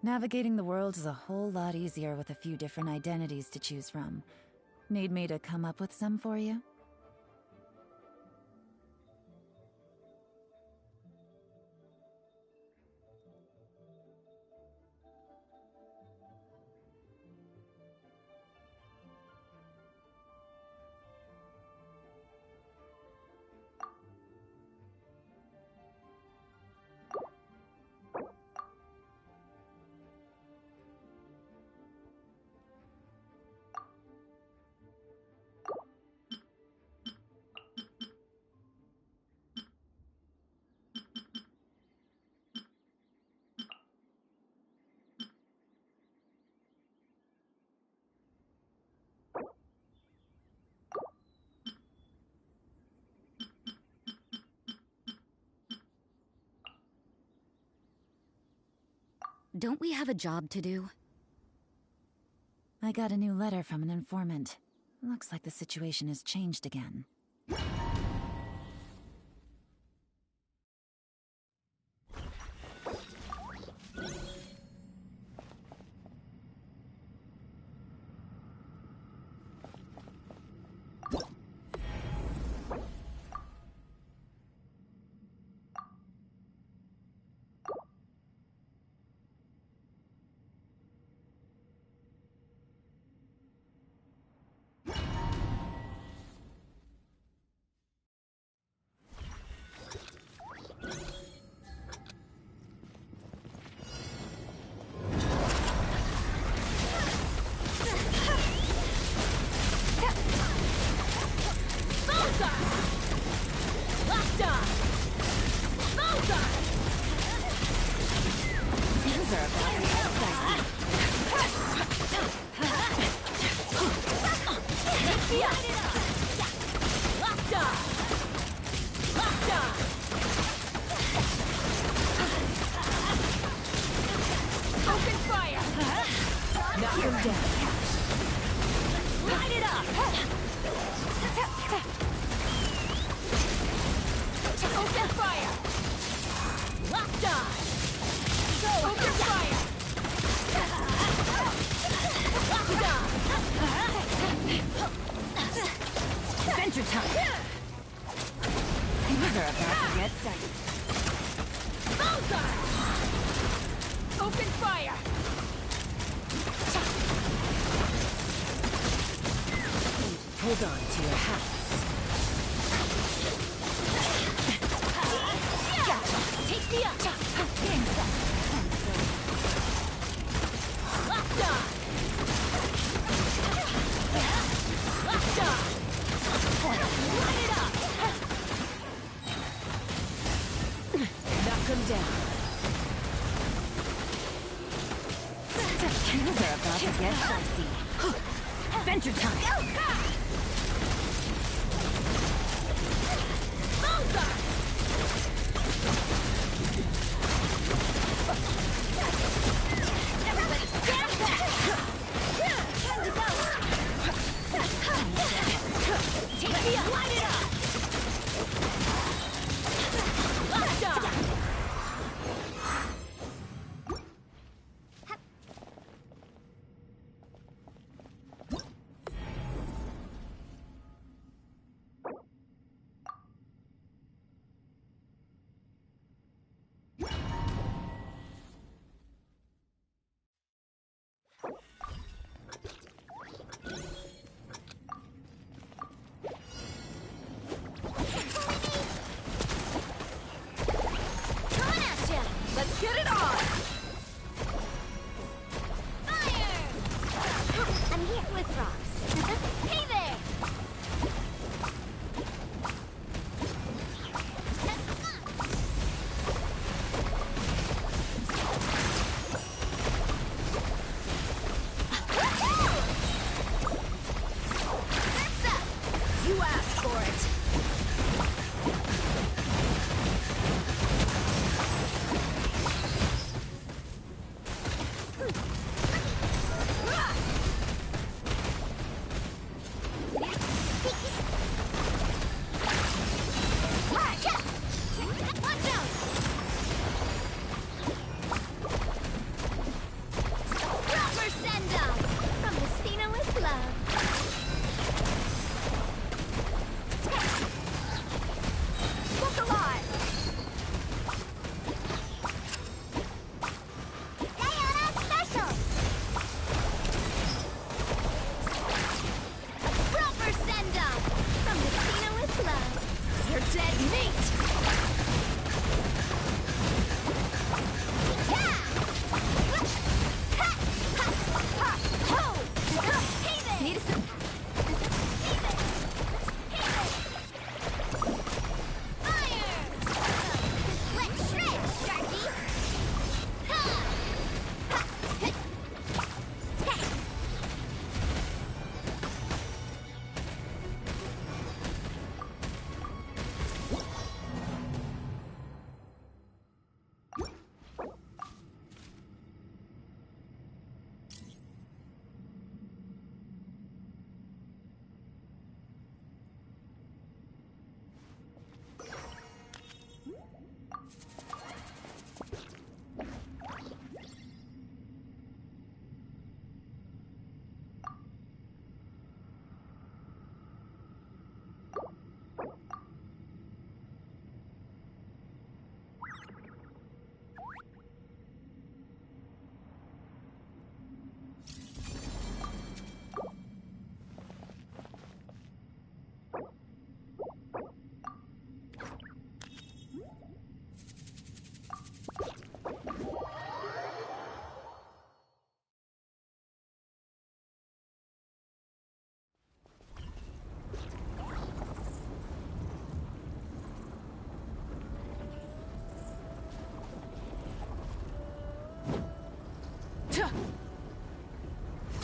Navigating the world is a whole lot easier with a few different identities to choose from. Need me to come up with some for you? Don't we have a job to do? I got a new letter from an informant. Looks like the situation has changed again.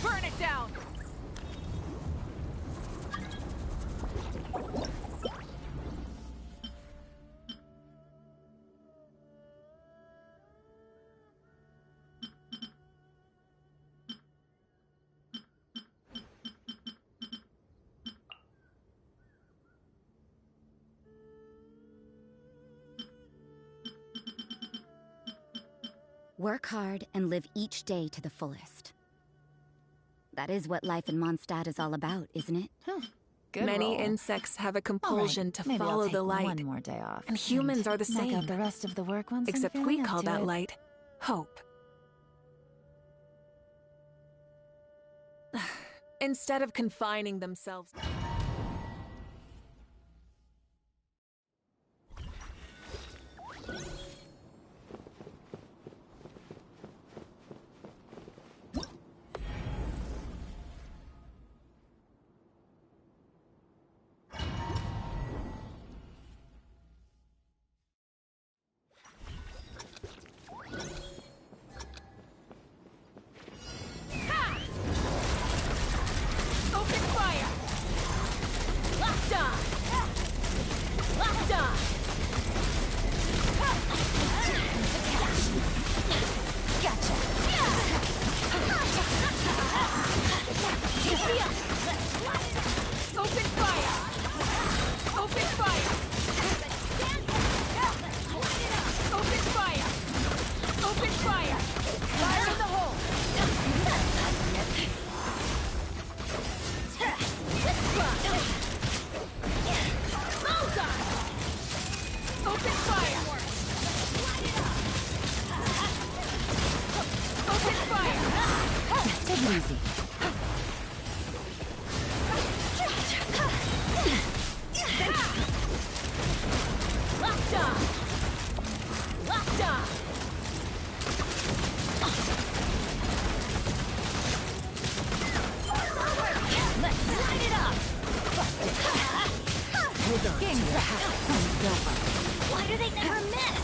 Burn it down! Work hard and live each day to the fullest. That is what life in Mondstadt is all about, isn't it? Good Many roll. insects have a compulsion All right, to maybe follow I'll take the light. one more day off. And humans are the knock same. out the rest of the work once I'm Except we feeling up call to that it. light hope. Instead of confining themselves. Open fire! Locked on! Locked on! Gotcha! Open fire! Open fire! Open fire! Open fire! Fire in the hole! Open fire! Open fire! Take it easy. Locked on! Locked on! Let's light it up! Hold on. Game's up. Why do they never miss?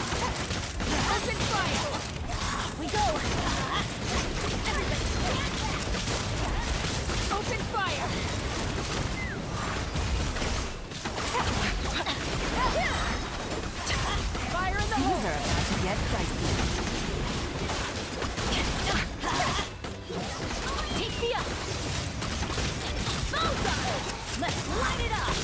Open fire! We go! Open fire! Fire in the hole! These are about to get dicey. Take me up! Bullseye! Let's light it up!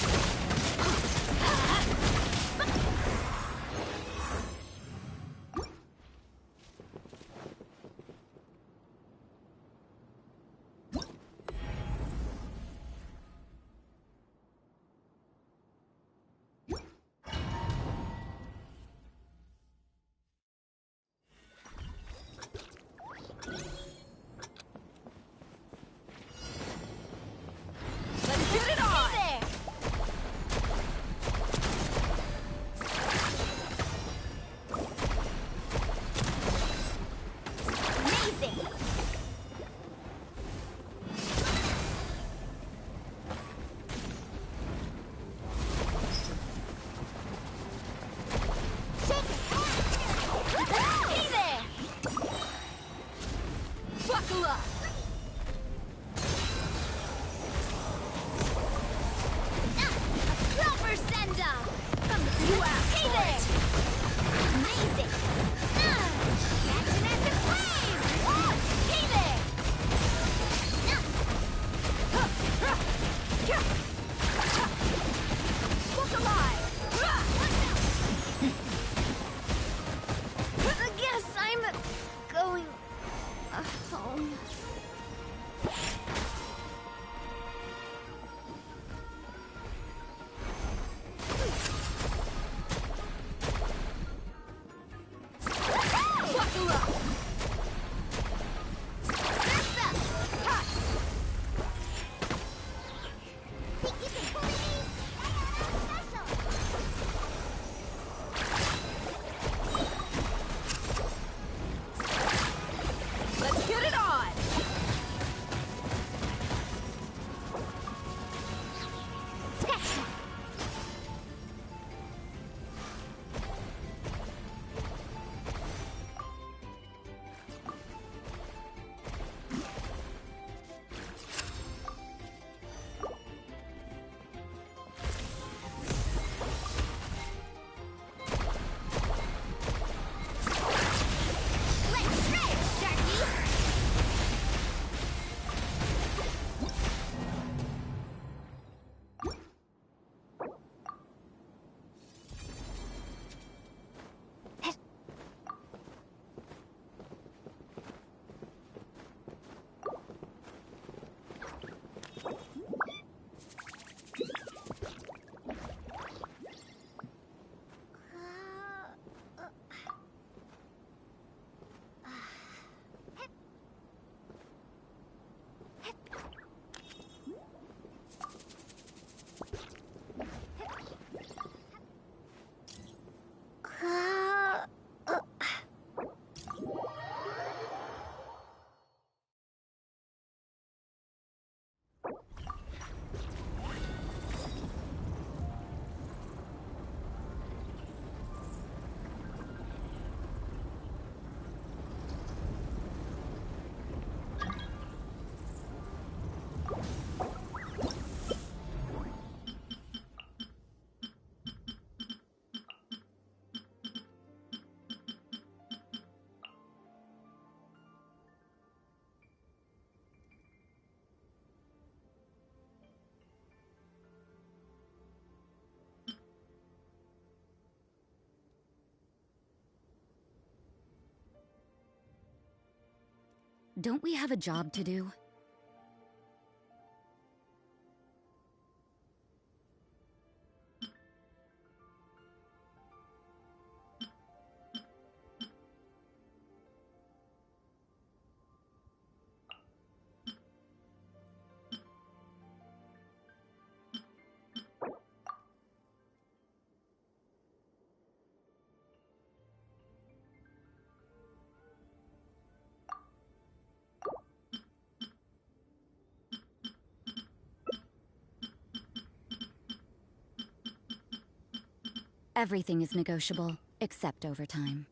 Let's get it on! Amazing! Shake it! Hey there! Buckle up! Proper send-up! From the you asked for it! Amazing! Action as a flame! Hey there! Look alive! I guess I'm going home. Buckle up! Sister! Hot! Think you can bully me? Let's get it on! Don't we have a job to do? Everything is negotiable, except overtime.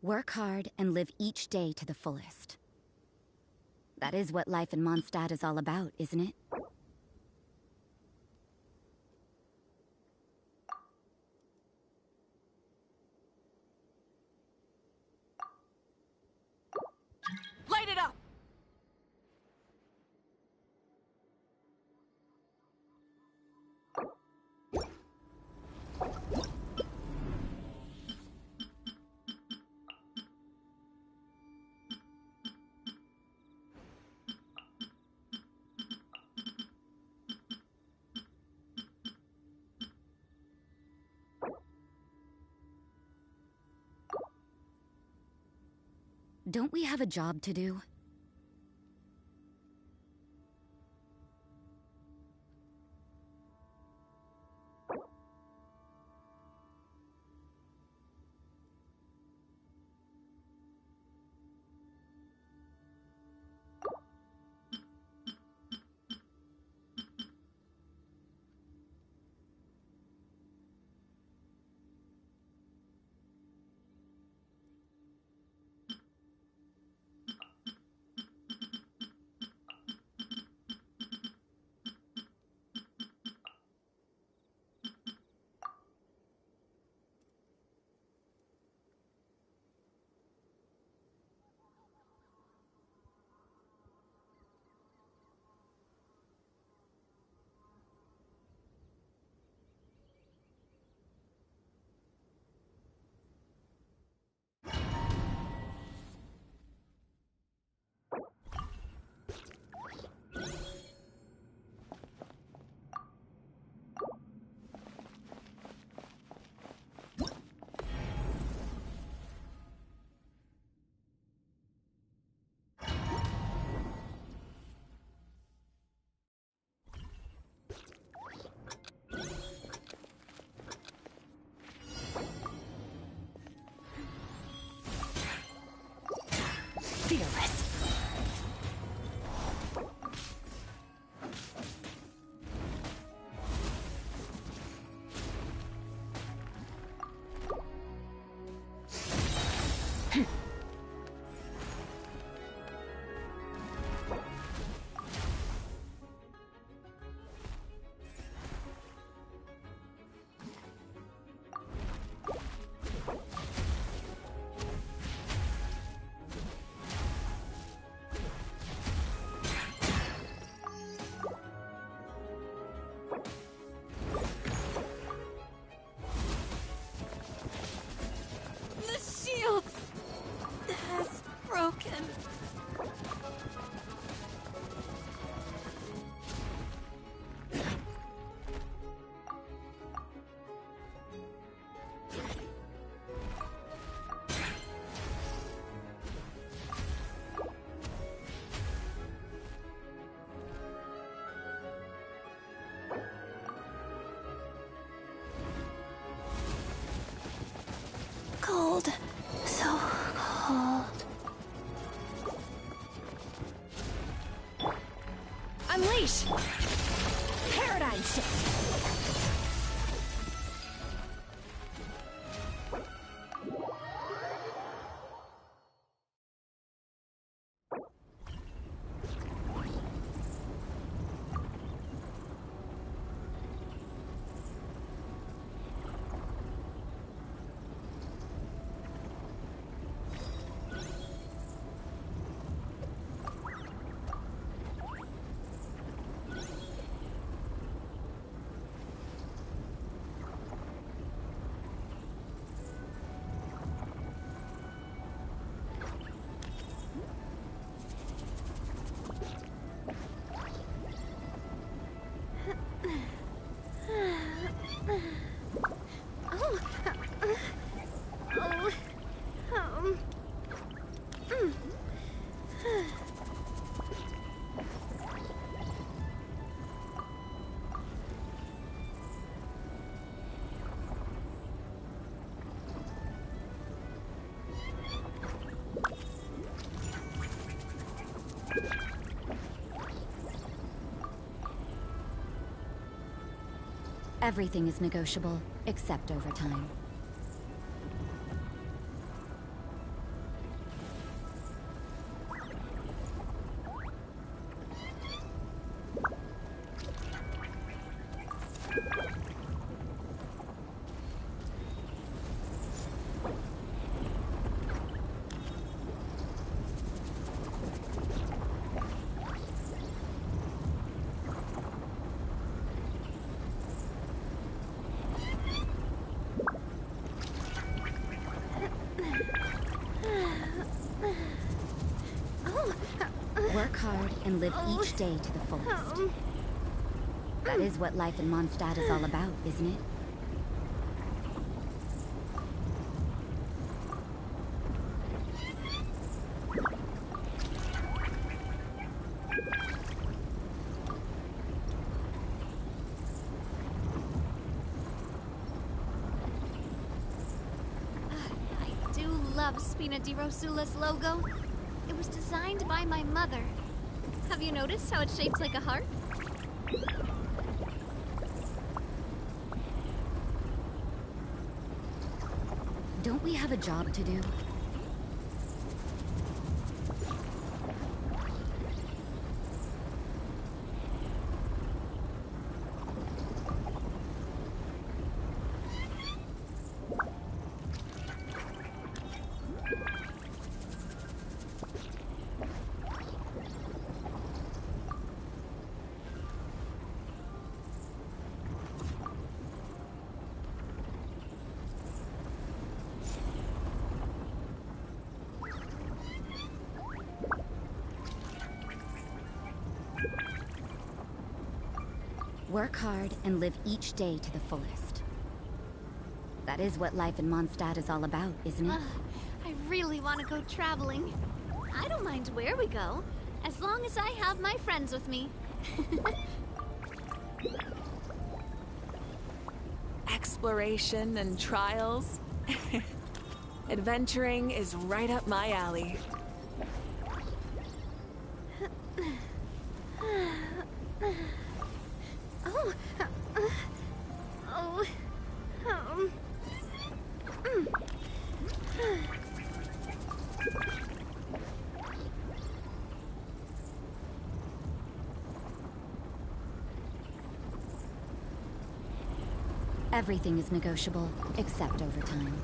Work hard and live each day to the fullest. That is what life in Mondstadt is all about, isn't it? Light it up! Don't we have a job to do? Fearless. Unleash! Paradigm shift! Everything is negotiable, except overtime. Work hard and live each day to the fullest. That is what life in Mondstadt is all about, isn't it? I do love Spina di Rosula's logo. It was designed by my mother. Have you noticed how it's shaped like a heart? Don't we have a job to do? Work hard and live each day to the fullest. That is what life in Mondstadt is all about, isn't it? I really want to go traveling. I don't mind where we go, as long as I have my friends with me. Exploration and trials. Adventuring is right up my alley. Everything is negotiable, except overtime.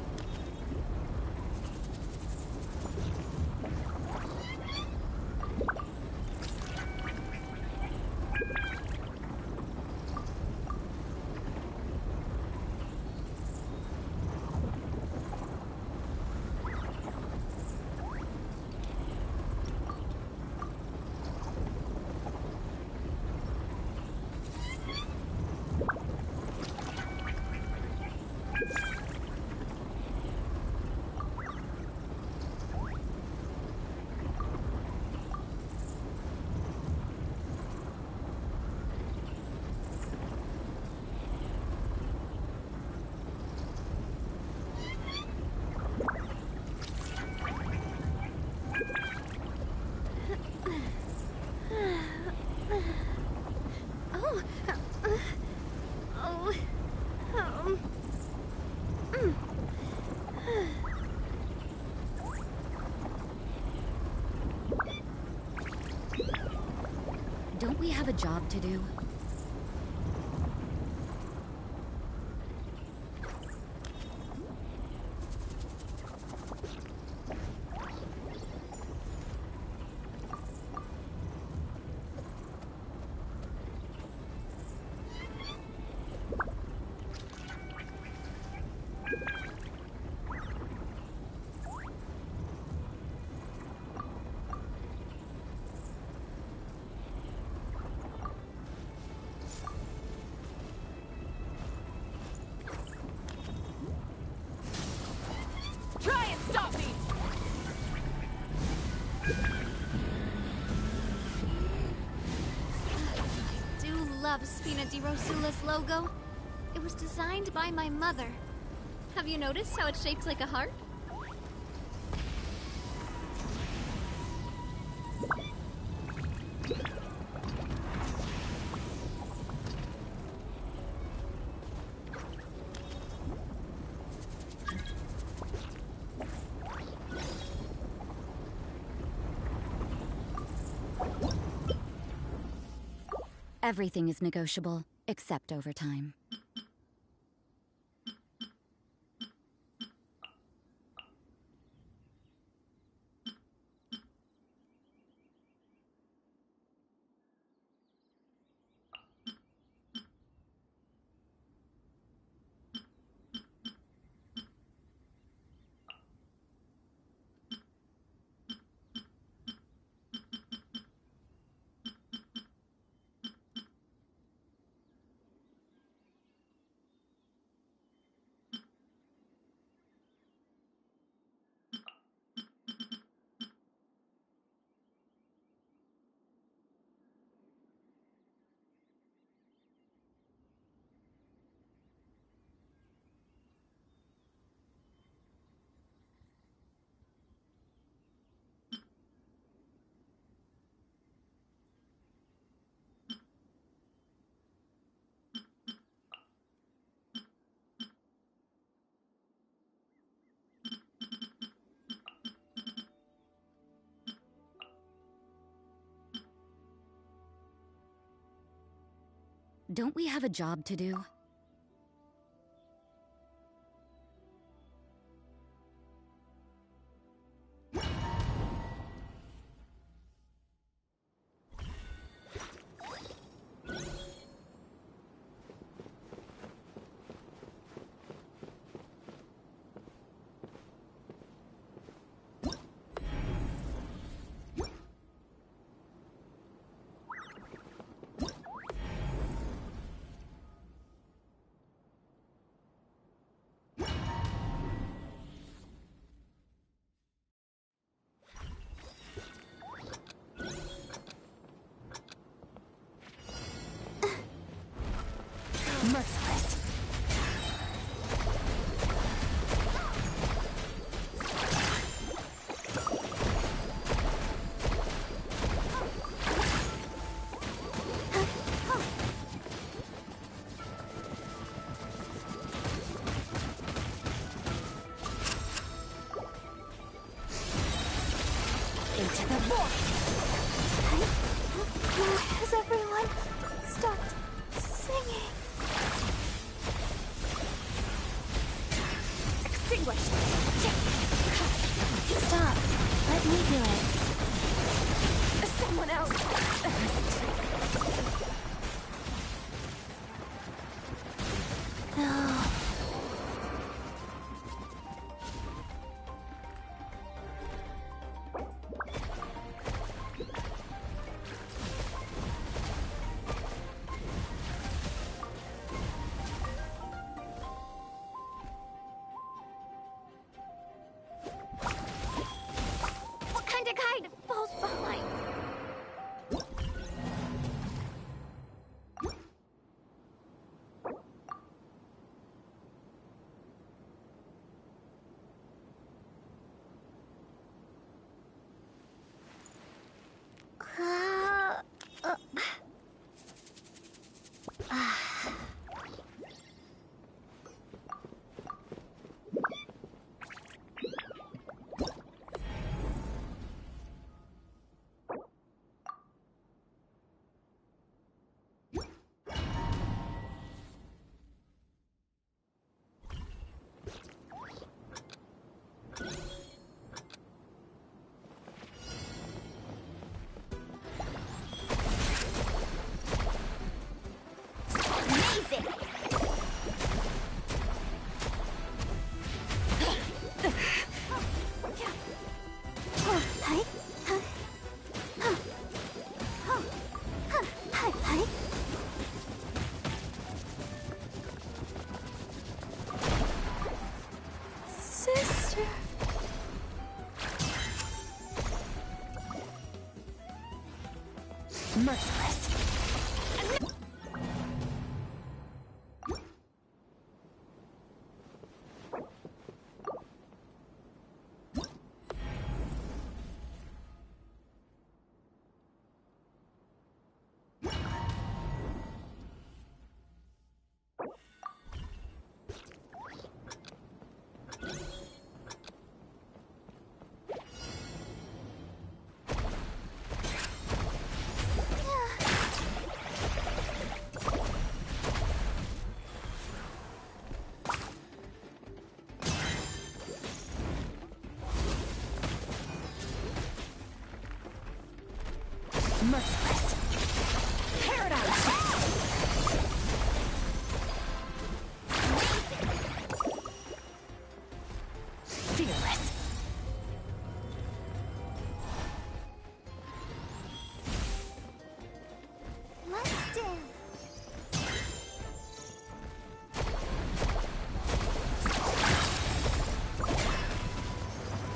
Don't we have a job to do? Try and stop me! I do love Spina di Rosula's logo. It was designed by my mother. Have you noticed how it's shaped like a heart? Everything is negotiable, except overtime. Don't we have a job to do? Merciless. Into the void! Why has everyone stopped singing? Extinguished! Stop. Let me do it. Someone else! No. What kind of guide falls behind? Merciless. Merciless. Paradise. Fearless. Let's dance.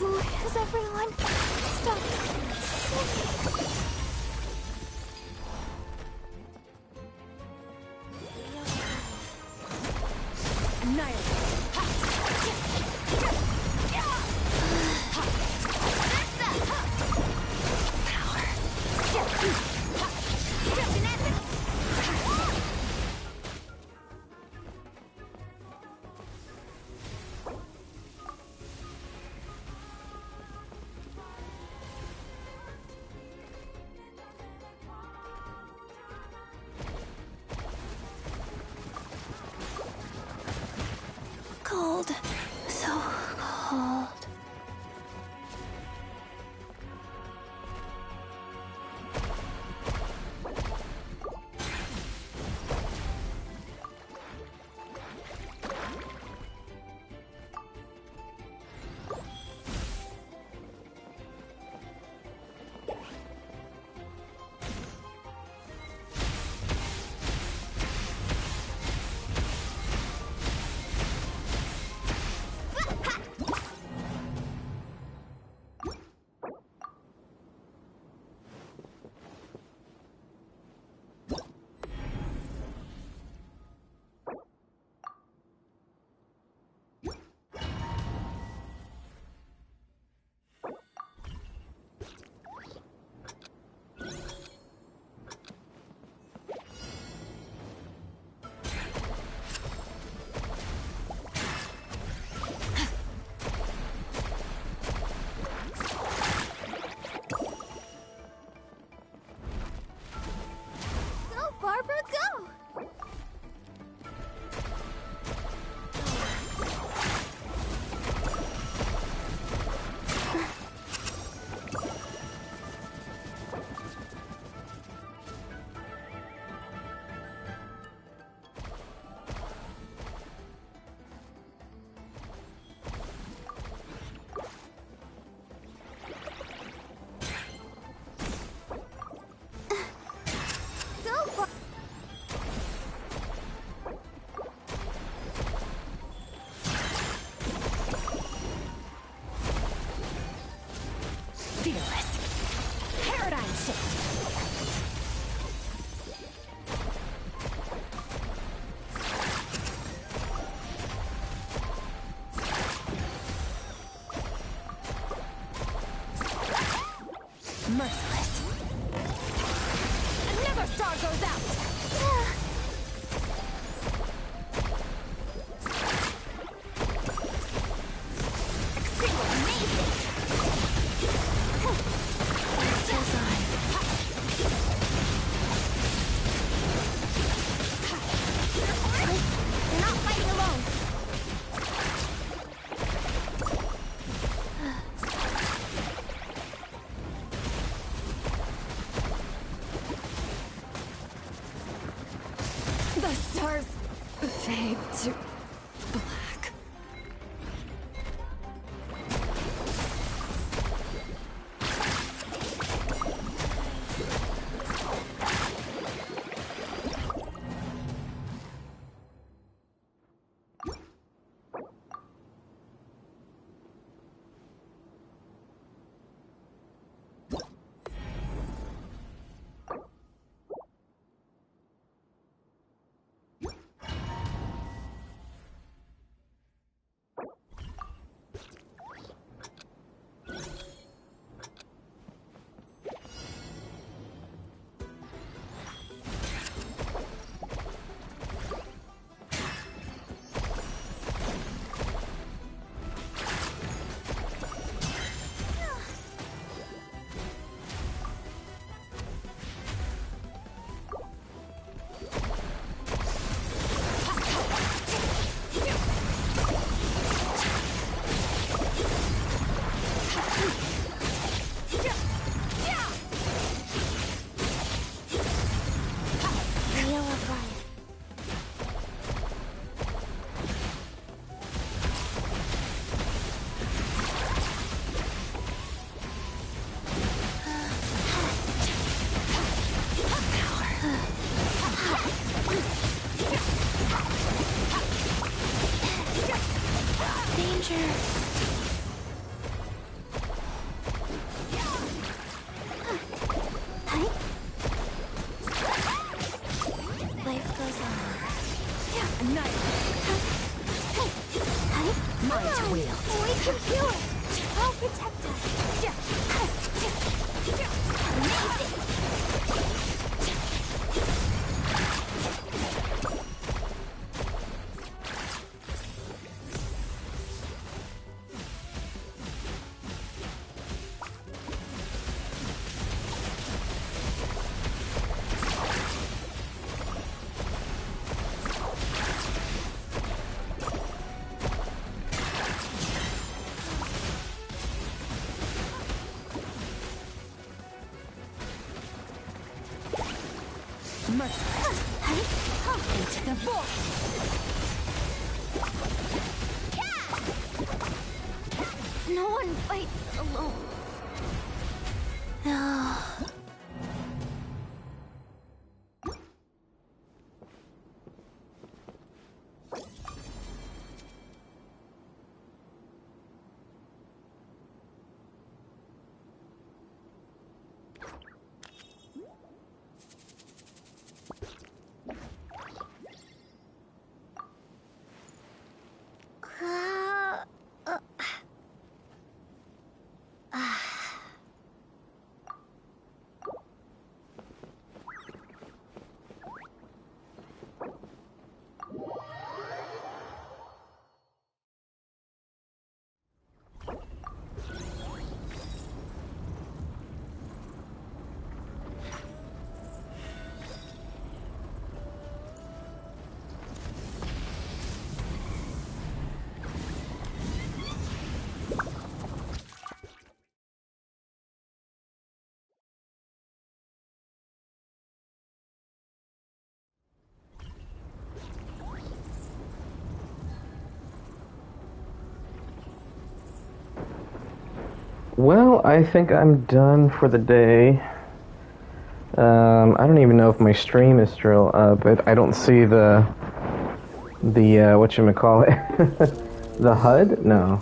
Why is everyone stop singing? Cold. So cold. Barbara, go! Fearless. Paradigm shift. Merciless. Another star goes out. The stars fade to black. We can do it! I'll protect us! Into the force! No one fights alone. Well, I think I'm done for the day. I don't even know if my stream is still up. I don't see the whatchamacallit, the HUD? No.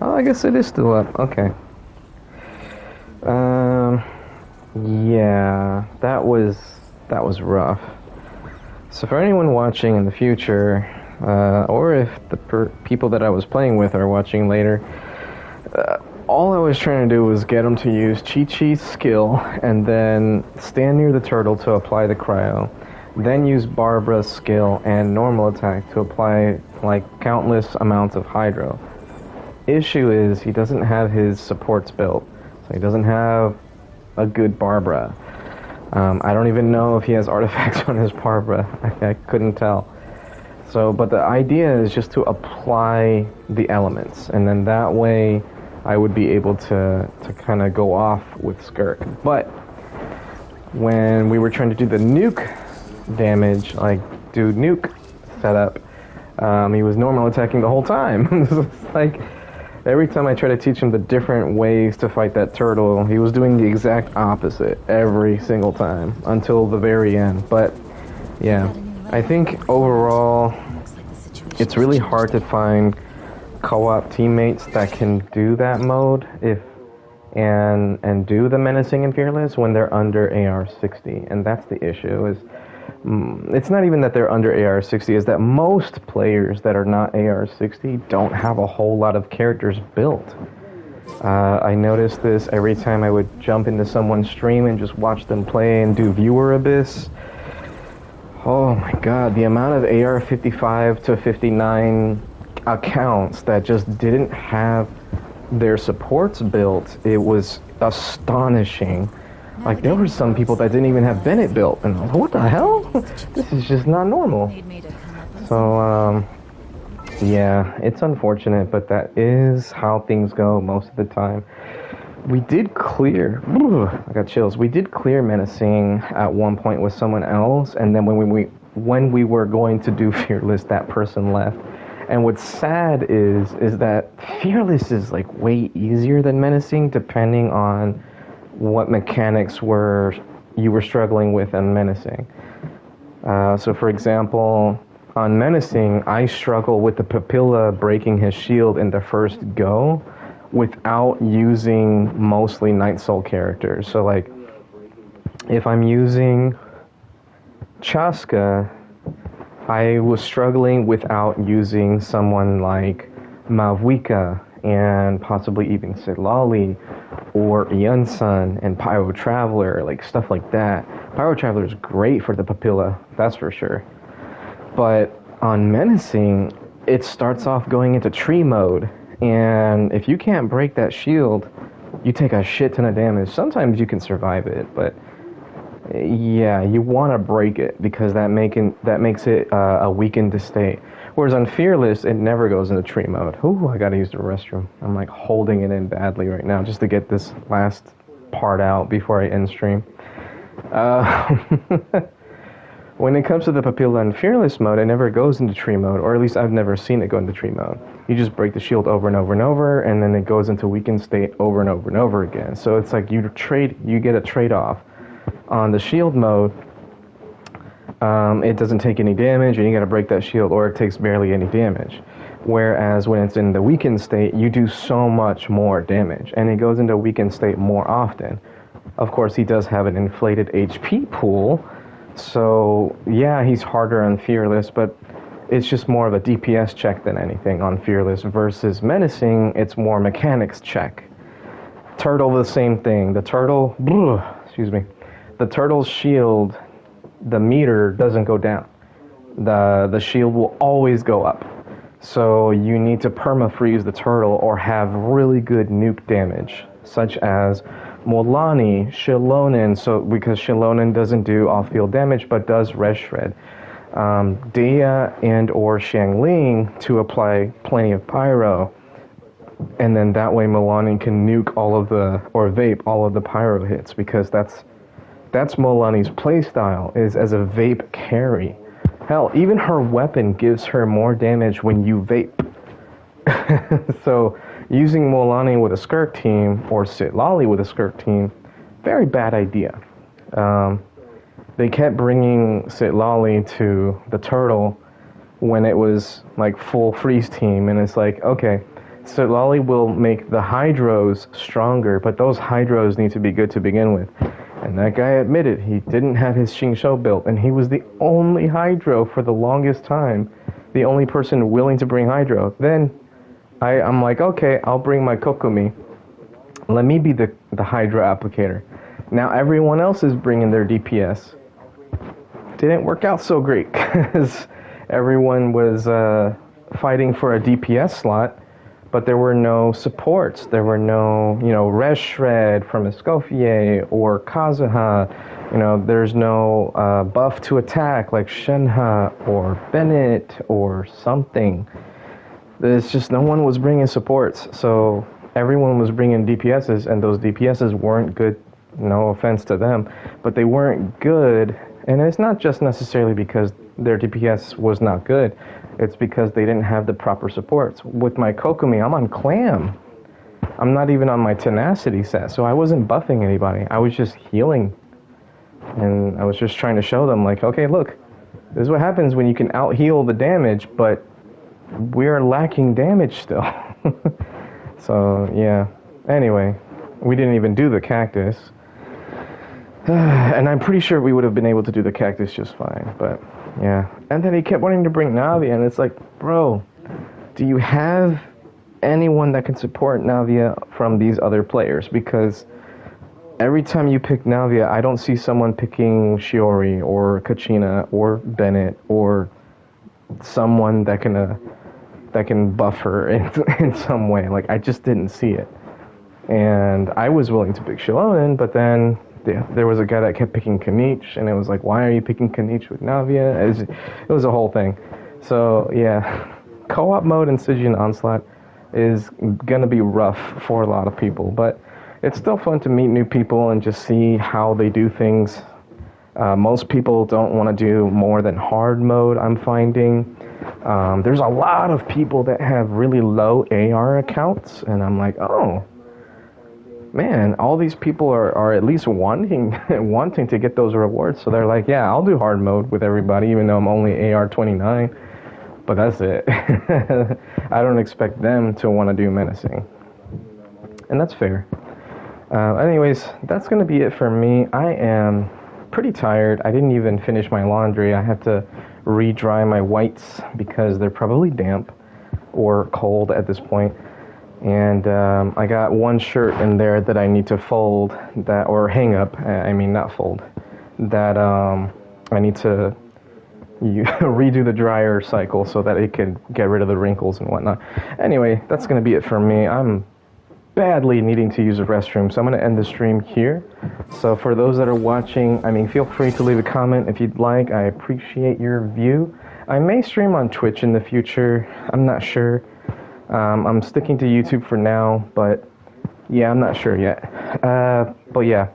Oh, I guess it is still up. Okay. Yeah, that was rough. So for anyone watching in the future, or if the people that I was playing with are watching later, all I was trying to do was get him to use Chi-Chi's skill and then stand near the turtle to apply the cryo, then use Barbara's skill and normal attack to apply like countless amounts of hydro. Issue is he doesn't have his supports built, so he doesn't have a good Barbara. I don't even know if he has artifacts on his Barbara. I couldn't tell. So, but the idea is just to apply the elements, and then that way I would be able to kind of go off with Skirk. But when we were trying to do the nuke damage, like do nuke setup, he was normal attacking the whole time. It's like every time I try to teach him the different ways to fight that turtle, he was doing the exact opposite every single time until the very end. But yeah, I think overall it's really hard to find co-op teammates that can do that mode and do the menacing and fearless when they're under AR-60, and that's the issue. Is it's not even that they're under AR-60, is that most players that are not AR-60 don't have a whole lot of characters built. I noticed this every time I would jump into someone's stream and just watch them play and do viewer abyss. Oh my god, the amount of AR-55 to 59 accounts that just didn't have their supports built, it was astonishing. Like, there were some people that didn't even have Bennett built, and I was like, what the hell? This is just not normal. So, yeah, it's unfortunate, but that is how things go most of the time. We did clear, I got chills, we did clear menacing at one point with someone else, and then when we were going to do fearless, that person left. And what's sad is that fearless is like way easier than menacing, depending on what mechanics you were struggling with in menacing. So for example, on menacing, I struggle with the papilla breaking his shield in the first go without using mostly Night Soul characters. So like, if I'm using Chaska, I was struggling without using someone like Mavwika, and possibly even Sitlali, or Yunsun and Pyro Traveler, like stuff like that. Pyro Traveler is great for the Papilla, that's for sure. But on Menacing, it starts off going into tree mode, and if you can't break that shield, you take a shit ton of damage. Sometimes you can survive it, but yeah, you want to break it because that makes it a weakened state. Whereas on Fearless, it never goes into tree mode. Ooh, I gotta use the restroom. I'm like holding it in badly right now just to get this last part out before I end stream. When it comes to the Papilla in Fearless mode, it never goes into tree mode, or at least I've never seen it go into tree mode. You just break the shield over and over and over, and then it goes into weakened state over and over and over again. So it's like you get a trade-off. On the shield mode, it doesn't take any damage, and you gotta break that shield, or it takes barely any damage. Whereas when it's in the weakened state, you do so much more damage, and it goes into weakened state more often. Of course, he does have an inflated HP pool, so yeah, he's harder on Fearless, but it's just more of a DPS check than anything on Fearless versus Menacing. It's more mechanics check. Turtle, the same thing. The turtle, excuse me, the turtle's shield, the meter doesn't go down. The shield will always go up. So you need to perma-freeze the turtle or have really good nuke damage, such as Molani, Shilonen, so because Shilonen doesn't do off-field damage but does res shred. Dea and or Xiangling to apply plenty of pyro, and then that way Molani can nuke all of the, or vape all of the pyro hits, because that's Molani's playstyle, is as a vape carry. Hell, even her weapon gives her more damage when you vape. So using Molani with a Skirk team or Sitlali with a Skirk team, very bad idea. They kept bringing Sitlali to the turtle when it was like full freeze team, and it's like, okay, Sitlali will make the hydros stronger, but those hydros need to be good to begin with. And that guy admitted he didn't have his Xingqiu built, and he was the only hydro for the longest time, the only person willing to bring hydro. Then I'm like, okay, I'll bring my Kokumi. Let me be the hydro applicator. Now everyone else is bringing their DPS. Didn't work out so great because everyone was fighting for a DPS slot, but there were no supports. There were no, res shred from Escoffier or Kazuha. There's no buff to attack like Shenhe or Bennett or something. There's just no one was bringing supports, so everyone was bringing DPSs, and those DPSs weren't good. No offense to them, but they weren't good. And it's not just necessarily because their DPS was not good. It's because they didn't have the proper supports. With my Kokumi, I'm on Clam. I'm not even on my Tenacity set, so I wasn't buffing anybody. I was just healing. And I was just trying to show them, like, okay, look, this is what happens when you can out-heal the damage, but we're lacking damage still. So, yeah. Anyway, we didn't even do the cactus. And I'm pretty sure we would have been able to do the cactus just fine, but yeah. And then he kept wanting to bring Navia, and it's like, bro, do you have anyone that can support Navia from these other players? Because every time you pick Navia, I don't see someone picking Shiori or Kachina or Bennett or someone that can buff her in some way. Like, I just didn't see it. And I was willing to pick Shilonen, but then there was a guy that kept picking Kanich, and it was like, why are you picking Kanich with Navia? It was a whole thing. So, yeah, co-op mode in Stygian Onslaught is going to be rough for a lot of people, but it's still fun to meet new people and just see how they do things. Most people don't want to do more than hard mode, I'm finding. There's a lot of people that have really low AR accounts, and I'm like, oh, man, all these people are at least wanting to get those rewards. So they're like, yeah, I'll do hard mode with everybody, even though I'm only AR 29. But that's it. I don't expect them to want to do menacing. And that's fair. Anyways, that's going to be it for me. I am pretty tired. I didn't even finish my laundry. I have to re-dry my whites because they're probably damp. or cold at this point. And I got one shirt in there that I need to fold, or hang up. I mean, not fold. That I need to redo the dryer cycle so that it can get rid of the wrinkles and whatnot. Anyway, that's going to be it for me. I'm badly needing to use a restroom, so I'm going to end the stream here. So for those that are watching, I mean, feel free to leave a comment if you'd like. I appreciate your view. I may stream on Twitch in the future. I'm not sure. I'm sticking to YouTube for now, but yeah, I'm not sure yet. But yeah,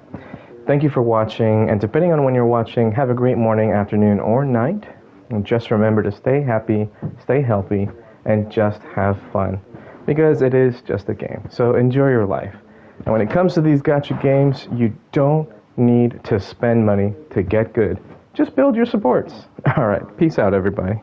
thank you for watching, and depending on when you're watching, have a great morning, afternoon, or night. And just remember to stay happy, stay healthy, and just have fun. Because it is just a game. So enjoy your life. And when it comes to these gacha games, you don't need to spend money to get good. Just build your supports. Alright, peace out, everybody.